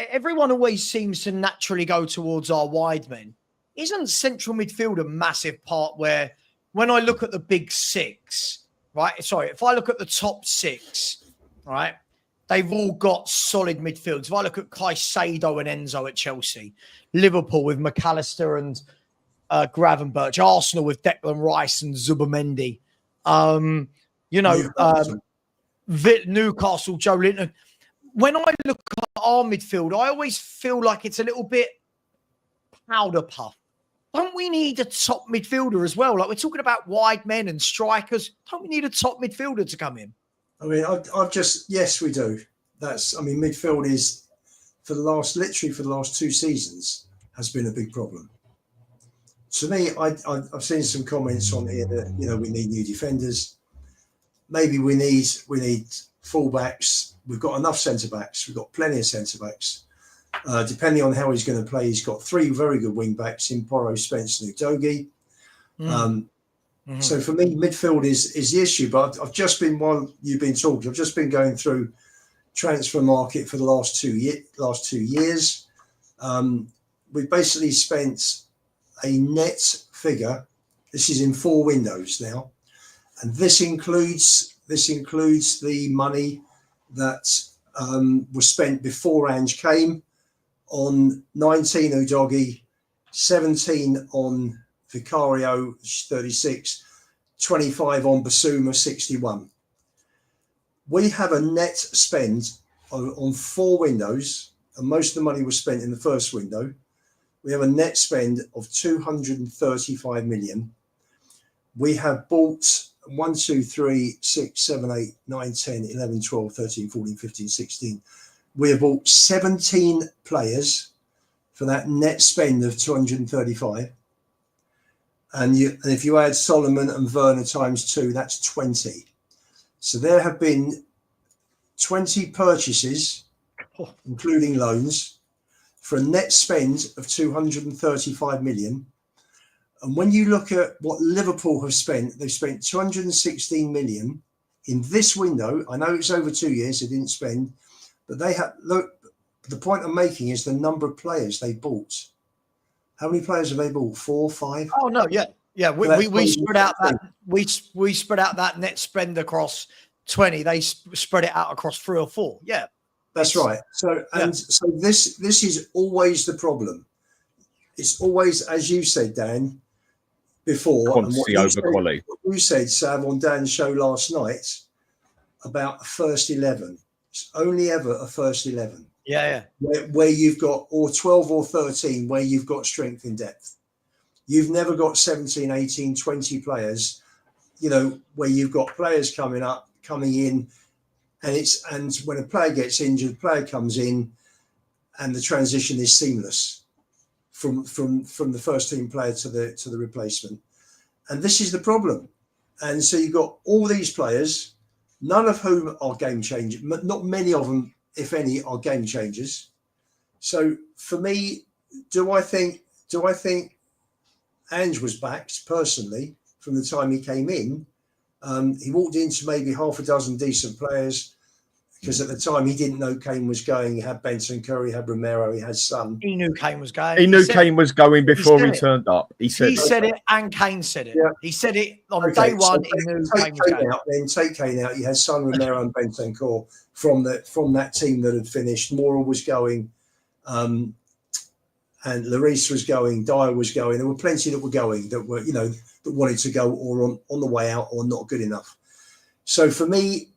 everyone always seems to naturally go towards our wide men. Isn't central midfield a massive part where, when I look at the big six, right? Sorry, if I look at the top six, right, they've all got solid midfields. If I look at Caicedo and Enzo at Chelsea, Liverpool with McAllister and Gravenberch, Arsenal with Declan Rice and Zubimendi, Newcastle, Joe Linton. When I look at our midfield, I always feel like it's a little bit powder puff. Don't we need a top midfielder as well? Like, we're talking about wide men and strikers. Don't we need a top midfielder to come in?
I mean, yes, we do. Midfield is, for the last 2 seasons, has been a big problem. To me, I've seen some comments on here that, we need new defenders. Maybe we need fullbacks. We've got enough centre-backs. We've got plenty of centre-backs. Depending on how he's going to play, he's got 3 very good wing-backs in Porro, Spence and Udogie. So for me, midfield is the issue. But I've just been, while you've been talking, I've just been going through transfer market for the last 2 years. We've basically spent a net figure. This is in 4 windows now. And this includes the money that was spent before Ange came, on 19 Udogie, 17 on Vicario, 36, 25 on Basuma, 61. We have a net spend on 4 windows, and most of the money was spent in the first window. We have a net spend of 235 million. We have bought 1, 2, 3, 6, 7, 8, 9, 10, 11, 12, 13, 14, 15, 16. We have bought 17 players for that net spend of 235. And if you add Solomon and Werner times 2, that's 20. So there have been 20 purchases, including loans, for a net spend of 235 million. And when you look at what Liverpool have spent, they've spent 216 million in this window. I know it's over 2 years, they didn't spend, but they have, look, the point I'm making is the number of players they bought. How many players have they bought? 4, 5?
Oh no, yeah. We spread out that we spread out that net spend across 20. They spread it out across 3 or 4. Yeah.
That's right. So this is always the problem. It's always, as you said, Dan, before,
quantity over quality.
What you said, Sav, on Dan's show last night about a first 11. It's only ever a first 11.
Yeah.
Where you've got, or 12 or 13, where you've got strength in depth. You've never got 17, 18, 20 players, where you've got players coming in, and when a player gets injured, player comes in, and the transition is seamless from the first team player to the replacement. And this is the problem. And so you've got all these players, none of whom are game changers. Not many of them, if any, are game changers. So for me, do I think Ange was backed personally from the time he came in? He walked into maybe half a dozen decent players, because at the time he didn't know Kane was going. He had Benson Curry, he had Romero, he had Son.
He knew Kane was going.
He knew Kane was going before he turned up. He said
it, and Kane said it. Yeah. He said it on day one. He knew Kane was going.
Then take Kane out. You had Son, Romero, and Benson Curry from that team that had finished. Mora was going, and Lloris was going. Dyer was going. There were plenty that were going, that were that wanted to go, or on the way out, or not good enough. So for me,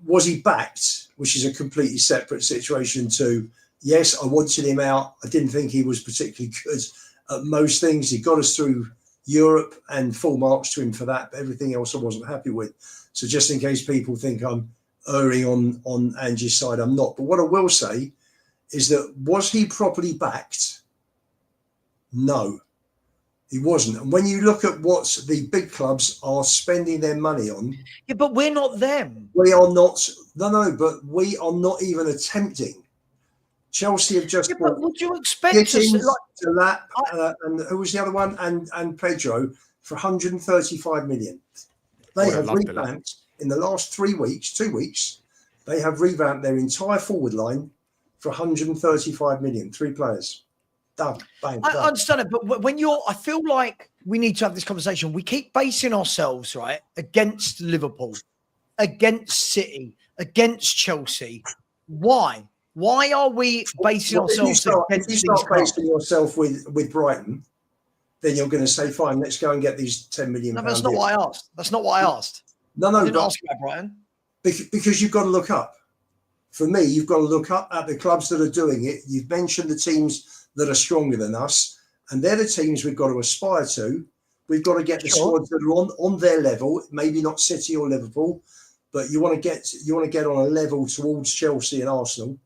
was he backed, which is a completely separate situation to, yes, I wanted him out. I didn't think he was particularly good at most things. He got us through Europe, and full marks to him for that. But everything else I wasn't happy with. So just in case people think I'm erring on Ange's side, I'm not. But what I will say is that, was he properly backed? No, he wasn't. And when you look at what the big clubs are spending their money on...
Yeah, but we're not them.
We are not... No, but we are not even attempting. Chelsea have just...
Yeah, but would you expect
to Lap, and who was the other one? And Pedro, for 135 million. They have revamped in the last 2 weeks, They have revamped their entire forward line for 135 million. 3 players. Done. Bang.
I
done.
understand it, but when I feel like we need to have this conversation. We keep basing ourselves, right, against Liverpool, against City, against Chelsea. Why? Why are we basing ourselves against
these
these clubs?
If you start basing yourself with Brighton, then you're going to say, fine, let's go and get these 10 million
No,
pound
that's not
deals.
what I asked. That's not what I asked.
No,
I didn't ask you about Brighton.
Because you've got to look up. For me, you've got to look up at the clubs that are doing it. You've mentioned the teams that are stronger than us, and they're the teams we've got to aspire to. We've got to get the squads that are on their level, maybe not City or Liverpool, but you want to get on a level towards Chelsea and Arsenal,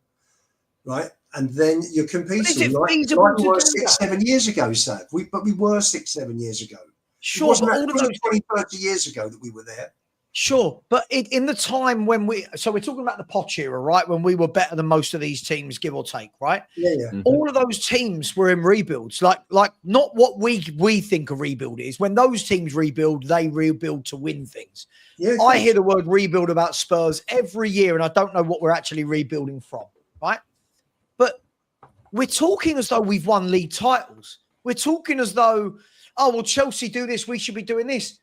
right? And then you're competing. Like we were 6-7 years ago, Sav. But we were 6-7 years ago.
Sure, but all
it
of those
20-30 years ago that we were there.
Sure, but in the time when we're talking about the Poch era, right? When we were better than most of these teams, give or take, right?
Yeah.
Mm-hmm.
All of those teams were in rebuilds, like not what we think a rebuild is. When those teams rebuild, they rebuild to win things.
Yeah,
I hear the word rebuild about Spurs every year, and I don't know what we're actually rebuilding from, right? But we're talking as though we've won league titles. We're talking as though, oh, well, Chelsea do this, we should be doing this.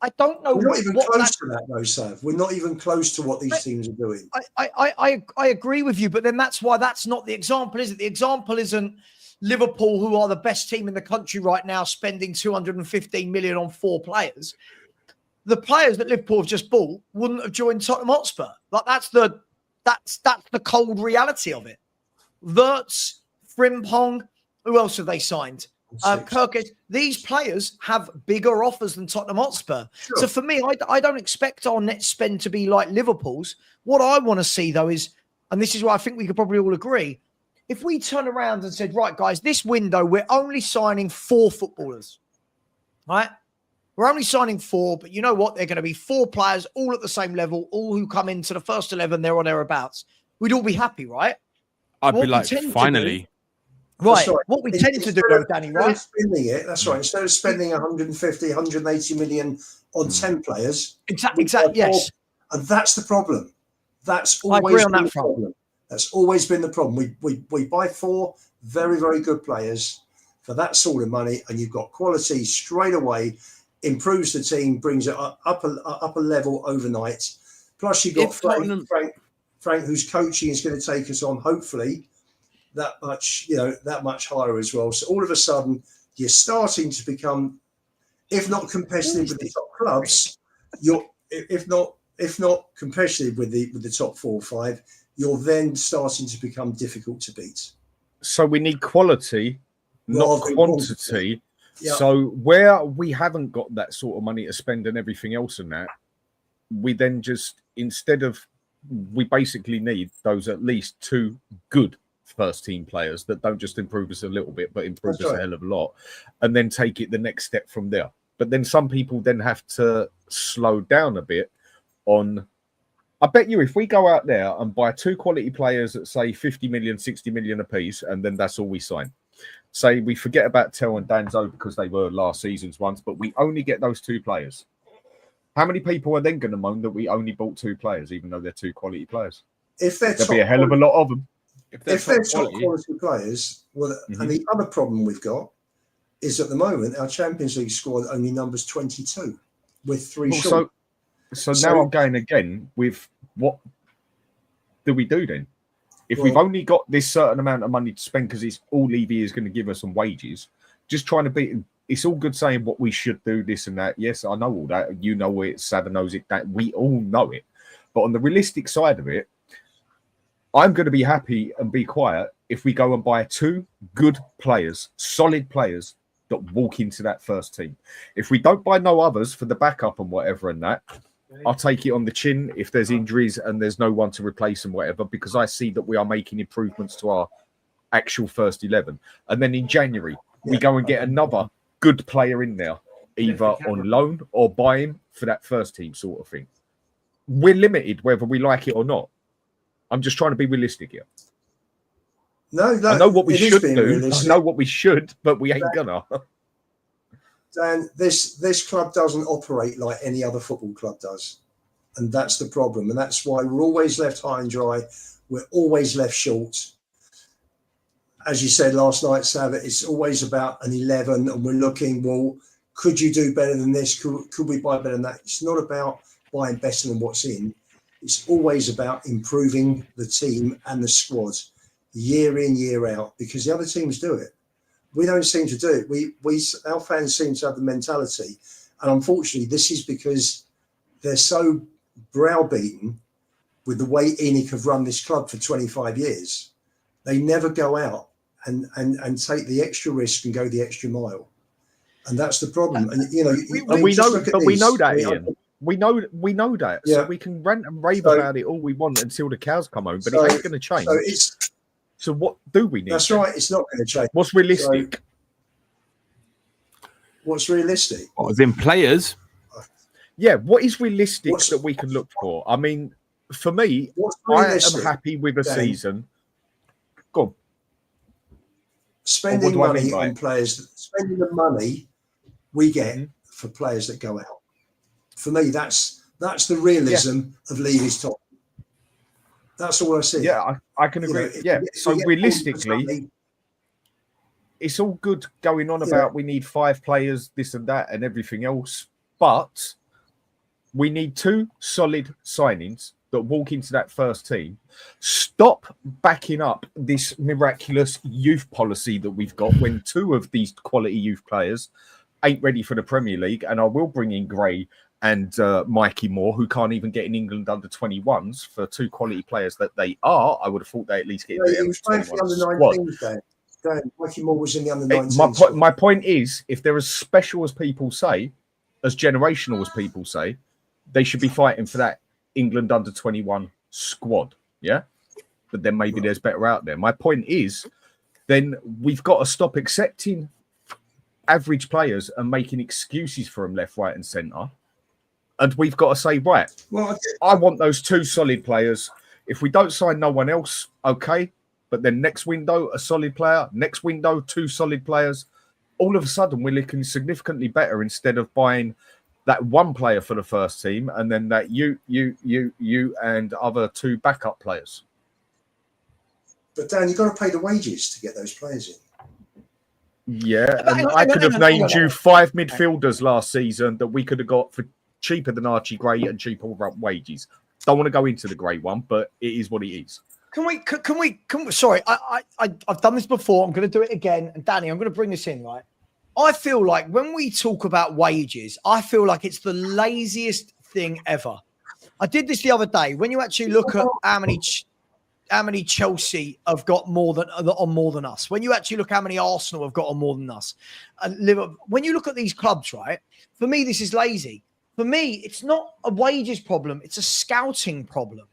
I don't know.
We're not even close to that, though, Sav. We're not even close to what these teams are doing.
I agree with you, but then that's why that's not the example, is it? The example isn't Liverpool, who are the best team in the country right now, spending 215 million on 4 players. The players that Liverpool have just bought wouldn't have joined Tottenham Hotspur. Like that's the cold reality of it. Wirtz, Frimpong, who else have they signed? Kirk, these players have bigger offers than Tottenham Hotspur. Sure. So for me, I don't expect our net spend to be like Liverpool's. What I want to see, though, is, and this is where I think we could probably all agree, if we turn around and said, right, guys, this window, we're only signing 4 footballers, right? We're only signing 4, but you know what? They're going to be 4 players, all at the same level, all who come into the first 11, they're or thereabouts. We'd all be happy, right?
I'd be like, finally.
Right. What we tend to do, though, Danny, right?
Spending it, that's right. Instead of spending 150, 180 million on 10 players.
Exactly, yes.
And that's the problem. That's
always been the
problem. That's always been the problem. We buy 4 very, very good players for that sort of money, and you've got quality straight away, improves the team, brings it up a level overnight. Plus, you've got Frank, whose coaching is going to take us on, hopefully, that much higher as well. So all of a sudden, you're starting to become, if not competitive with the top clubs, if not competitive with the top 4 or 5, you're then starting to become difficult to beat.
So we need quality, not quantity.
Yeah.
So where we haven't got that sort of money to spend and everything else in that, we then just, we basically need those at least 2 good first team players that don't just improve us a little bit, but improve us a hell of a lot, and then take it the next step from there. But then some people then have to slow down a bit on, I bet you if we go out there and buy 2 quality players at say 50 million, 60 million a piece, and then that's all we sign. Say we forget about Tel and Danzo because they were last season's ones, but we only get those 2 players. How many people are then going to moan that we only bought 2 players, even though they're 2 quality players?
There'll
be a hell of a lot of them.
If they're top quality players, well, and the other problem we've got is at the moment our Champions League squad only numbers 22 with 3 short.
So now I'm going again with what do we do then? If we've only got this certain amount of money to spend because it's all Levy is going to give us some wages, just trying to beat. It's all good saying what we should do, this and that. Yes, I know all that. You know it. Savva knows it. That we all know it. But on the realistic side of it, I'm going to be happy and be quiet if we go and buy 2 good players, solid players that walk into that first team. If we don't buy no others for the backup and whatever and that, I'll take it on the chin if there's injuries and there's no one to replace and whatever, because I see that we are making improvements to our actual first 11. And then in January, we go and get another good player in there, either on loan or buy him for that first team sort of thing. We're limited whether we like it or not. I'm just trying to be realistic here.
No,
I know what we should do. Realistic. I know what we should, but we ain't gonna.
Dan, this club doesn't operate like any other football club does. And that's the problem. And that's why we're always left high and dry. We're always left short. As you said last night, Savva, it's always about an 11, and we're looking, well, could you do better than this? Could we buy better than that? It's not about buying better than what's in. It's always about improving the team and the squad year in, year out, because the other teams do it. We don't seem to do it. Our fans seem to have the mentality. And unfortunately, this is because they're so browbeaten with the way ENIC have run this club for 25 years. They never go out and take the extra risk and go the extra mile. And that's the problem. And you know,
we know that, Ian. We know that.
Yeah.
So we can rant and rave about it all we want until the cows come home, but it ain't going to change. So what do we need?
That's right. It's not going to change.
What's realistic?
What's realistic?
As in players?
Yeah, what is realistic that we can look for? I mean, for me, I am happy with a season. Go on.
Spending money on players, spending the money we get for players that go out. For me, that's the realism of Levy's top. That's all I see.
Yeah, I can agree. So realistically, it's all good going on about we need 5 players, this and that, and everything else, but we need 2 solid signings that walk into that first team. Stop backing up this miraculous youth policy that we've got when 2 of these quality youth players ain't ready for the Premier League. And I will bring in Gray and Mikey Moore, who can't even get in England under 21s for 2 quality players that they are. I would have thought they at least get in the
he was playing for the under 19s, Dan. Mikey Moore was in the under 19s.
My point is, if they're as special as people say, as generational as people say, they should be fighting for that England under 21 squad. Yeah. But then maybe there's better out there. My point is, then we've got to stop accepting average players and making excuses for them left, right, and centre. And we've got to say, right, I want those 2 solid players. If we don't sign no one else, okay. But then next window, a solid player. Next window, 2 solid players. All of a sudden, we're looking significantly better instead of buying that 1 player for the first team and then that you and other 2 backup players.
But Dan, you've got to pay the wages to get those players in.
Yeah, and I could have named you 5 midfielders last season that we could have got for cheaper than Archie Gray and cheaper wages. Don't want to go into the Gray one, but it is what it is.
Can we? Sorry, I've done this before. I'm going to do it again. And Danny, I'm going to bring this in, right? I feel like when we talk about wages, I feel like it's the laziest thing ever. I did this the other day. When you actually look at how many Chelsea have got more than us. When you actually look how many Arsenal have got on more than us. When you look at these clubs, right? For me, this is lazy. For me, it's not a wages problem. It's a scouting problem.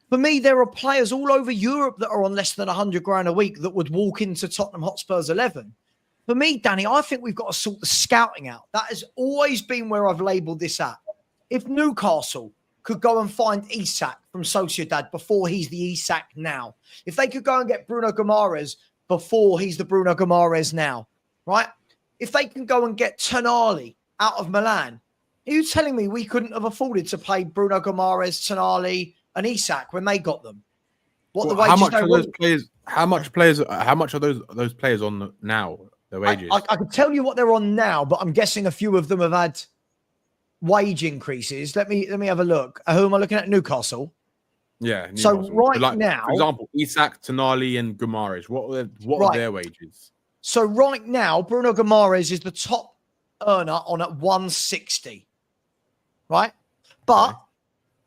For me, there are players all over Europe that are on less than 100 grand a week that would walk into Tottenham Hotspur's 11. For me, Danny, I think we've got to sort the scouting out. That has always been where I've labelled this at. If Newcastle could go and find Isak from Sociedad before he's the Isak now, if they could go and get Bruno Guimaraes before he's the Bruno Guimaraes now, right? If they can go and get Tonali out of Milan, are you telling me we couldn't have afforded to pay Bruno Guimaraes, Tonali, and Isak when they got them? What the wages?
How much are those players? How much are those players on now? The wages.
I could tell you what they're on now, but I'm guessing a few of them have had wage increases. Let me have a look. Who am I looking at? Newcastle.
Yeah. Newcastle.
So right now,
for example, Isak, Tonali, and Guimaraes. What are their wages?
So right now, Bruno Guimaraes is the top earner on at 160. Right, but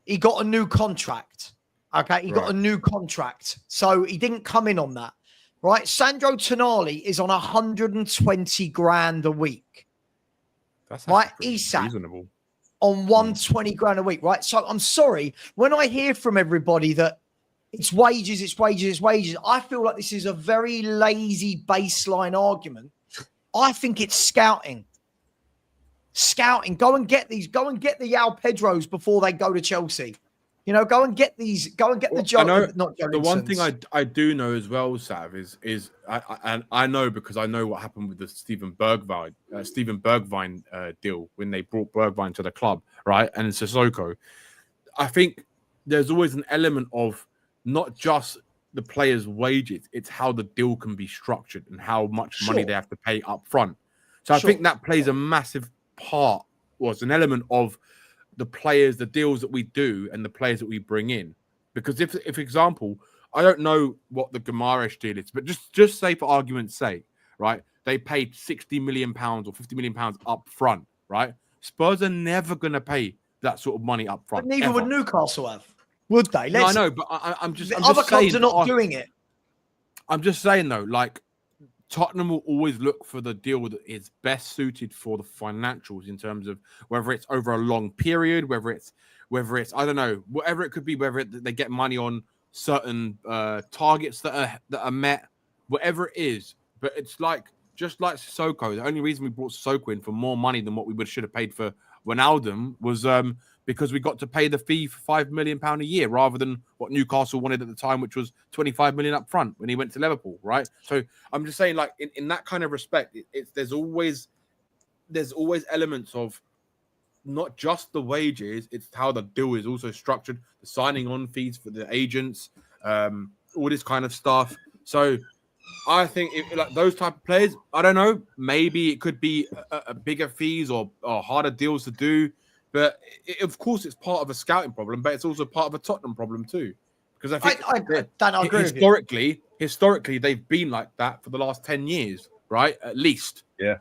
he got a new contract. Okay, he got a new contract, so he didn't come in on that. Right, Sandro Tonali is on 120 grand a week.
That's
right, Isak
reasonable.
On 120 grand a week. Right, so I'm sorry when I hear from everybody that it's wages, I feel like this is a very lazy baseline argument. I think it's scouting. Go and get the João Pedros before they go to Chelsea. You know, go and get the
The one thing I do know as well, Sav, is I know because I know what happened with the Steven Bergwijn deal when they brought Bergwijn to the club, right? And Sissoko, I think there's always an element of not just the players' wages, it's how the deal can be structured and how much money they have to pay up front. So I think that plays a massive part, was an element of the players, the deals that we do and the players that we bring in. Because if example, I don't know what the Guimaraes deal is, but just say for argument's sake, right? They paid £60 million or £50 million up front, right? Spurs are never going to pay that sort of money up front.
But neither would Newcastle have, would they?
No, I know, but I'm just
other clubs
saying,
are not doing it.
I'm just saying though, like Tottenham will always look for the deal that is best suited for the financials in terms of whether it's over a long period, whether it's I don't know, whatever it could be, whether they get money on certain targets that are met, whatever it is. But it's like just like Sissoko. The only reason we brought Sissoko in for more money than what we should have paid for Wijnaldum was because we got to pay the fee for £5 million a year rather than what Newcastle wanted at the time, which was 25 million up front when he went to Liverpool, right? So I'm just saying, like in that kind of respect, there's always elements of not just the wages, it's how the deal is also structured, the signing on fees for the agents, all this kind of stuff. So I think like those type of players, I don't know, maybe it could be a bigger fees or harder deals to do. But of course, it's part of a scouting problem, but it's also part of a Tottenham problem too. Because I think
I agree
historically, they've been like that for the last 10 years, right? At least.
Yeah.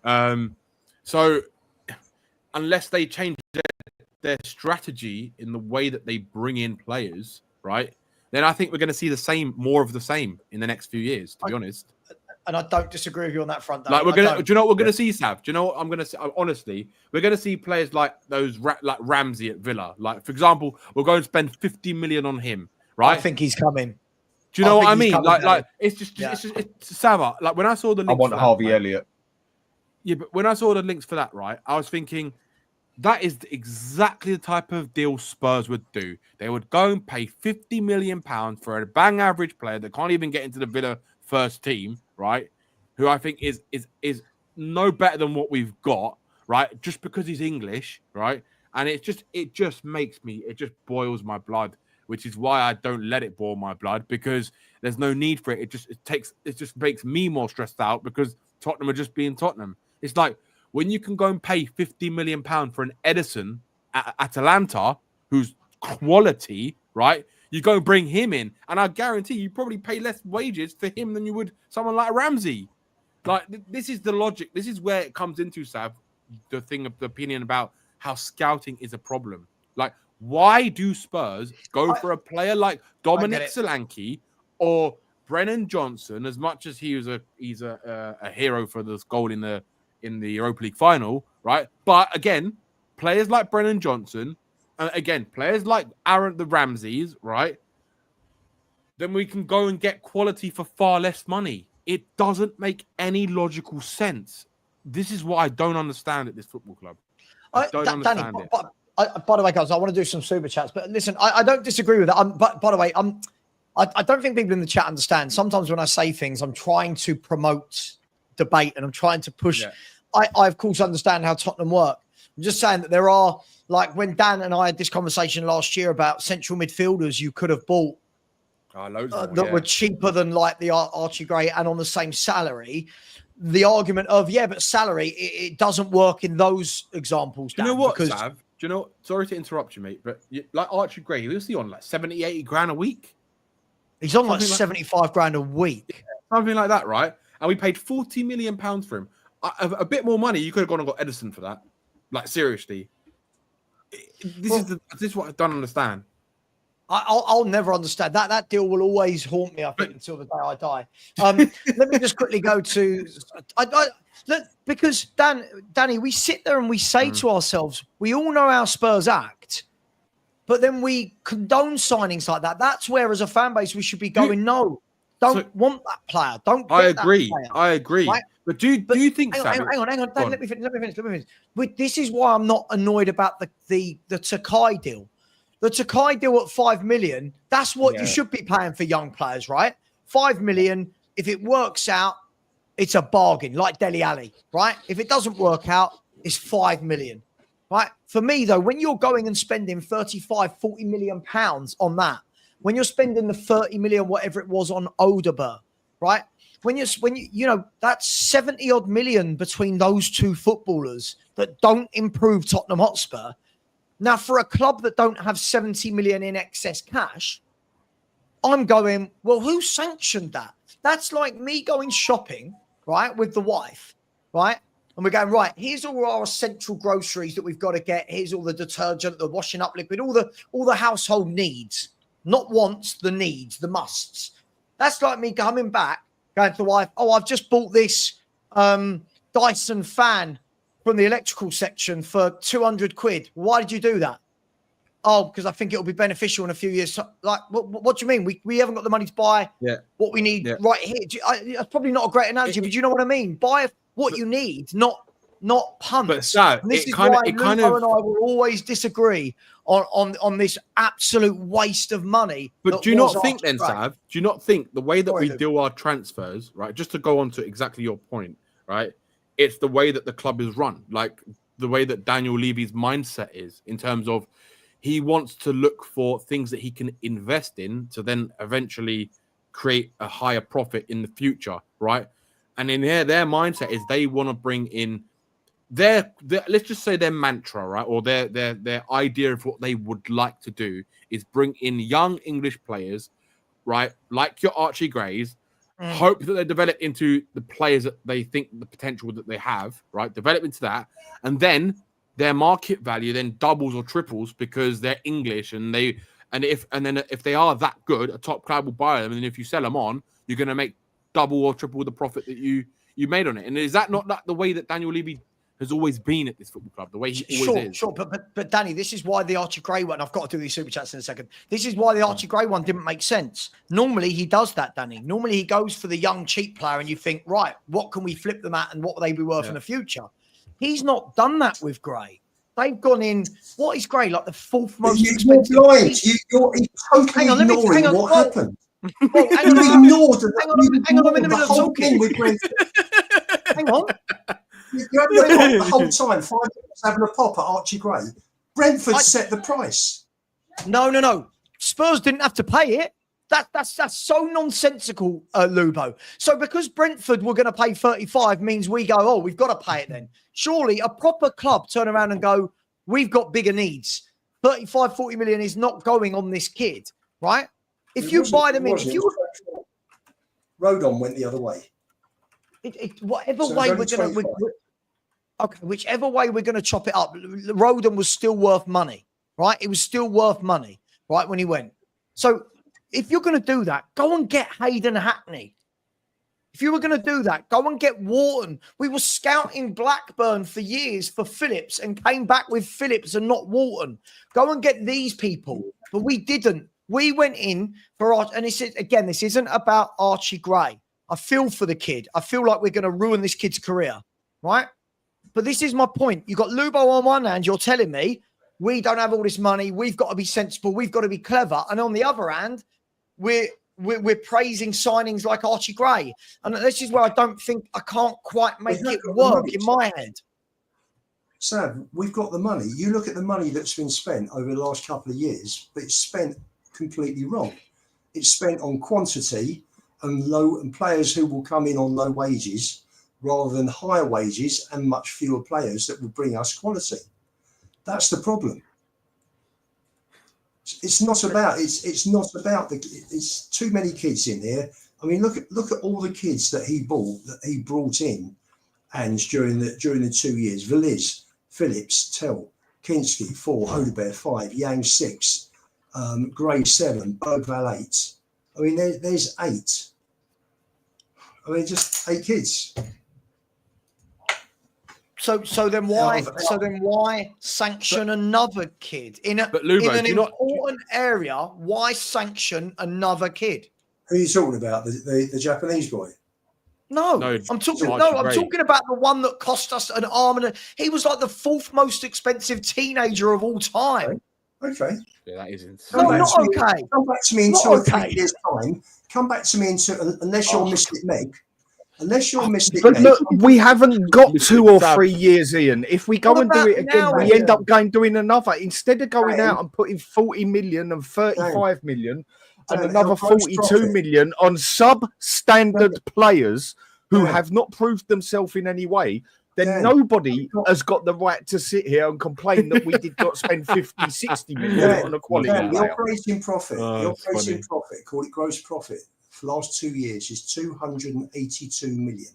So unless they change their strategy in the way that they bring in players, right, then I think we're going to see more of the same in the next few years, to be honest.
And I don't disagree with you on that front.
Like do you know what we're going to see, Sav? Do you know what I'm going to see? Honestly, we're going to see players like those, like Ramsey at Villa. Like, for example, we'll go and spend 50 million on him, right?
I think he's coming.
Do you know what I mean? Like it's Savva. Like when I saw the links,
I want Harvey Elliott.
Yeah, but when I saw the links for that, right, I was thinking that is exactly the type of deal Spurs would do. They would go and pay £50 million for a bang average player that can't even get into the Villa first team, right? Who I think is no better than what we've got, right? Just because he's English, right? And it just boils my blood, which is why I don't let it boil my blood, because there's no need for it. It just makes me more stressed out because Tottenham are just being Tottenham. It's like when you can go and pay £50 million for an Edison at Atalanta, who's quality, right? You go and bring him in, and I guarantee you probably pay less wages for him than you would someone like Ramsey. Like, this is the logic. This is where it comes into, Sav, the thing of the opinion about how scouting is a problem. Like, why do Spurs go for a player like Dominic Solanke or Brennan Johnson, as much as he's a hero for this goal in the Europa League final, right? But again, players like Brennan Johnson, again, players like the Ramseys, right? Then we can go and get quality for far less money. It doesn't make any logical sense. This is what I don't understand at this football club. I don't understand it.
By the way, guys, I want to do some super chats, but listen, I don't disagree with that. But by the way, I don't think people in the chat understand. Sometimes when I say things, I'm trying to promote debate and I'm trying to push. Yeah. I of course understand how Tottenham work. I'm just saying that there are, like when Dan and I had this conversation last year about central midfielders you could have bought that were cheaper than like the Archie Gray and on the same salary. The argument of, but salary, it doesn't work in those examples.
Do you know what, Sav? Do you know, sorry to interrupt you, mate, but like Archie Gray, who's he on, like 70, 80 grand a week?
He's on like 75 grand a week.
Something like that, right? And we paid £40 million for him. A bit more money, you could have gone and got Edison for that. Like, seriously. This is what I don't understand.
I'll never understand that. That deal will always haunt me, I think, until the day I die. Let me just quickly go to look, because Danny, we sit there and we say to ourselves, we all know how Spurs act, but then we condone signings like that. That's where, as a fan base, we should be going, no, don't want that player. Don't.
I agree. I agree. Right? But do you think?
Hang on. Dan, let me finish. This is why I'm not annoyed about the Takai deal. The Takai deal at 5 million, that's what you should be paying for young players, right? 5 million, if it works out, it's a bargain, like Dele Alli, right? If it doesn't work out, it's 5 million. right? For me, though, when you're going and spending 35, 40 million pounds on that, when you're spending the 30 million, whatever it was on Odegaard, right? When you know, that's 70 odd million between those two footballers that don't improve Tottenham Hotspur. Now, for a club that don't have 70 million in excess cash, I'm going, well, who sanctioned that? That's like me going shopping, right, with the wife, right? And we're going, right, here's all our essential groceries that we've got to get. Here's all the detergent, the washing up liquid, all the household needs, not wants, the needs, the musts. That's like me coming back, going to the wife, oh, I've just bought this Dyson fan from the electrical section for 200 quid. Why did you do that? Oh, because I think it'll be beneficial in a few years. Like, what do you mean? We haven't got the money to buy what we need right here. That's probably not a great analogy, but you know what I mean? Buy what you need, not punts.
But so
and this is why Lupo and I will always disagree on this absolute waste of money.
But do you not think then, Sav? Do you not think the way that we do our transfers, right? Just to go on to exactly your point, right? It's the way that the club is run, like the way that Daniel Levy's mindset is in terms of he wants to look for things that he can invest in to then eventually create a higher profit in the future, right? And in their mindset is they want to bring in their let's just say their mantra, right? Or their idea of what they would like to do is bring in young English players, right? Like your Archie Grays, hope that they develop into the players that they think the potential that they have, right? Develop into that. And then their market value then doubles or triples because they're English and if they are that good, a top club will buy them. And then if you sell them on, you're going to make double or triple the profit that you made on it. And is that not the way that Daniel Levy has always been at this football club? The way he always is. Sure,
but Danny, this is why the Archie Gray one. I've got to do these super chats in a second. This is why the Archie Gray one didn't make sense. Normally he does that, Danny. Normally he goes for the young cheap player, and you think, right, what can we flip them at, and what will they be worth in the future? He's not done that with Gray. They've gone in. What is Gray like? The fourth most expensive.
You're blind. You're totally ignoring what happened.
Well, hang on a minute.
The whole thing with Brentford.
Hang on.
You haven't the whole time 5 minutes having a pop at Archie Gray. Brentford set the price.
No. Spurs didn't have to pay it. That's so nonsensical, Lubo. So because Brentford were going to pay 35 means we go, oh, we've got to pay it then. Surely a proper club turn around and go, we've got bigger needs. 35, 40 million is not going on this kid, right? If you buy them in,
Rodon went the other way.
Whichever way we're going to chop it up, Rodon was still worth money, right? It was still worth money, right, when he went. So if you're going to do that, go and get Hayden Hackney. If you were going to do that, go and get Wharton. We were scouting Blackburn for years for Phillips and came back with Phillips and not Wharton. Go and get these people. But we didn't. We went in for Archie. And this isn't about Archie Gray. I feel for the kid. I feel like we're going to ruin this kid's career, right? But this is my point. You've got Lubo on one hand. You're telling me we don't have all this money. We've got to be sensible. We've got to be clever. And on the other hand, we're praising signings like Archie Gray. And this is where I can't quite make it work in my head.
Sam, we've got the money. You look at the money that's been spent over the last couple of years, but it's spent completely wrong. It's spent on quantity and players who will come in on low wages rather than higher wages and much fewer players that will bring us quality. That's the problem. It's not about it's too many kids in there. I mean, look at all the kids that he brought in, and during the 2 years, Veliz, Phillips, Tell, Kinski 4, Odegaard 5, Yang 6, Gray 7, Bergval 8. I mean, there's 8. I mean, just 8 kids.
So then why sanction another kid in an important area? Why sanction another kid?
Who are you talking about? The Japanese boy?
No, I'm talking about the one that cost us an arm he was like the 4th most expensive teenager of all time.
Okay.
Yeah, that is insane.
No, not okay.
Come back to me in 2 or 3 years' time. Come back to me unless you're Mystic Meg. Unless you're missing.
But look, we haven't got 2 or 3 years, Ian. If we go
What
and do
about
it again,
now,
we end
Ian?
up doing another. Instead of going out and putting 40 million and 35 million and another 42 million on substandard players who have not proved themselves in any way, then nobody has got the right to sit here and complain that we did not spend 50, 60 million on a quality
The
player.
operating profit,
funny.
call it gross profit, for the last 2 years is 282 million.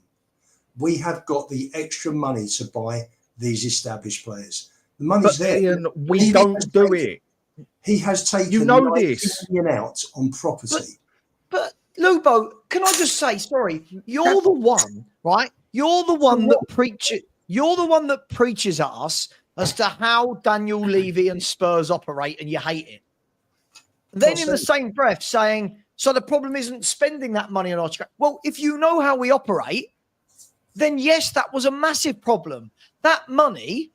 We have got the extra money to buy these established players. The money's there.
Ian, we don't do it.
He has taken
You know
90
this.
million out on property.
But Lubo, can I just say, sorry, you're the one, right? You're the one that preaches. You're the one that preaches at us as to how Daniel Levy and Spurs operate, and you hate it. Then, in the same breath, saying, "So the problem isn't spending that money on Archie." Well, if you know how we operate, then yes, that was a massive problem. That money,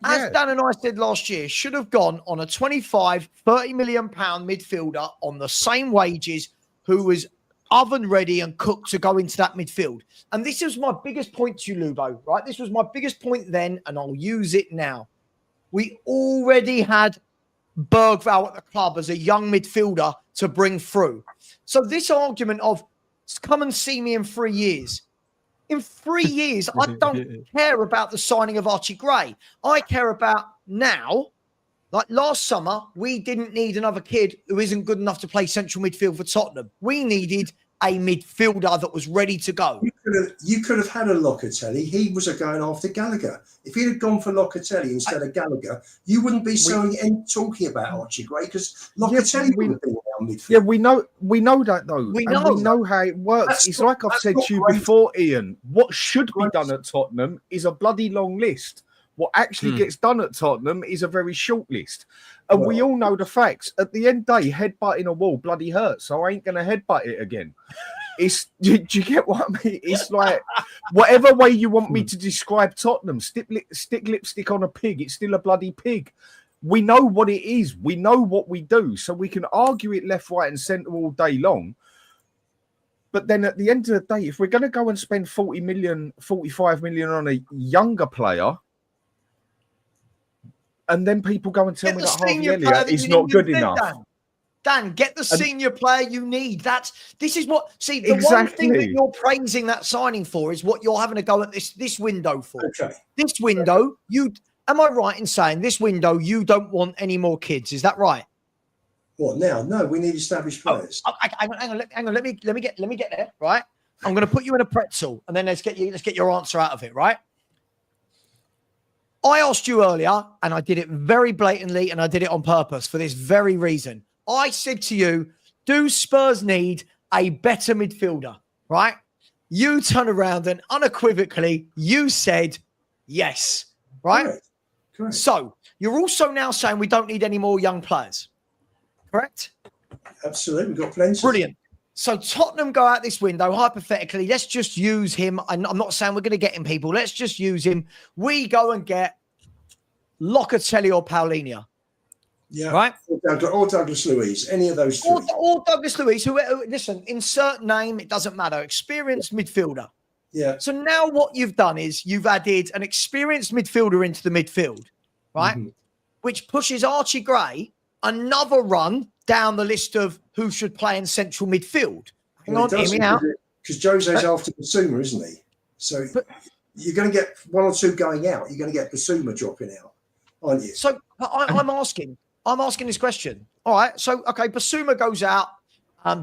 as Dan and I said last year, should have gone on a 25, 30 million pound midfielder on the same wages, who was oven ready and cooked to go into that midfield. And this is my biggest point to you, Lubo, right? This was my biggest point then, and I'll use it now. We already had Bergvall at the club as a young midfielder to bring through. So this argument of come and see me in 3 years. In 3 years, I don't care about the signing of Archie Gray. I care about now. Like last summer, we didn't need another kid who isn't good enough to play central midfield for Tottenham. We needed a midfielder that was ready to go.
You could have had a Locatelli. He was going after Gallagher. If he'd have gone for Locatelli instead of Gallagher, you wouldn't be talking about Archie Gray, because Locatelli would have been our midfield.
Yeah, we know that though.
We
know how it works. It's like I've said to you before, Ian. What should be done at Tottenham is a bloody long list. What actually gets done at Tottenham is a very short list. And we all know the facts. At the end of the day, headbutting a wall bloody hurts, so I ain't going to headbutt it again. Do you get what I mean? It's like, whatever way you want me to describe Tottenham, stick lipstick on a pig, it's still a bloody pig. We know what it is. We know what we do. So we can argue it left, right and centre all day long. But then at the end of the day, if we're going to go and spend 40 million, 45 million on a younger player, and then people go and tell me that Harvey Elliott is not good enough.
Dan, get the senior player you need. This is what. See, the one thing that you're praising that signing for is what you're having to go at this window for. Okay. This window, am I right in saying this window you don't want any more kids? Is that right?
What now? No, we need established players.
Hang on. Let me get there. Right. I'm going to put you in a pretzel, and then let's get your answer out of it. Right. I asked you earlier, and I did it very blatantly, and I did it on purpose for this very reason. I said to you, do Spurs need a better midfielder, right? You turn around and unequivocally, you said yes, right?
Correct.
So you're also now saying we don't need any more young players, correct?
Absolutely, we've got plenty.
Brilliant. So Tottenham go out this window, hypothetically, let's just use him. I'm not saying we're going to get him, people. Let's just use him. We go and get Locatelli or Paulinho.
Yeah.
Right?
Or Douglas Luiz, any of those three.
Or Douglas Luiz, who, listen, insert name, it doesn't matter. Experienced midfielder.
Yeah.
So now what you've done is you've added an experienced midfielder into the midfield, right? Mm-hmm. Which pushes Archie Gray another run down the list of who should play in central midfield. Hang on, hear me out.
Because Jose's after Basuma, isn't he? So you're going to get one or two going out. You're going to get Basuma dropping out, aren't you?
So I'm asking this question. All right. So, okay, Basuma goes out.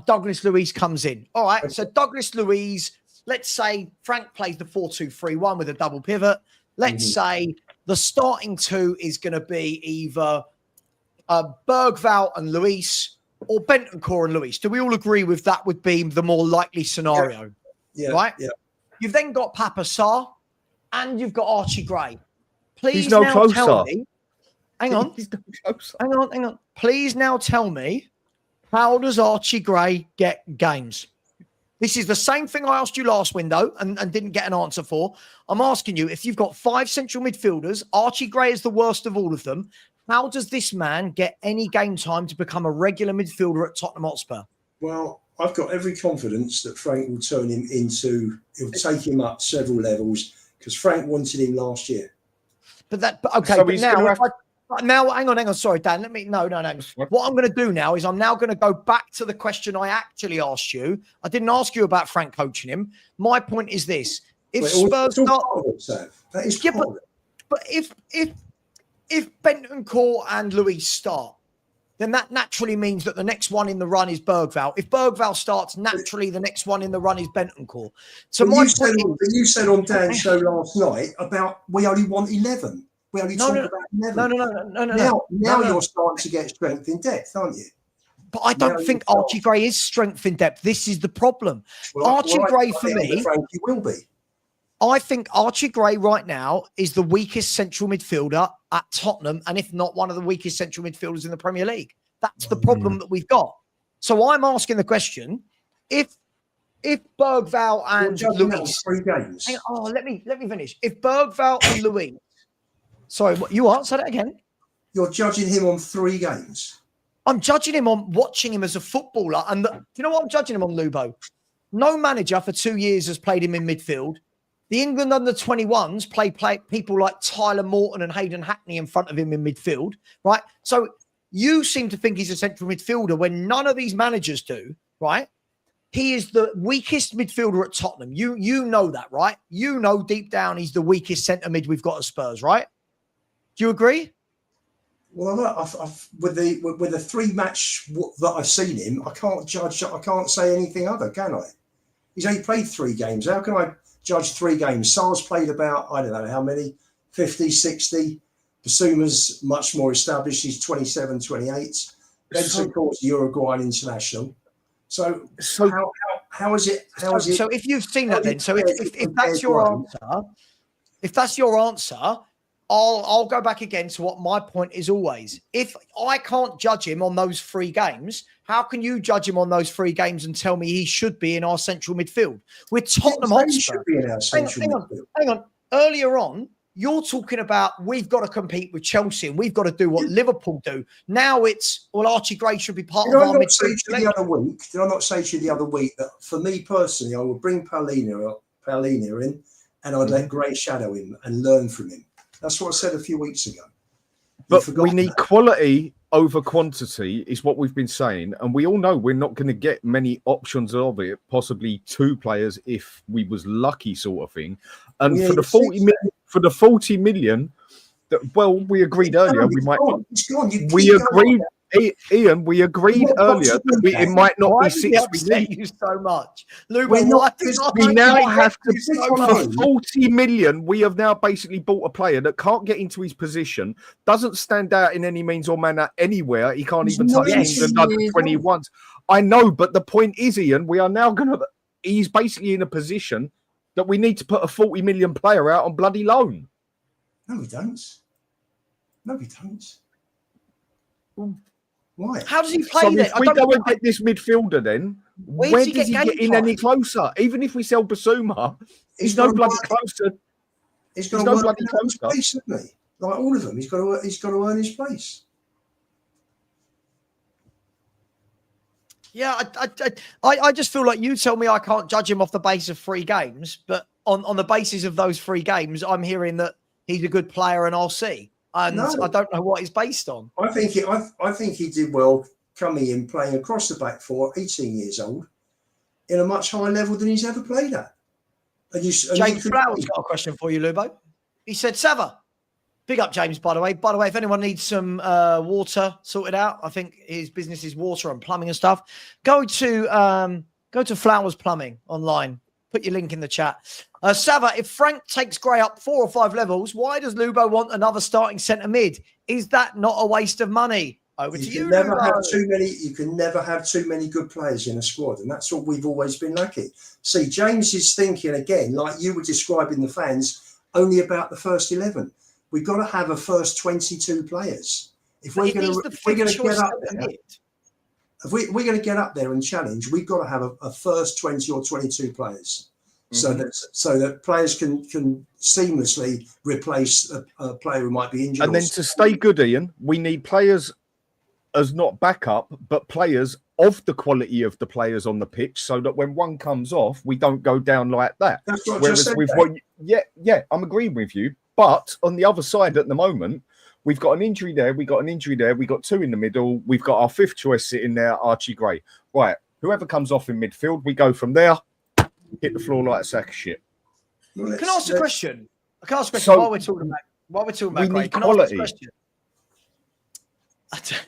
Douglas Luiz comes in. All right. Okay. So Douglas Luiz, let's say Frank plays the 4-2-3-1 with a double pivot. Let's say the starting two is going to be either Bergvall and Luis or Bentancur and Luis. Do we all agree with that would be the more likely scenario?
Yeah.
Right?
Yeah.
You've then got Papa Sarr and you've got Archie Gray. Please
He's no
now
closer.
tell me. Hang on. Hang on. Please now tell me, how does Archie Gray get games? This is the same thing I asked you last window and didn't get an answer for. I'm asking you, if you've got 5 central midfielders, Archie Gray is the worst of all of them. How does this man get any game time to become a regular midfielder at Tottenham Hotspur?
Well, I've got every confidence that Frank will turn him into. He'll take him up several levels because Frank wanted him last year.
But okay.
So
but
he's
now,
gonna have-
now, hang on. Sorry, Dan. No. What I'm going to do now is I'm now going to go back to the question I actually asked you. I didn't ask you about Frank coaching him. My point is this: if Spurs start,
that is part of it.
But if Bentancur and Luis start, then that naturally means that the next one in the run is Bergvall. If Bergvall starts, naturally the next one in the run is Bentancur. So
you said on Dan's show last night about we only want 11. We only talk about 11.
No.
Now you're starting to get strength in depth, aren't you?
But I don't think Archie Gray is strength in depth. This is the problem. Archie Gray, for me,
Frankie will be.
I think Archie Gray right now is the weakest central midfielder at Tottenham, and if not one of the weakest central midfielders in the Premier League. That's the problem that we've got. So I'm asking the question: if Bergvall and Luis,
3 games.
let me finish. If Bergvall and Luis, sorry, what you answer that again?
You're judging him on 3 games.
I'm judging him on watching him as a footballer, and do you know what I'm judging him on, Lubo? No manager for 2 years has played him in midfield. The England under-21s play people like Tyler Morton and Hayden Hackney in front of him in midfield, right? So you seem to think he's a central midfielder when none of these managers do, right? He is the weakest midfielder at Tottenham. You know that, right? You know deep down he's the weakest centre mid we've got at Spurs, right? Do you agree?
Well, with the 3 match that I've seen him, I can't judge. I can't say anything other, can I? He's only played 3 games. How can I judge 3 games? Sar's played about, I don't know how many, 50, 60. Basuma's much more established. He's 27, 28. Bentancur's Uruguayan international. So how is it?
So if you've seen that, then if that's your answer, I'll go back again to what my point is always. If I can't judge him on those 3 games, how can you judge him on those 3 games and tell me he should be in our central midfield? We're Tottenham Hotspur. Hang on. Earlier on, you're talking about we've got to compete with Chelsea and we've got to do what Liverpool do. Now it's, Archie Gray should be part of our midfield.
Did I not say to you the other week that for me personally, I would bring Paulina in and I'd let Gray shadow him and learn from him. That's what I said a few weeks ago.
But we need quality over quantity is what we've been saying. And we all know we're not going to get many options of it, possibly 2 players if we was lucky sort of thing. And for the 40 million, we agreed earlier, we might not. We agreed, Ian, we agreed earlier that it might not be 6 we need.
You so much. Luke,
we now have to, for 40 million, we have now basically bought a player that can't get into his position, doesn't stand out in any means or manner anywhere. He can't even touch England under 21s. I know, but the point is, Ian, we are now he's basically in a position that we need to put a 40 million player out on bloody loan.
No, we don't. Why?
How does he play
so
then?
If we go and get this midfielder, then where does he get in any closer? Even if we sell Basuma, he's no bloody closer.
He's got to no bloody closer, place, isn't he? Like all of them, he's got to earn his place.
Yeah, I just feel like you tell me I can't judge him off the basis of 3 games, but on the basis of those 3 games, I'm hearing that he's a good player and I'll see. And I don't know what he's based on.
I think he did well coming in, playing across the back 4, 18 years old, in a much higher level than he's ever played at.
James Flowers got a question for you, Lubo. He said, Savva. Big up, James, by the way. By the way, if anyone needs some water sorted out, I think his business is water and plumbing and stuff. Go to Flowers Plumbing online. Put your link in the chat. Savva, if Frank takes Gray up 4 or 5 levels, why does Lubo want another starting centre mid? Is that not a waste of money? Over to you, Lubo.
You can never have too many good players in a squad, and that's what we've always been lacking. See, James is thinking again, like you were describing the fans, only about the first 11. We've got to have a first 22 players. If we're going to get up there and challenge, we've got to have a first 20 or 22 players, so that players can seamlessly replace a player who might be injured.
And then to stay good, Ian, we need players as not backup, but players of the quality of the players on the pitch, so that when one comes off, we don't go down like that.
That's what I
Whereas
just said.
with what, yeah, I'm agreeing with you. But on the other side at the moment, we've got an injury there, we got an injury there, we got two in the middle, we've got our fifth choice sitting there, Archie Gray. Right, whoever comes off in midfield, we go from there, hit the floor like a sack of shit.
Can I ask a question? Can I ask a question
So,
while we're talking about
we need
Gray?
quality.
Can I ask a question?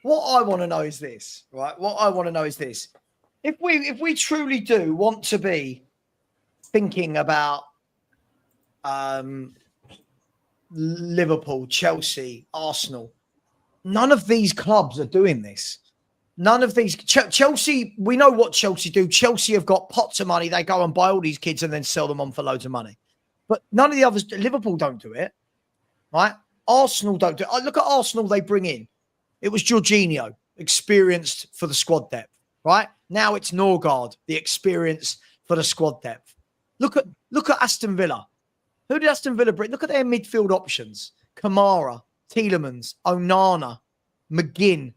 What I want to know is this, right? What I want to know is this: if we truly do want to be thinking about Liverpool, Chelsea, Arsenal, none of these clubs are doing this. None of these Chelsea. We know what Chelsea do. Chelsea have got pots of money. They go and buy all these kids and then sell them on for loads of money. But none of the others. Liverpool don't do it, right? Arsenal don't do it. Look at Arsenal. They bring in. It was Jorginho, experienced for the squad depth, right? Now it's Norgard, the experience for the squad depth. Look at Aston Villa. Who did Aston Villa bring? Look at their midfield options. Kamara, Tielemans, Onana, McGinn,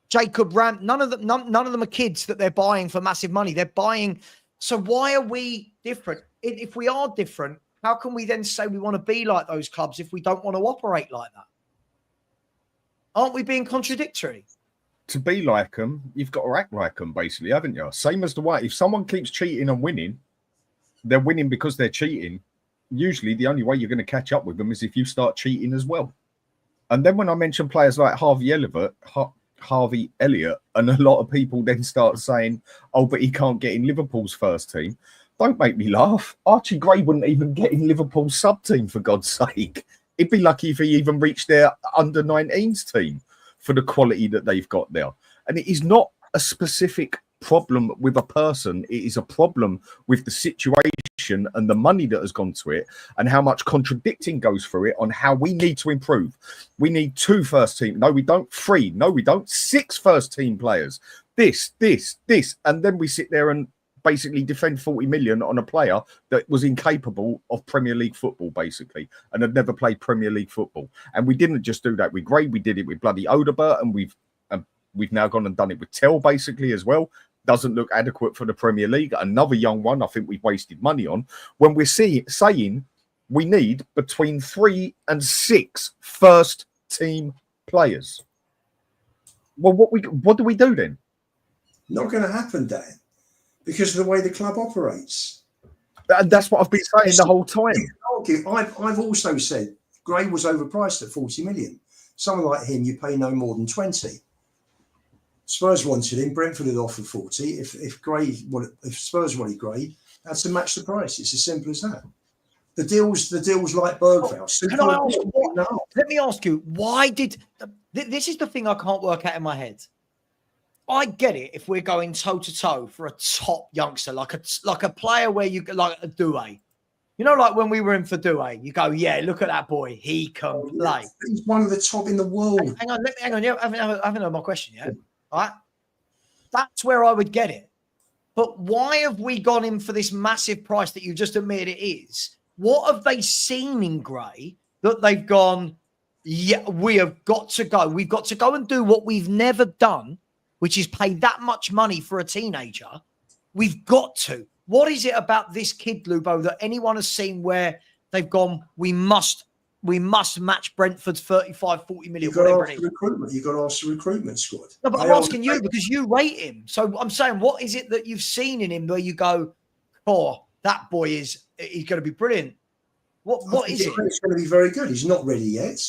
Jacob Ram. None of them are kids that they're buying for massive money. They're buying. So why are we different? If we are different, how can we then say we want to be like those clubs if we don't want to operate like that? Aren't we being contradictory?
To be like them, you've got to act like them, basically, haven't you? Same as the way, if someone keeps cheating and winning, they're winning because they're cheating. Usually the only way you're going to catch up with them is if you start cheating as well. And then when I mention players like Harvey Elliott, and a lot of people then start saying, oh, but he can't get in Liverpool's first team. Don't make me laugh. Archie Gray wouldn't even get in Liverpool's sub-team, for God's sake. He'd be lucky if he even reached their under-19s team for the quality that they've got there. And it is not a specific problem with a person. It is a problem with the situation and the money that has gone to it and how much contradicting goes through it on how we need to improve. We need 2 first team. No, we don't. 3. No, we don't. 6 first team players. This. And then we sit there and basically defend 40 million on a player that was incapable of Premier League football, basically, and had never played Premier League football. And we didn't just do that with Gray, we did it with bloody Odegaard, and we've now gone and done it with Tell, basically, as well. Doesn't look adequate for the Premier League. Another young one I think we've wasted money on when we're saying we need between 3 and 6 first team players. Well, what do we do then?
Not going to happen, Dan. Because of the way the club operates.
And that's what I've been saying the whole time.
I've also said Gray was overpriced at 40 million. Someone like him, you pay no more than 20. Spurs wanted him. Brentford had offered 40. If Spurs wanted Gray, that's to match the price. It's as simple as that. The deals like Bergvall.
Can I ask let me ask you, why did this is the thing I can't work out in my head. I get it if we're going toe to toe for a top youngster, like a player where you like a Doué. You know, like when we were in for Doué, you go, yeah, look at that boy, he can play.
He's one of the top in the world.
Hang on. Yeah, I haven't heard my question yet. All right, that's where I would get it. But why have we gone in for this massive price that you just admitted it is? What have they seen in Gray that they've gone? Yeah, we have got to go. We've got to go and do what we've never done, which is pay that much money for a teenager. We've got to. What is it about this kid, Lubo, that anyone has seen where they've gone, we must match Brentford's 35, 40 million,
You've got
whatever
to
it
ask
is.
recruitment. You've got to ask the recruitment squad.
No, but I'm asking you because you rate him. So I'm saying, what is it that you've seen in him where you go, oh, that boy he's going to be brilliant? What is it?
It's going to be very good. He's not ready yet.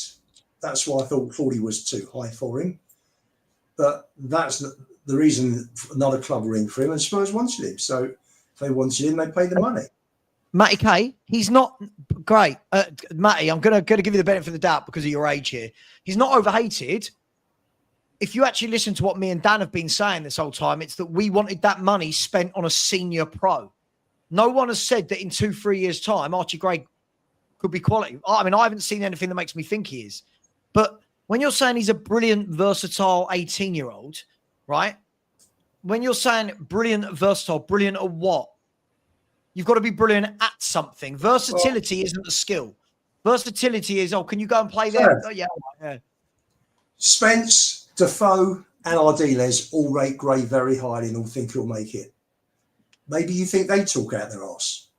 That's why I thought 40 was too high for him. But that's the reason another club were in for him, and Spurs wanted him. So if they wanted him, they paid the money.
Matty K, he's not great. Matty, I'm going to give you the benefit of the doubt because of your age here. He's not overhated. If you actually listen to what me and Dan have been saying this whole time, it's that we wanted that money spent on a senior pro. No one has said that in 2-3 years' time, Archie Gray could be quality. I mean, I haven't seen anything that makes me think he is. But when you're saying he's a brilliant, versatile 18-year-old, right? When you're saying brilliant, versatile, brilliant at what? You've got to be brilliant at something. Versatility isn't a skill. Versatility is, can you go and play there? Oh, yeah.
Spence, Defoe, and Ardiles all rate Gray very highly and all think he'll make it. Maybe you think they talk out their arse.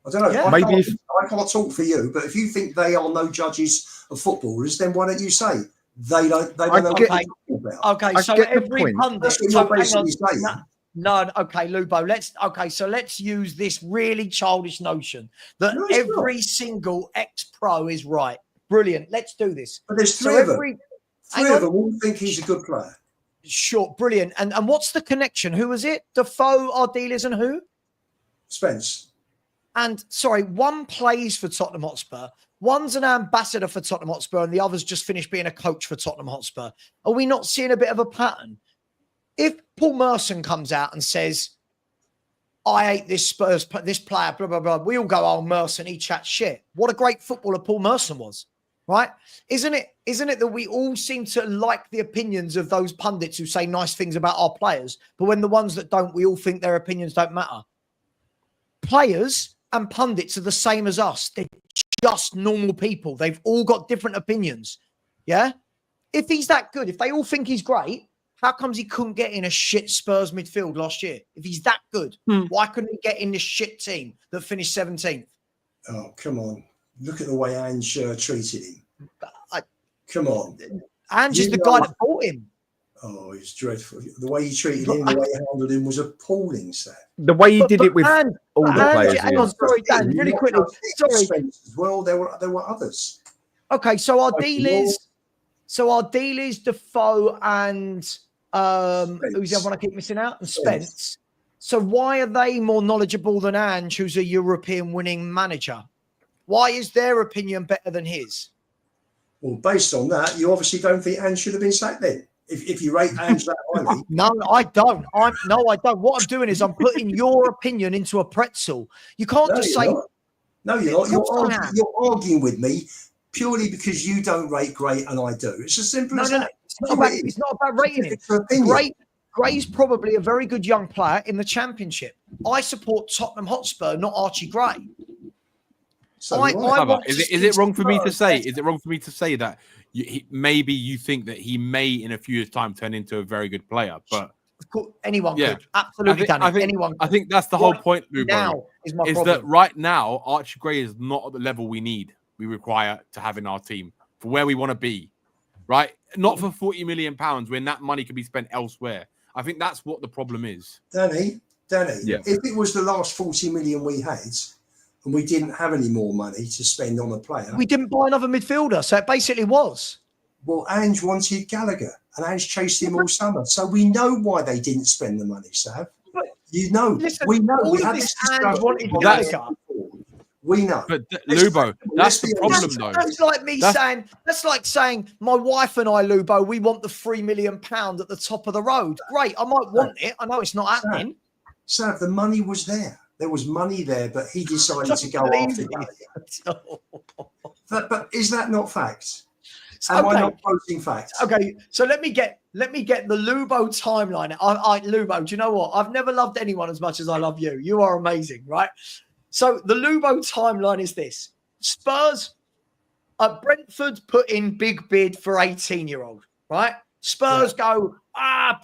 I don't know.
Yeah.
I can't talk for you, but if you think they are no judges of footballers, then why don't you say they don't know what they're talking about?
Okay,
I
so
get the
every
point.
pundit.
That's what
So
you're basically saying.
No, okay, Lubo. Let's use this really childish notion that
No, it's
every single ex-pro is right. Brilliant. Let's do this.
But there's
So
three of them.
every
Three of them all think he's a good player.
Sure, brilliant. And what's the connection? Who was it? Defoe, Ardiles, and who?
Spence.
And sorry, one plays for Tottenham Hotspur. One's an ambassador for Tottenham Hotspur, and the other's just finished being a coach for Tottenham Hotspur. Are we not seeing a bit of a pattern? If Paul Merson comes out and says, I hate this Spurs, this player, blah, blah, blah, we all go, oh, Merson, he chats shit. What a great footballer Paul Merson was, right? Isn't it that we all seem to like the opinions of those pundits who say nice things about our players, but when the ones that don't, we all think their opinions don't matter? Players and pundits are the same as us. They're just normal people. They've all got different opinions. Yeah? If he's that good, if they all think he's great, how comes he couldn't get in a shit Spurs midfield last year? If he's that good, why couldn't he get in this shit team that finished 17th?
Oh, come on. Look at the way Ange treated him. Come on.
Ange is the guy that bought him.
Oh, it's dreadful. The way he treated him, the way he handled him was appalling, Sam.
The way he did it with all the players.
Hang on, sorry, Dan, really quickly. Sorry.
Well, there were others.
Okay, so our dealers, Defoe, and who's the other one I keep missing out? And Spence. So why are they more knowledgeable than Ange, who's a European winning manager? Why is their opinion better than his?
Well, based on that, you obviously don't think Ange should have been sacked then. If you rate Ange that highly.
No, I don't. I don't. What I'm doing is I'm putting your opinion into a pretzel. You can't just say.
No, you're not. You're arguing with me purely because you don't rate Gray and I do. It's as simple as that.
It's not about rating him. Gray's probably a very good young player in the Championship. I support Tottenham Hotspur, not Archie Gray.
So
is it wrong for me to say? Is it wrong for me to say that maybe you think that he may, in a few years' time, turn into a very good player? But
of course, anyone could. Absolutely,
I think that's the whole point, Lubo.
Now is
that right now, Archie Gray is not at the level we require to have in our team for where we want to be. Right? Not for £40 million when that money can be spent elsewhere. I think that's what the problem is.
Danny, if it was the last 40 million we had and we didn't have any more money to spend on a player,
we didn't buy another midfielder, so it basically was.
Well, Ange wanted Gallagher and Ange chased him all summer. So we know why they didn't spend the money, Sav. We know. We had this discussion. We know.
But Lubo, that's the problem, though.
That's like me saying, that's like saying, my wife and I, Lubo, we want the £3 million at the top of the road. Great, I might want it. I know it's not happening.
Sav, the money was there. There was money there, but he decided to go after it. But is that not fact? Am I not quoting facts?
Okay, so let me get the Lubo timeline. Lubo, do you know what? I've never loved anyone as much as I love you. You are amazing, right? So the Lubo timeline is this. Spurs, Brentford put in big bid for 18-year-old, right? Spurs go,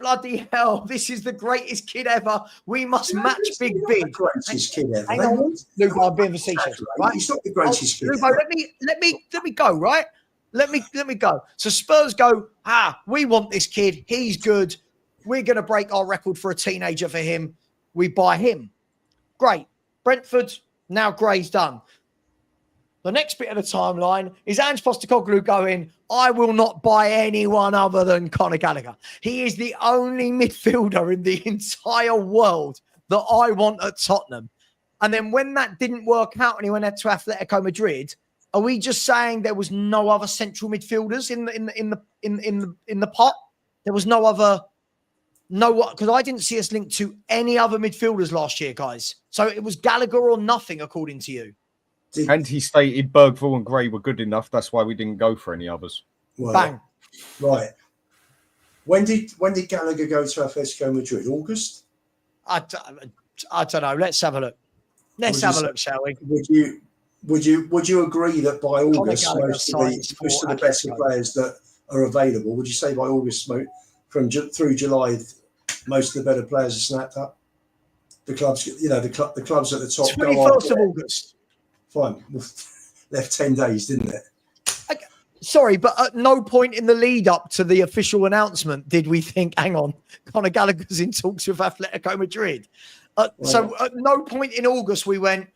bloody hell, this is the greatest kid ever. We must match big bid.
The greatest kid ever.
Hang on, Lubo, I'm being facetious, right?
He's not the greatest kid
Lubo,
ever.
let me go, right? Let me go. So Spurs go, we want this kid. He's good. We're going to break our record for a teenager for him. We buy him. Great. Brentford, now Gray's done. The next bit of the timeline is Ange Postecoglou going, I will not buy anyone other than Conor Gallagher. He is the only midfielder in the entire world that I want at Tottenham. And then when that didn't work out and he went to Atletico Madrid, are we just saying there was no other central midfielders in the pot? There was no other. No, because I didn't see us linked to any other midfielders last year, guys. So it was Gallagher or nothing, according to you.
And he stated Bergvall and Gray were good enough. That's why we didn't go for any others.
Well,
bang.
Right. When did Gallagher go to Atletico Madrid? August?
I don't know. Let's have a look. Let's have a look, shall we?
Would you agree that by August most of the better players that are available? Would you say by August through July, most of the better players are snapped up. The clubs, the clubs at the top.
21st of August.
Fine, left 10 days, didn't it?
Sorry, but at no point in the lead up to the official announcement did we think, hang on, Conor Gallagher's in talks with Atletico Madrid. So at no point in August we went,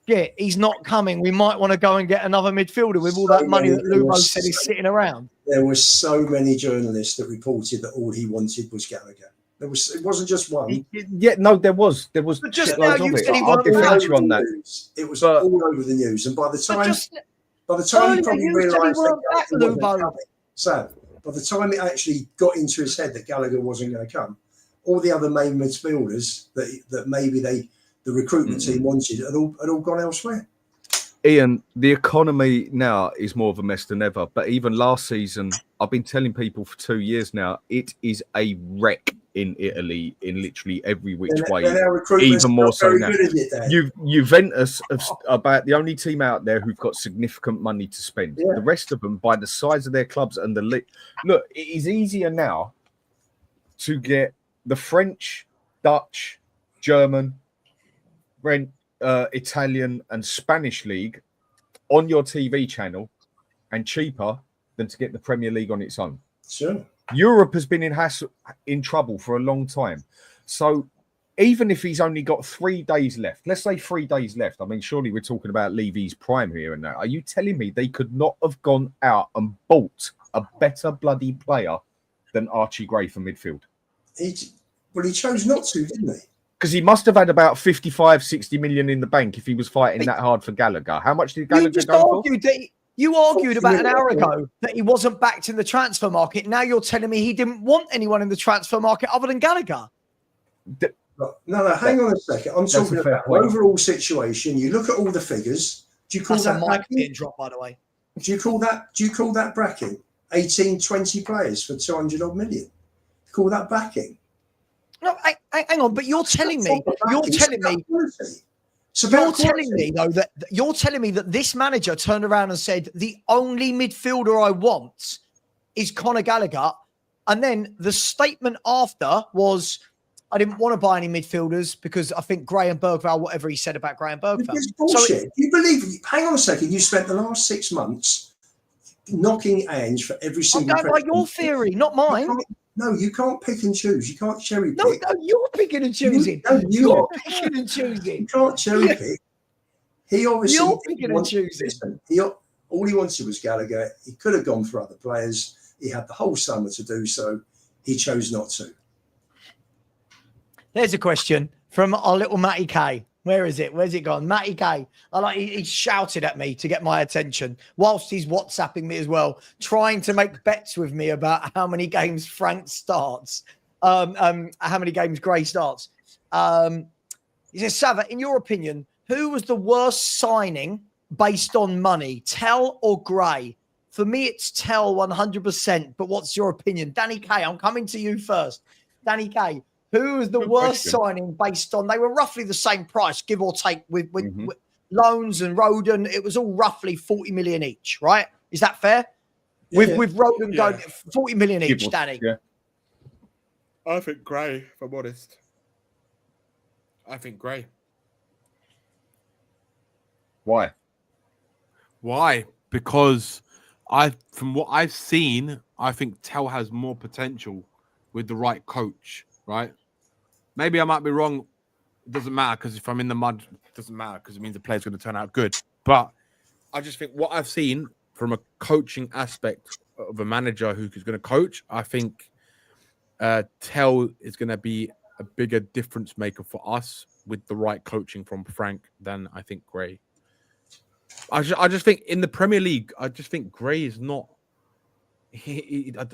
yeah, he's not coming. We might want to go and get another midfielder with all that money that Lubo said is sitting around.
There were so many journalists that reported that all he wanted was Gallagher. It wasn't just one.
Yeah, no, there was. But
just now you said he
I'll defend you on that.
It was all over the news, and by the time he probably realised that so by the time it actually got into his head that Gallagher wasn't going to come, all the other main midfielders that maybe the recruitment team wanted had all gone elsewhere.
Ian, the economy now is more of a mess than ever. But even last season, I've been telling people for 2 years now, it is a wreck in Italy in literally every which way. Even more so now. Juventus are about the only team out there who've got significant money to spend. Yeah. The rest of them, by the size of their clubs and look, it is easier now to get the French, Dutch, German, Italian and Spanish league on your TV channel and cheaper than to get the Premier League on its own.
Sure.
Europe has been in trouble for a long time. So even if he's only got 3 days left, let's say 3 days left. I mean, surely we're talking about Levy's prime here and that. Are you telling me they could not have gone out and bought a better bloody player than Archie Gray for midfield?
He chose not to, didn't he?
Because he must have had about 55, 60 million in the bank if he was fighting that hard for Gallagher. How much did Gallagher go for?
You argued about an hour ago that he wasn't backed in the transfer market. Now you're telling me he didn't want anyone in the transfer market other than Gallagher.
No, hang on a second. I'm talking about the overall situation. You look at all the figures. Do you call that
a mic being dropped, by the way?
Do you call that backing? 18, 20 players for 200 odd million. Call that backing?
No, hang on, but you're telling me though that you're telling me that this manager turned around and said the only midfielder I want is Conor Gallagher, and then the statement after was I didn't want to buy any midfielders because I think Gray and Bergvall, whatever he said about Gray and Bergvall.
It's bullshit. You believe? Hang on a second. You spent the last 6 months knocking Ange for every single.
I'm going by your theory, not mine.
No, you can't pick and choose. You can't cherry pick.
No, you're picking and choosing. You're picking and choosing.
You can't cherry pick. He obviously
you're picking and choosing.
Listen, all he wanted was Gallagher. He could have gone for other players. He had the whole summer to do so. He chose not to.
There's a question from our little Matty K. Where is it? Where's it gone? Matty K. He shouted at me to get my attention whilst he's WhatsApping me as well, trying to make bets with me about how many games Frank starts, how many games Gray starts. He says, Savva, in your opinion, who was the worst signing based on money, Tell or Gray? For me, it's Tell 100%. But what's your opinion? Danny K, I'm coming to you first. Danny K. Who was the worst signing based on? They were roughly the same price, give or take, with loans and Roden. It was all roughly 40 million each, right? Is that fair? With Roden going 40 million each, Danny.
Yeah. I think Gray, if I'm honest. I think Gray.
Why?
Because from what I've seen, I think Tell has more potential with the right coach. Right? Maybe I might be wrong. It doesn't matter because if I'm in the mud, it doesn't matter because it means the player's going to turn out good. But I just think what I've seen from a coaching aspect of a manager who's going to coach, I think Tell is going to be a bigger difference maker for us with the right coaching from Frank than I think Gray. I just think in the Premier League, I just think Gray is not. I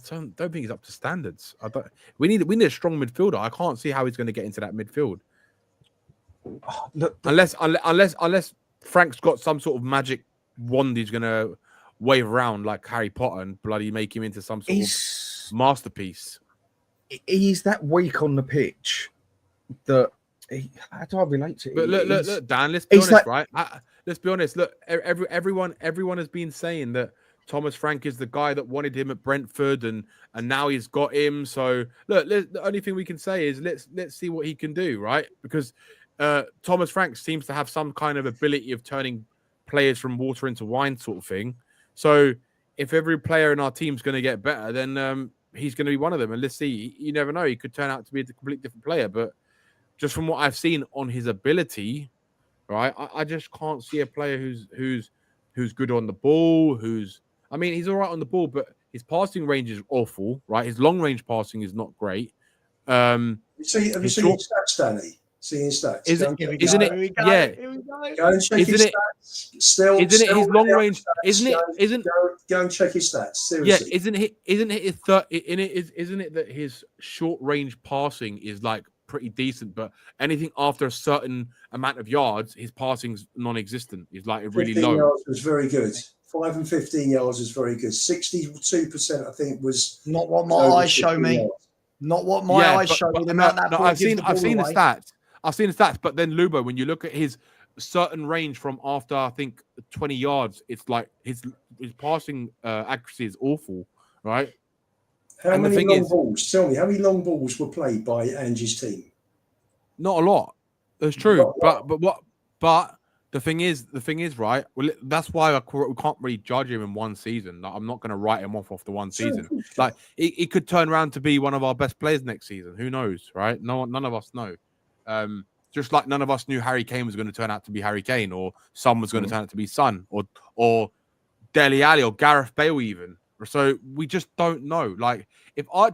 don't think he's up to standards. We need a strong midfielder. I can't see how he's going to get into that midfield. Unless Frank's got some sort of magic wand he's going to wave around like Harry Potter and bloody make him into some sort of masterpiece.
He's that weak on the pitch that how do I relate to it?
But look, Dan. Let's be honest, right? Let's be honest. Look, everyone has been saying that Thomas Frank is the guy that wanted him at Brentford, and now he's got him. So look, the only thing we can say is let's see what he can do, right? Because Thomas Frank seems to have some kind of ability of turning players from water into wine, sort of thing. So if every player in our team's going to get better, then he's going to be one of them. And let's see, you never know, he could turn out to be a completely different player. But just from what I've seen on his ability, right, I just can't see a player who's good on the ball. I mean, he's all right on the ball, but his passing range is awful, right? His long range passing is not great.
Have you seen his stats, Danny? Seeing his stats?
Isn't it?
Yeah.
Go and check his stats. Still,
isn't it his long range?
Go and check his stats. Seriously.
Yeah, isn't it that his short range passing is like pretty decent, but anything after a certain amount of yards, his passing's non-existent. He's like really
15
low.
yards was very good. 5 and 15 yards was very good. 62%, I think, was
not what my eyes show me.
Yards.
Not what my eyes show me.
I've seen the stats. I've seen the stats, but then Lubo, when you look at his certain range from after I think 20 yards, it's like his passing accuracy is awful, right?
How many long balls? Tell me, how many long balls were played by Angie's team?
Not a lot. That's true. But the thing is, right? Well, that's why we can't really judge him in one season. Like, I'm not going to write him off the one season.
Sure.
Like, he could turn around to be one of our best players next season. Who knows, right? None of us know. Just like none of us knew Harry Kane was going to turn out to be Harry Kane, or Son was going to turn out to be Son, or Dele Alli, or Gareth Bale even. So we just don't know. Like, if I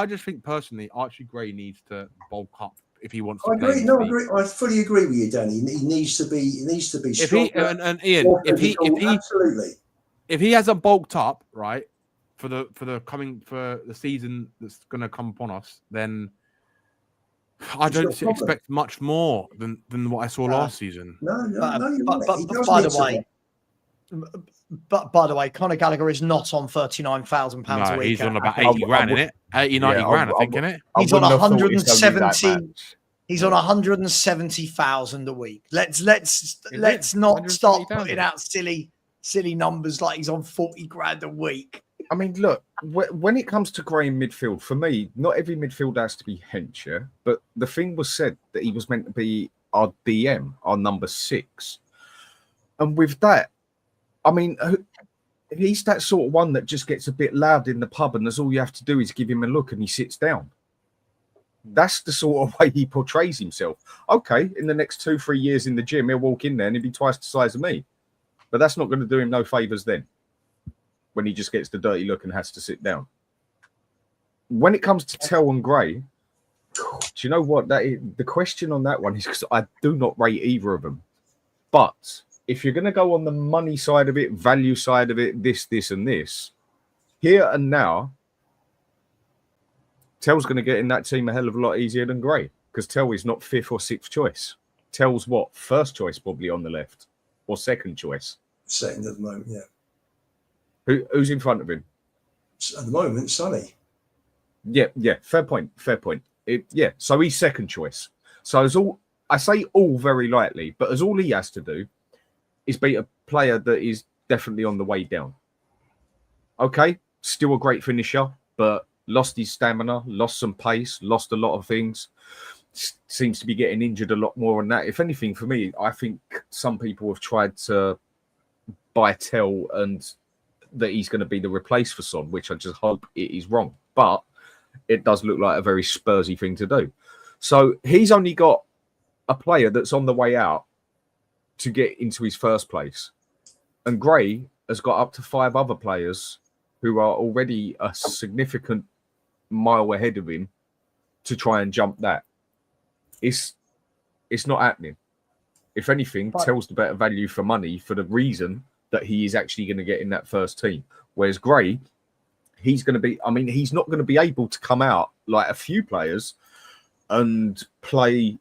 just think personally, Archie Gray needs to bulk up if he wants to.
I agree. No, I agree. I fully agree with you, Danny. He needs to be. He needs to be strong.
And Ian,
absolutely,
if he hasn't bulked up, right, for the season that's going to come upon us, then I don't expect much more than what I saw last season.
No,
but by the way. But by the way, Conor Gallagher is not on £39,000 a week.
He's on about 80 grand, isn't it? 80, 90 grand, I think, isn't it?
He's on 170. He's on 170,000 a week. Let's not start putting out silly numbers like he's on 40 grand a week.
I mean, look, when it comes to Gray in midfield, for me, not every midfielder has to be hench, yeah? But the thing was said that he was meant to be our DM, our number 6. And with that, I mean, he's that sort of one that just gets a bit loud in the pub, and that's all you have to do is give him a look and he sits down. That's the sort of way he portrays himself. Okay, in the next 2-3 years in the gym, he'll walk in there and he'll be twice the size of me. But that's not going to do him no favours then, when he just gets the dirty look and has to sit down. When it comes to Tell and Gray, do you know what? The question on that one is because I do not rate either of them. But if you're going to go on the money side of it, value side of it, this, and this, here and now, Tell's going to get in that team a hell of a lot easier than Gray, because Tell is not 5th or 6th choice. Tell's what? 1st choice probably on the left, or 2nd choice.
2nd at the moment, yeah.
Who's in front of him?
At the moment, Sonny.
Yeah, fair point. Yeah, so he's 2nd choice. So I say all very lightly, but as all he has to do is beat a player that is definitely on the way down. Okay, still a great finisher, but lost his stamina, lost some pace, lost a lot of things. Seems to be getting injured a lot more than that. If anything, for me, I think some people have tried to buy Tell and that he's going to be the replace for Son, which I just hope it is wrong. But it does look like a very Spursy thing to do. So he's only got a player that's on the way out to get into his first place. And Gray has got up to 5 other players who are already a significant mile ahead of him to try and jump that. It's not happening. If anything, Tell's the better value for money for the reason that he is actually going to get in that first team. Whereas Gray, he's going to be, I mean, he's not going to be able to come out like a few players and play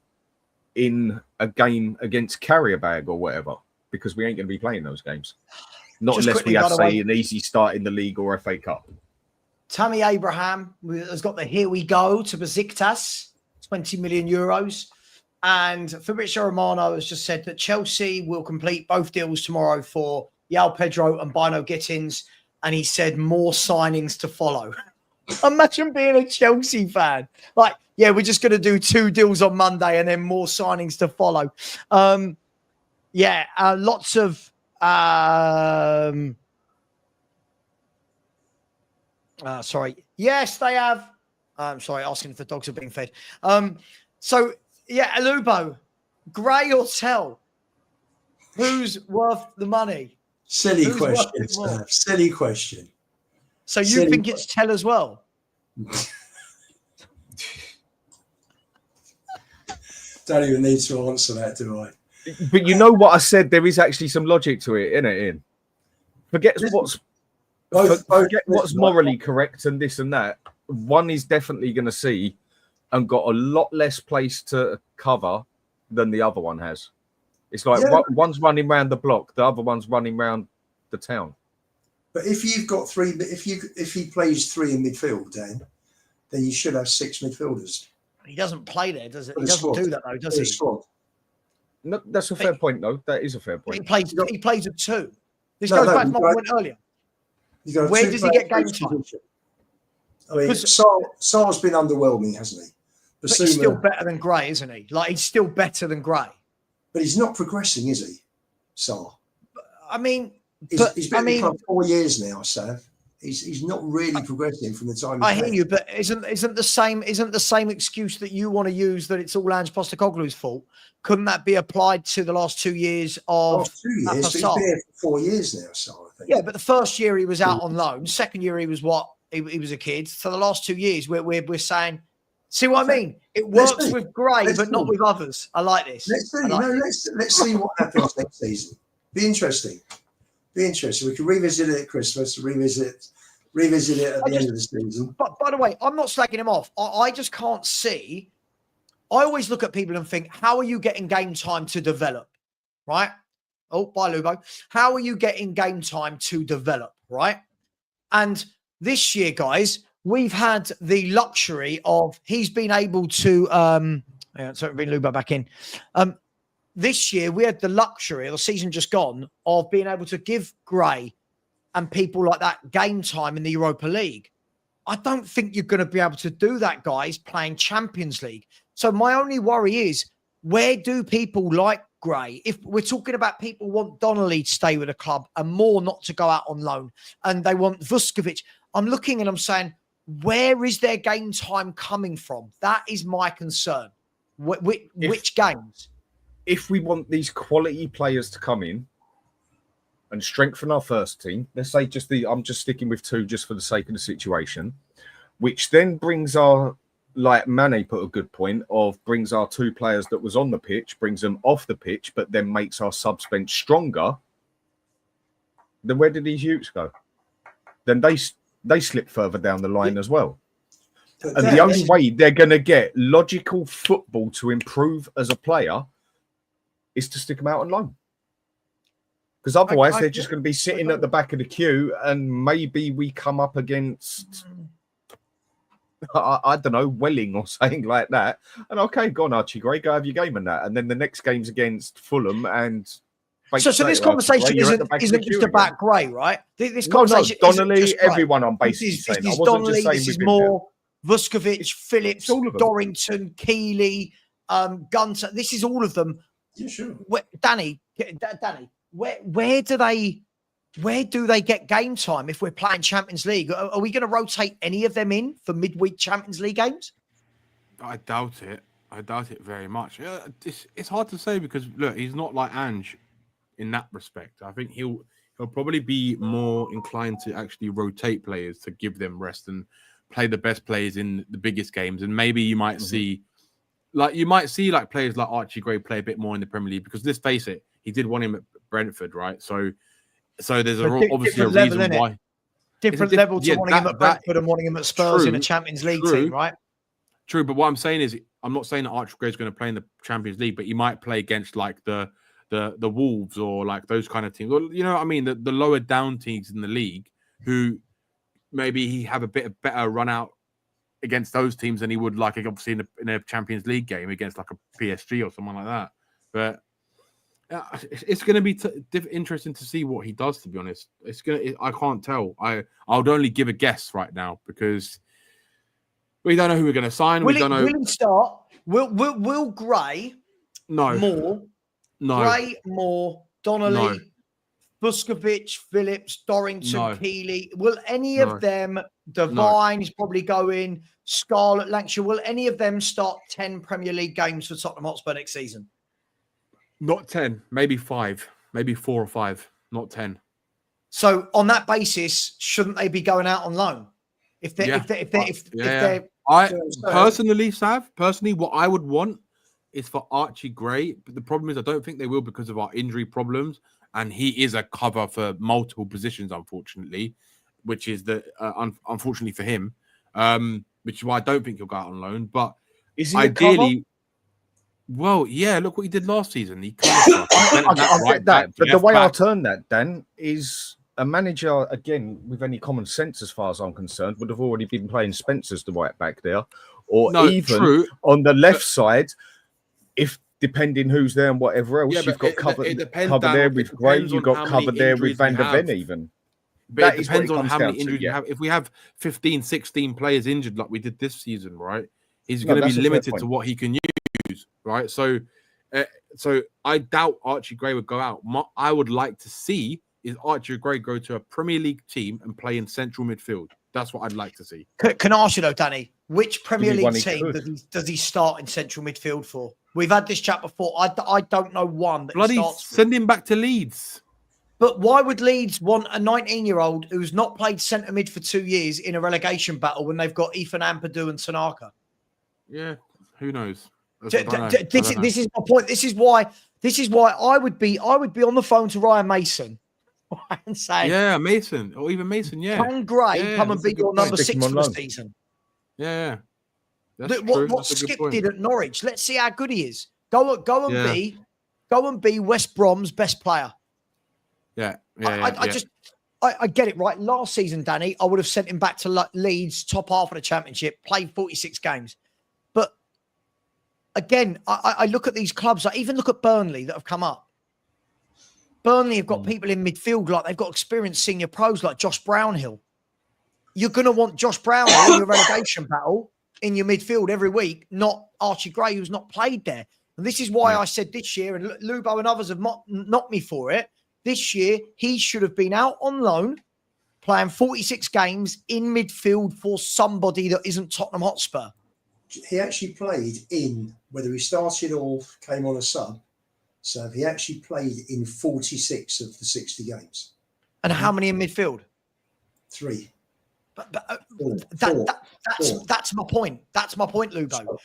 in a game against Carrierbag or whatever, because we ain't going to be playing those games. Not just unless we have, say, an easy start in the league or FA Cup.
Tammy Abraham has got the here we go to Besiktas, 20 million euros. And Fabrizio Romano has just said that Chelsea will complete both deals tomorrow for João Pedro and Bino Gittins. and he said more signings to follow. Imagine being a Chelsea fan. Like, yeah, we're just going to do 2 deals on Monday and then more signings to follow. Lots of sorry. Yes, they have. I'm sorry, asking if the dogs are being fed. Alubo, Gray or Tell? Who's worth the money?
Silly question, sir. Silly question.
So you think it's Tell as well?
Don't even need to answer that, do I?
But you know what I said? There is actually some logic to it, isn't it, Ian? Forget what's morally correct and this and that. One is definitely going to see and got a lot less place to cover than the other one has. It's like one's running around the block, the other one's running around the town.
But if you've got 3, if he plays 3 in midfield, Dan, then you should have 6 midfielders.
He doesn't play there, does it? He doesn't do that though, does he?
Squad.
No, that's a fair point, though. That is a fair point.
He plays at 2. This goes back to my point earlier. Where does he get game time?
I mean, Sar's been underwhelming, hasn't he?
But he's still better than Gray, isn't he? Like, he's still better than Gray.
But he's not progressing, is he, Sar?
I mean,
he's been in the club 4 years now, Sav. He's not really progressing from the time.
I hear you, but isn't the same excuse that you want to use that it's all Postecoglou's fault? Couldn't that be applied to the last 2 years of?
Last 2 years, but he's been here for 4 years now, Sar. I think.
Yeah, but the first year he was out on loan. Second year he was he was a kid. So the last 2 years we're saying, see what I mean? It works with Gray, but not with others. I like this.
Let's see what happens next season. Be interesting. We can revisit it at Christmas, revisit it at the end of the season.
But by the way, I'm not slagging him off. I just can't see. I always look at people and think, how are you getting game time to develop? Right? Oh, bye, Lubo. How are you getting game time to develop? Right? And this year, guys, we've had the luxury of he's been able to bring Lubo back in. This year, we had the luxury, the season just gone, of being able to give Gray and people like that game time in the Europa League. I don't think you're going to be able to do that, guys, playing Champions League. So my only worry is, where do people like Gray? If we're talking about people want Donnelly to stay with the club and more not to go out on loan, and they want Vuskovic, I'm looking and I'm saying, where is their game time coming from? That is my concern. Which games?
If we want these quality players to come in and strengthen our first team, let's say I'm just sticking with 2 just for the sake of the situation, which then brings our, like Mane put a good point of, brings our 2 players that was on the pitch, brings them off the pitch, but then makes our subs bench stronger. Then where did these youths go? Then they slip further down the line as well. And the only way they're going to get logical football to improve as a player is to stick them out on loan. Because otherwise they're just going to be sitting at the back of the queue, and maybe we come up against, I don't know, Welling or something like that. And okay, go on, Archie Gray, go have your game and that. And then the next game's against Fulham. And
so this conversation isn't just about Gray, right? This conversation
Donnelly, everyone on basis.
This is Donnelly, this is Moore, Vuskovic, Phillips, Dorrington, Keeley, Gunter. This is all of them.
Yeah, sure.
Danny, where do they get game time if we're playing Champions League? Are we going to rotate any of them in for midweek Champions League games?
I doubt it. Very much. It's hard to say because look, he's not like Ange in that respect. I think he'll probably be more inclined to actually rotate players to give them rest and play the best players in the biggest games. And maybe you might see. Like you might see like players like Archie Gray play a bit more in the Premier League because let's face it, he did want him at Brentford, right? So there's obviously a reason why.
Different level to wanting him at Brentford and wanting him at Spurs in a Champions League team, right?
True, but what I'm saying is, I'm not saying that Archie Gray is going to play in the Champions League, but he might play against like the Wolves or like those kind of teams, or you know what I mean, the lower down teams in the league who maybe he have a bit of better run out against those teams than he would like obviously in a Champions League game against like a PSG or someone like that. But It's going to be interesting to see what he does. To be honest, I can't tell. I would only give a guess right now because we don't know who we're going to sign. We don't know.
Will he start? Will Gray?
No.
Moore.
No.
Gray, Moore, Donnelly,
No.
Buskovich, Phillips, Dorrington,
No.
Keeley. Will any
No.
of them? Devine is probably going. Scarlett, Lancashire. Will any of them start 10 Premier League games for Tottenham Hotspur next season?
Not 10, maybe 5, maybe 4 or 5, not 10.
So on that basis, shouldn't they be going out on loan? If they're
I personally, Sav, what I would want is for Archie Gray. But the problem is I don't think they will because of our injury problems. And he is a cover for multiple positions, unfortunately, which is unfortunately for him, which is why I don't think he'll go out on loan. But
is he
ideally, well, yeah, look what he did last season. He
I get that, but the way I
back.
turn that, Dan, is a manager, again, with any common sense as far as I'm concerned, would have already been playing Spencer's the right back there. Or even on the left side, if depending who's there and whatever else, you've got cover there with Gray, you've got cover there with Van der Ven even.
But it depends on how many injuries you have. If we have 15, 16 players injured like we did this season, right, he's going to be limited to what he can use, right? So I doubt Archie Gray would go out. What I would like to see is Archie Gray go to a Premier League team and play in central midfield. That's what I'd like to see.
Can I ask you though, Danny, which Premier League team does he start in central midfield for? We've had this chat before. I don't know one that
bloody
starts
send him back to Leeds.
But why would Leeds want a 19-year-old who's not played centre mid for 2 years in a relegation battle when they've got Ethan Ampadu and Tanaka?
Yeah, who knows?
This is my point. This is why I would be on the phone to Ryan Mason and say,
yeah, Mason or even Mason, yeah.
Can Gray come and be your number 6 for the season?
Yeah.
What Skip did at Norwich. Let's see how good he is. Go and be West Brom's best player.
Yeah.
I get it, right? Last season, Danny, I would have sent him back to Leeds, top half of the Championship, played 46 games. But again, I look at these clubs, I even look at Burnley that have come up. Burnley have got people in midfield, like they've got experienced senior pros like Josh Brownhill. You're going to want Josh Brownhill in your relegation battle in your midfield every week, not Archie Gray, who's not played there. And this is why I said this year, and Lubo and others have knocked me for it, this year he should have been out on loan, playing 46 games in midfield for somebody that isn't Tottenham Hotspur.
He actually played in, whether he started or came on a sub, so he actually played in 46 of the 60 games.
And how many in midfield?
3.
That's my point. That's my point, Lubo.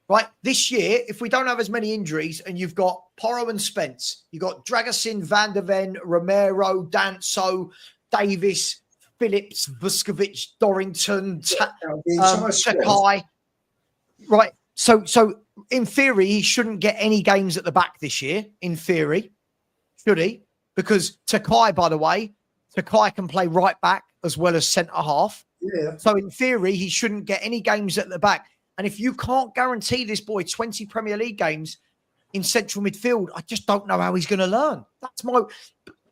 Right? This year, if we don't have as many injuries and you've got Porro and Spence, you've got Dragosin, Van der Ven, Romero, Danso, Davis, Phillips, Vuskovic, Dorrington, Sakai. Right. So in theory, he shouldn't get any games at the back this year. In theory, should he? Because Takai, by the way, Takai can play right back as well as centre half.
Yeah.
So in theory, he shouldn't get any games at the back. And if you can't guarantee this boy 20 Premier League games in central midfield, I just don't know how he's going to learn.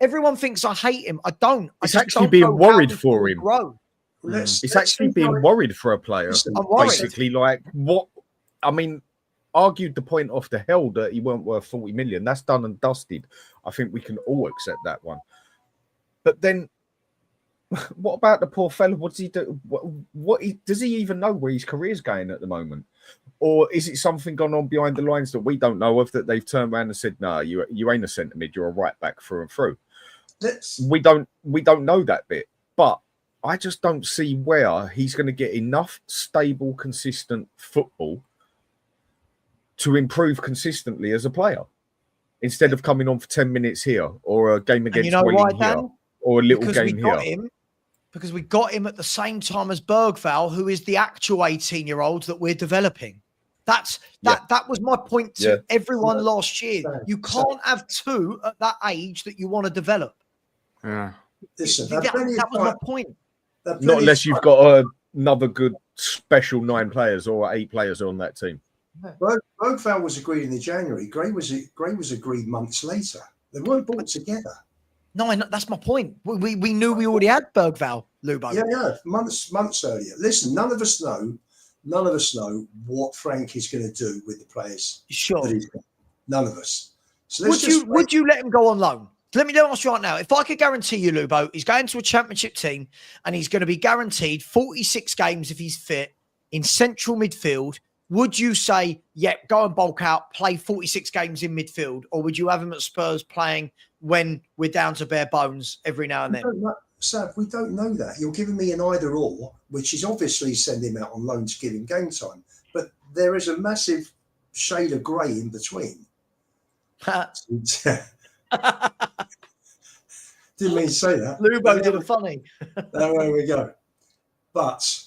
Everyone thinks I hate him. I don't.
It's actually being worried for him. It's actually being worried for a player. Basically, like what? I mean, argued the point off the hell that he weren't worth 40 million. That's done and dusted. I think we can all accept that one. But then, what about the poor fella? What does he do? Does he even know where his career's going at the moment? Or is it something gone on behind the lines that we don't know of, that they've turned around and said, no, you ain't a centre mid, you're a right back through and through. We don't know that bit. But I just don't see where he's going to get enough stable, consistent football to improve consistently as a player, instead of coming on for 10 minutes here or a game against Wales here or a little game here.
Because we got him at the same time as Bergvall, who is the actual 18-year-old that we're developing. That was my point to everyone last year. You can't have 2 at that age that you want to develop.
Yeah.
Listen,
that was my point.
Not unless you've got another good special 9 players or 8 players on that team.
Bergvall was agreed in the January. Gray was agreed months later. They weren't brought together.
No, that's my point. We knew we already had Bergvall, Lubo.
Yeah, months earlier. Listen, none of us know what Frank is going to do with the players.
Sure.
None of us. So
would you let him go on loan? Let me ask you right now. If I could guarantee you, Lubo, he's going to a championship team and he's going to be guaranteed 46 games if he's fit in central midfield, would you say, yep, go and bulk out, play 46 games in midfield? Or would you have him at Spurs playing when we're down to bare bones every now and then?
Sav, we don't know that. You're giving me an either or, which is obviously send him out on loan to give him game time. But there is a massive shade of grey in between. Didn't mean to say that.
Lubo did a funny.
There we go. But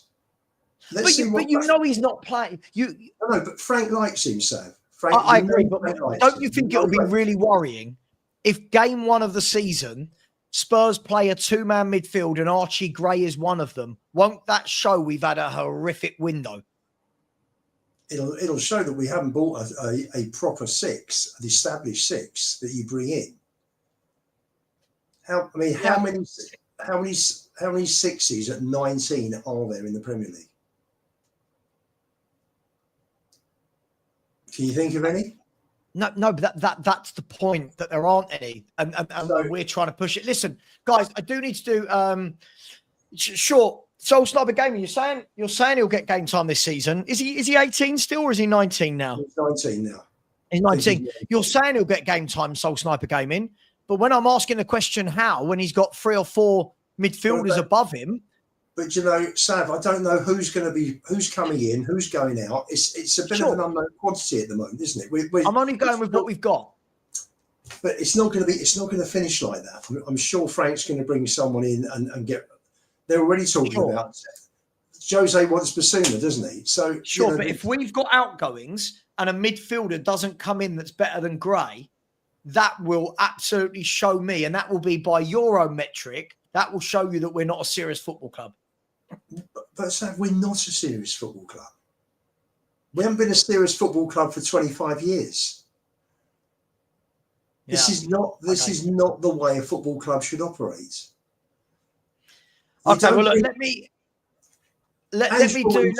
you know he's not playing.
No, but Frank likes him, Sav.
I agree, but don't you think it'll be really worrying if game one of the season Spurs play a two-man midfield and Archie Gray is one of them? Won't that show we've had a horrific window?
It'll show that we haven't bought a proper six, an established six that you bring in. How many sixes at 19 are there in the Premier League? Can you think of any?
No, but that's the point, that there aren't any, and so, we're trying to push it. Listen, guys, I do need to do sure. Soul Sniper Gaming, you're saying he'll get game time this season. Is he 18 still, or is he 19 now?
He's 19 now.
He's 19. You're saying he'll get game time, Soul Sniper Gaming, but when I'm asking the question how, when he's got 3 or 4 midfielders above him.
But Sav, I don't know who's coming in, who's going out. It's a bit of an unknown quantity at the moment, isn't it?
I'm only going with what we've got.
But it's not going to finish like that. I'm sure Frank's going to bring someone in and get. They're already talking about Jose wants Basuma, doesn't he? So
but if we've got outgoings and a midfielder doesn't come in that's better than Gray, that will absolutely show me, and that will be by your own metric, that will show you that we're not a serious football club.
But Sav, we're not a serious football club. We haven't been a serious football club for 25 years. Yeah. This is not the way a football club should operate.
Okay, well, look, let me do
20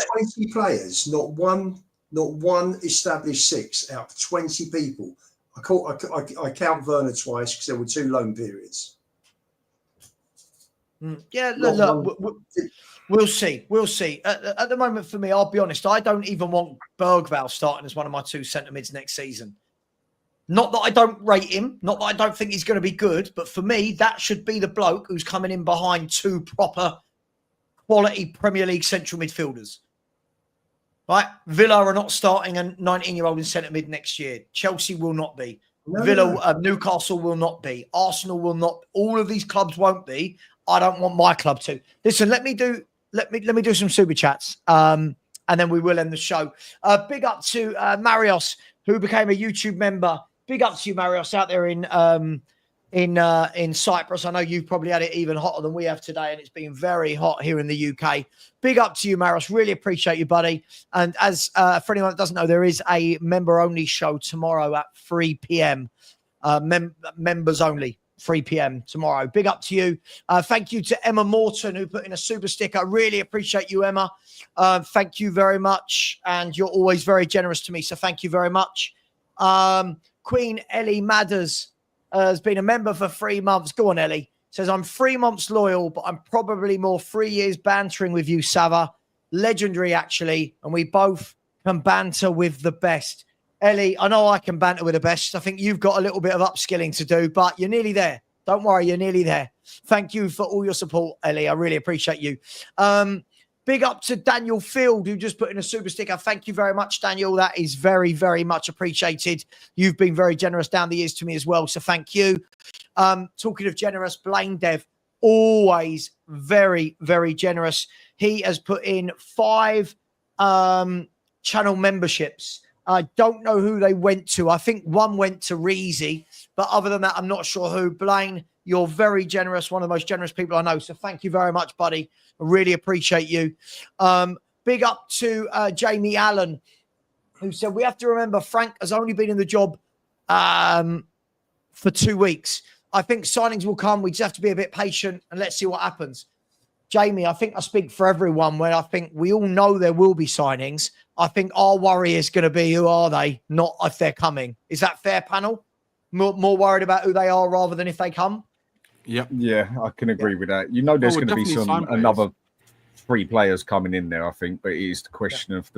players, not one established six out of 20 people. I count Werner twice because there were 2 loan periods.
Yeah, look, we'll see. At the moment, for me, I'll be honest, I don't even want Bergvall starting as one of my 2 centre mids next season. Not that I don't rate him, not that I don't think he's going to be good, but for me, that should be the bloke who's coming in behind 2 proper quality Premier League central midfielders. Right? Villa are not starting a 19-year-old in centre mid next year. Chelsea will not be. Newcastle will not be. Arsenal will not. All of these clubs won't be. I don't want my club to. Listen, let me do some super chats, and then we will end the show. Big up to Marios, who became a YouTube member. Big up to you, Marios, out there in Cyprus. I know you've probably had it even hotter than we have today, and it's been very hot here in the UK. Big up to you, Marios. Really appreciate you, buddy. And as for anyone that doesn't know, there is a member-only show tomorrow at 3 p.m. Members only. 3 p.m. tomorrow. Big up to you. Thank you to Emma Morton, who put in a super sticker. I really appreciate you, Emma. Thank you very much. And you're always very generous to me, so thank you very much. Queen Ellie Madders has been a member for 3 months. Go on, Ellie. Says, I'm 3 months loyal, but I'm probably more 3 years bantering with you, Savva. Legendary, actually. And we both can banter with the best. Ellie, I know I can banter with the best. I think you've got a little bit of upskilling to do, but you're nearly there. Don't worry, you're nearly there. Thank you for all your support, Ellie. I really appreciate you. Big up to Daniel Field, who just put in a super sticker. Thank you very much, Daniel. That is very, very much appreciated. You've been very generous down the years to me as well, so thank you. Talking of generous, Blaine Dev, always very, very generous. He has put in 5 channel memberships. I don't know who they went to. I think one went to Reezy, but other than that, I'm not sure who. Blaine, you're very generous, one of the most generous people I know. So thank you very much, buddy. I really appreciate you. Big up to Jamie Allen, who said, we have to remember Frank has only been in the job for 2 weeks. I think signings will come. We just have to be a bit patient and let's see what happens. Jamie, I think I speak for everyone when I think we all know there will be signings. I think our worry is going to be who are they, not if they're coming. Is that fair, panel? More worried about who they are rather than if they come?
Yep.
Yeah, I can agree with that. You know, there's going to be another 3 players coming in there, I think, but it is the question of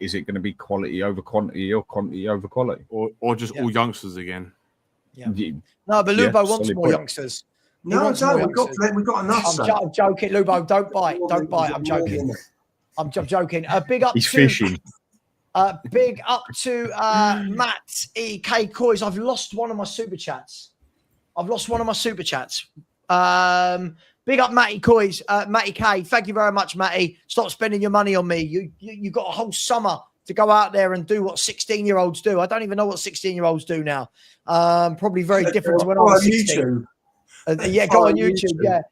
is it going to be quality over quantity or quantity over quality?
Or just all youngsters again?
Yeah. No, but Lubo wants more youngsters.
No, we've got enough.
I'm joking, Lubo. Don't bite. Don't bite. I'm joking. I'm joking. Big up.
He's fishing.
Big up to Matt E.K. Coys. I've lost one of my super chats. Big up Matty Coys, Matty K. Thank you very much, Matty. Stop spending your money on me. You got a whole summer to go out there and do what 16-year-olds do. I don't even know what 16-year-olds do now. Probably very different to when I was 16. Yeah, go on YouTube. Yeah.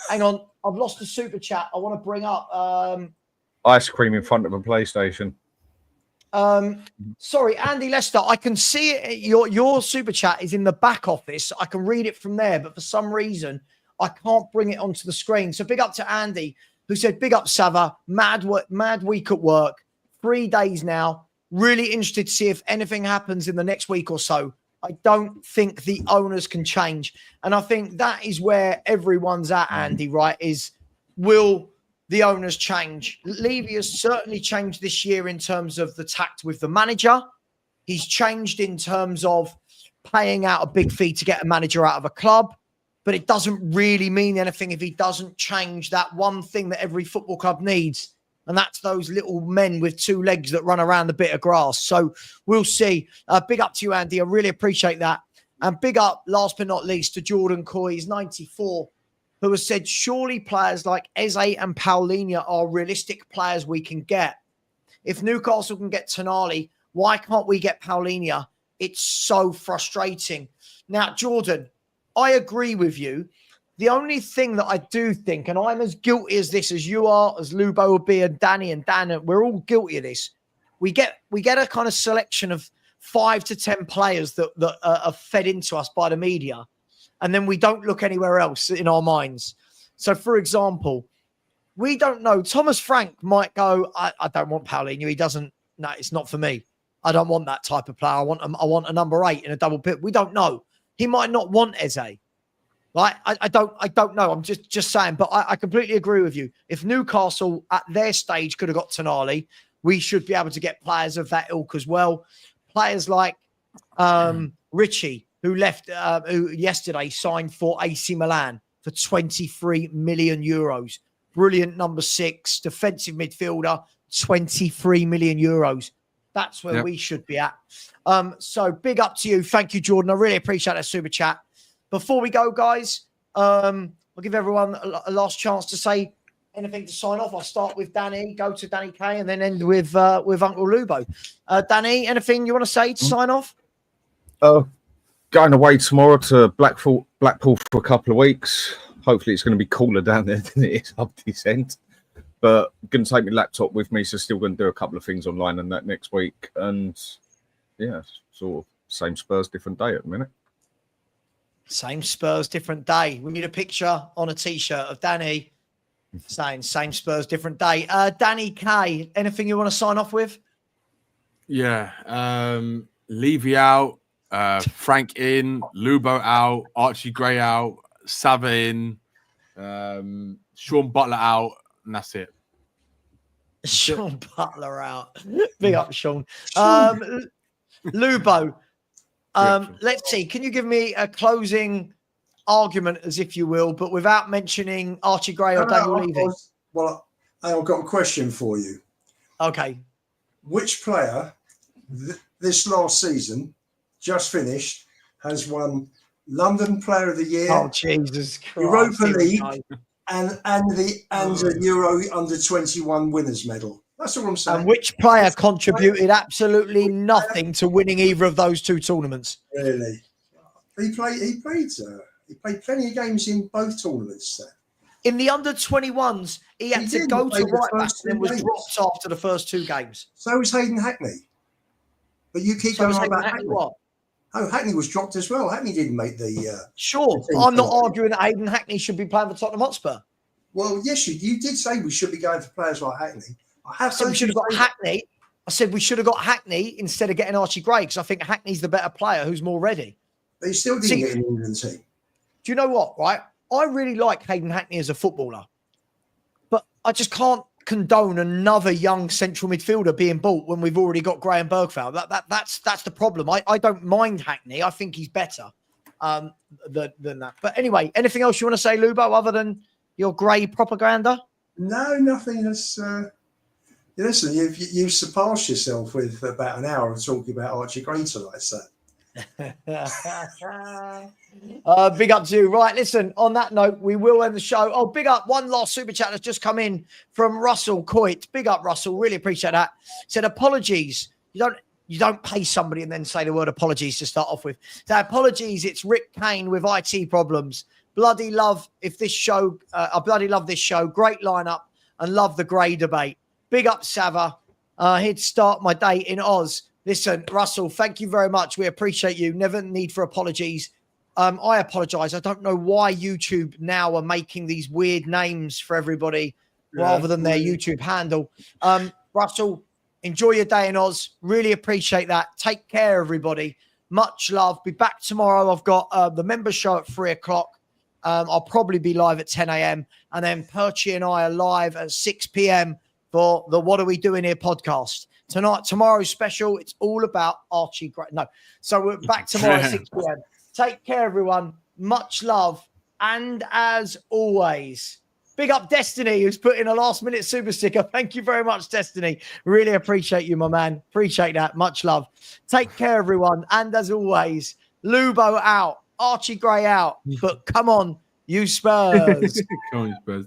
Hang on. I've lost the super chat. I want to bring up
ice cream in front of a PlayStation.
Sorry, Andy Lester. I can see it. Your super chat is in the back office. I can read it from there, but for some reason I can't bring it onto the screen. So big up to Andy, who said, "Big up Savva. Mad week at work. 3 days now. Really interested to see if anything happens in the next week or so. I don't think the owners can change." And I think that is where everyone's at, Andy, right? Will the owners change? Levy has certainly changed this year in terms of the tact with the manager. He's changed in terms of paying out a big fee to get a manager out of a club. But it doesn't really mean anything if he doesn't change that one thing that every football club needs. And that's those little men with 2 legs that run around the bit of grass. So we'll see. Big up to you, Andy. I really appreciate that. And big up, last but not least, to Jordan Coys, 94, who has said, surely players like Eze and Paulinho are realistic players we can get. If Newcastle can get Tonali, why can't we get Paulinho? It's so frustrating. Now, Jordan, I agree with you. The only thing that I do think, and I'm as guilty as this as you are, as Lubo will be, and Danny and Dan, we're all guilty of this. We get a kind of selection of 5 to 10 players that are fed into us by the media, and then we don't look anywhere else in our minds. So, for example, we don't know. Thomas Frank might go, I don't want Paulinho. He doesn't. No, it's not for me. I don't want that type of player. I want a number 8 in a double pit. We don't know. He might not want Eze. Right? I don't know. I'm just saying, but I completely agree with you. If Newcastle at their stage could have got Tonali, we should be able to get players of that ilk as well. Players like Richie, who left, who yesterday signed for AC Milan for 23 million euros. Brilliant number 6, defensive midfielder, 23 million euros. That's where we should be at. So big up to you. Thank you, Jordan. I really appreciate that super chat. Before we go, guys, I'll give everyone a last chance to say anything to sign off. I'll start with Danny, go to Danny K, and then end with Uncle Lubo. Danny, anything you want to say to sign off?
Going away tomorrow to Blackpool for a couple of weeks. Hopefully it's going to be cooler down there than it is up this end. But I'm going to take my laptop with me, so still going to do a couple of things online and that next week. And yeah, sort of same Spurs, different day at the minute.
Same Spurs, different day. We need a picture on a T-shirt of Danny saying same Spurs, different day. Danny K, anything you want to sign off with?
Yeah. Levy out, Frank in, Lubo out, Archie Gray out, Savva in, Sean Butler out, and that's it.
Sean Butler out. Big up, Sean. Lubo, let's see. Can you give me a closing argument, as if you will, but without mentioning Archie Gray or Daniel Levy?
Well, I've got a question for you.
Okay.
Which player this last season, just finished, has won London Player of the Year,
oh Jesus Christ,
Europa League, and the Euro Under-21 winners medal? That's all I'm saying.
And which player contributed absolutely nothing to winning either of those 2 tournaments?
Really? He played plenty of games in both tournaments.
In the under-21s, he had to
did,
go
he
to
played the
right back
first
and then
two
was
games.
dropped after the first 2 games.
So was Hayden Hackney. But you keep
So
going
was
on
Hayden
about
Hackney
Hackney.
what?
Oh, Hackney was dropped as well. Hackney didn't make the.
Sure,
the team
I'm not
tonight.
arguing that Hayden Hackney should be playing for Tottenham Hotspur.
Well, yes, you did say we should be going for players like Hackney. I
I said we should have got Hackney. I said we should have got Hackney instead of getting Archie Gray because I think Hackney's the better player who's more ready.
But he still didn't
See,
get in the England team.
Do you know what, right? I really like Hayden Hackney as a footballer, but I just can't condone another young central midfielder being bought when we've already got Graham Bergfeld. That's the problem. I don't mind Hackney. I think he's better than that. But anyway, anything else you want to say, Lubo, other than your Gray propaganda?
No, nothing. That's listen. You've surpassed yourself with about an hour of talking about Archie Gray tonight. So
big up to you. Right, listen, on that note, we will end the show. Oh, big up. One last super chat that's just come in from Russell Coit. Big up, Russell. Really appreciate that. Said apologies. You don't pay somebody and then say the word apologies to start off with. So apologies. It's Rick Kane with IT problems. Bloody love this show. I bloody love this show. Great lineup and love the Grey debate. Big up, Savva. Here to start my day in Oz. Listen, Russell, thank you very much. We appreciate you. Never need for apologies. I apologize. I don't know why YouTube now are making these weird names for everybody rather than their YouTube handle. Russell, enjoy your day in Oz. Really appreciate that. Take care, everybody. Much love. Be back tomorrow. I've got the member show at 3:00. I'll probably be live at 10 a.m. And then Perchy and I are live at 6 p.m. for the What Are We Doing Here podcast. Tomorrow's special, it's all about Archie Gray. No. So we're back tomorrow at 6 p.m. Take care, everyone. Much love. And as always, big up Destiny, who's put in a last-minute super sticker. Thank you very much, Destiny. Really appreciate you, my man. Appreciate that. Much love. Take care, everyone. And as always, Lubo out. Archie Gray out. But come on, you Spurs.
Come on, Spurs.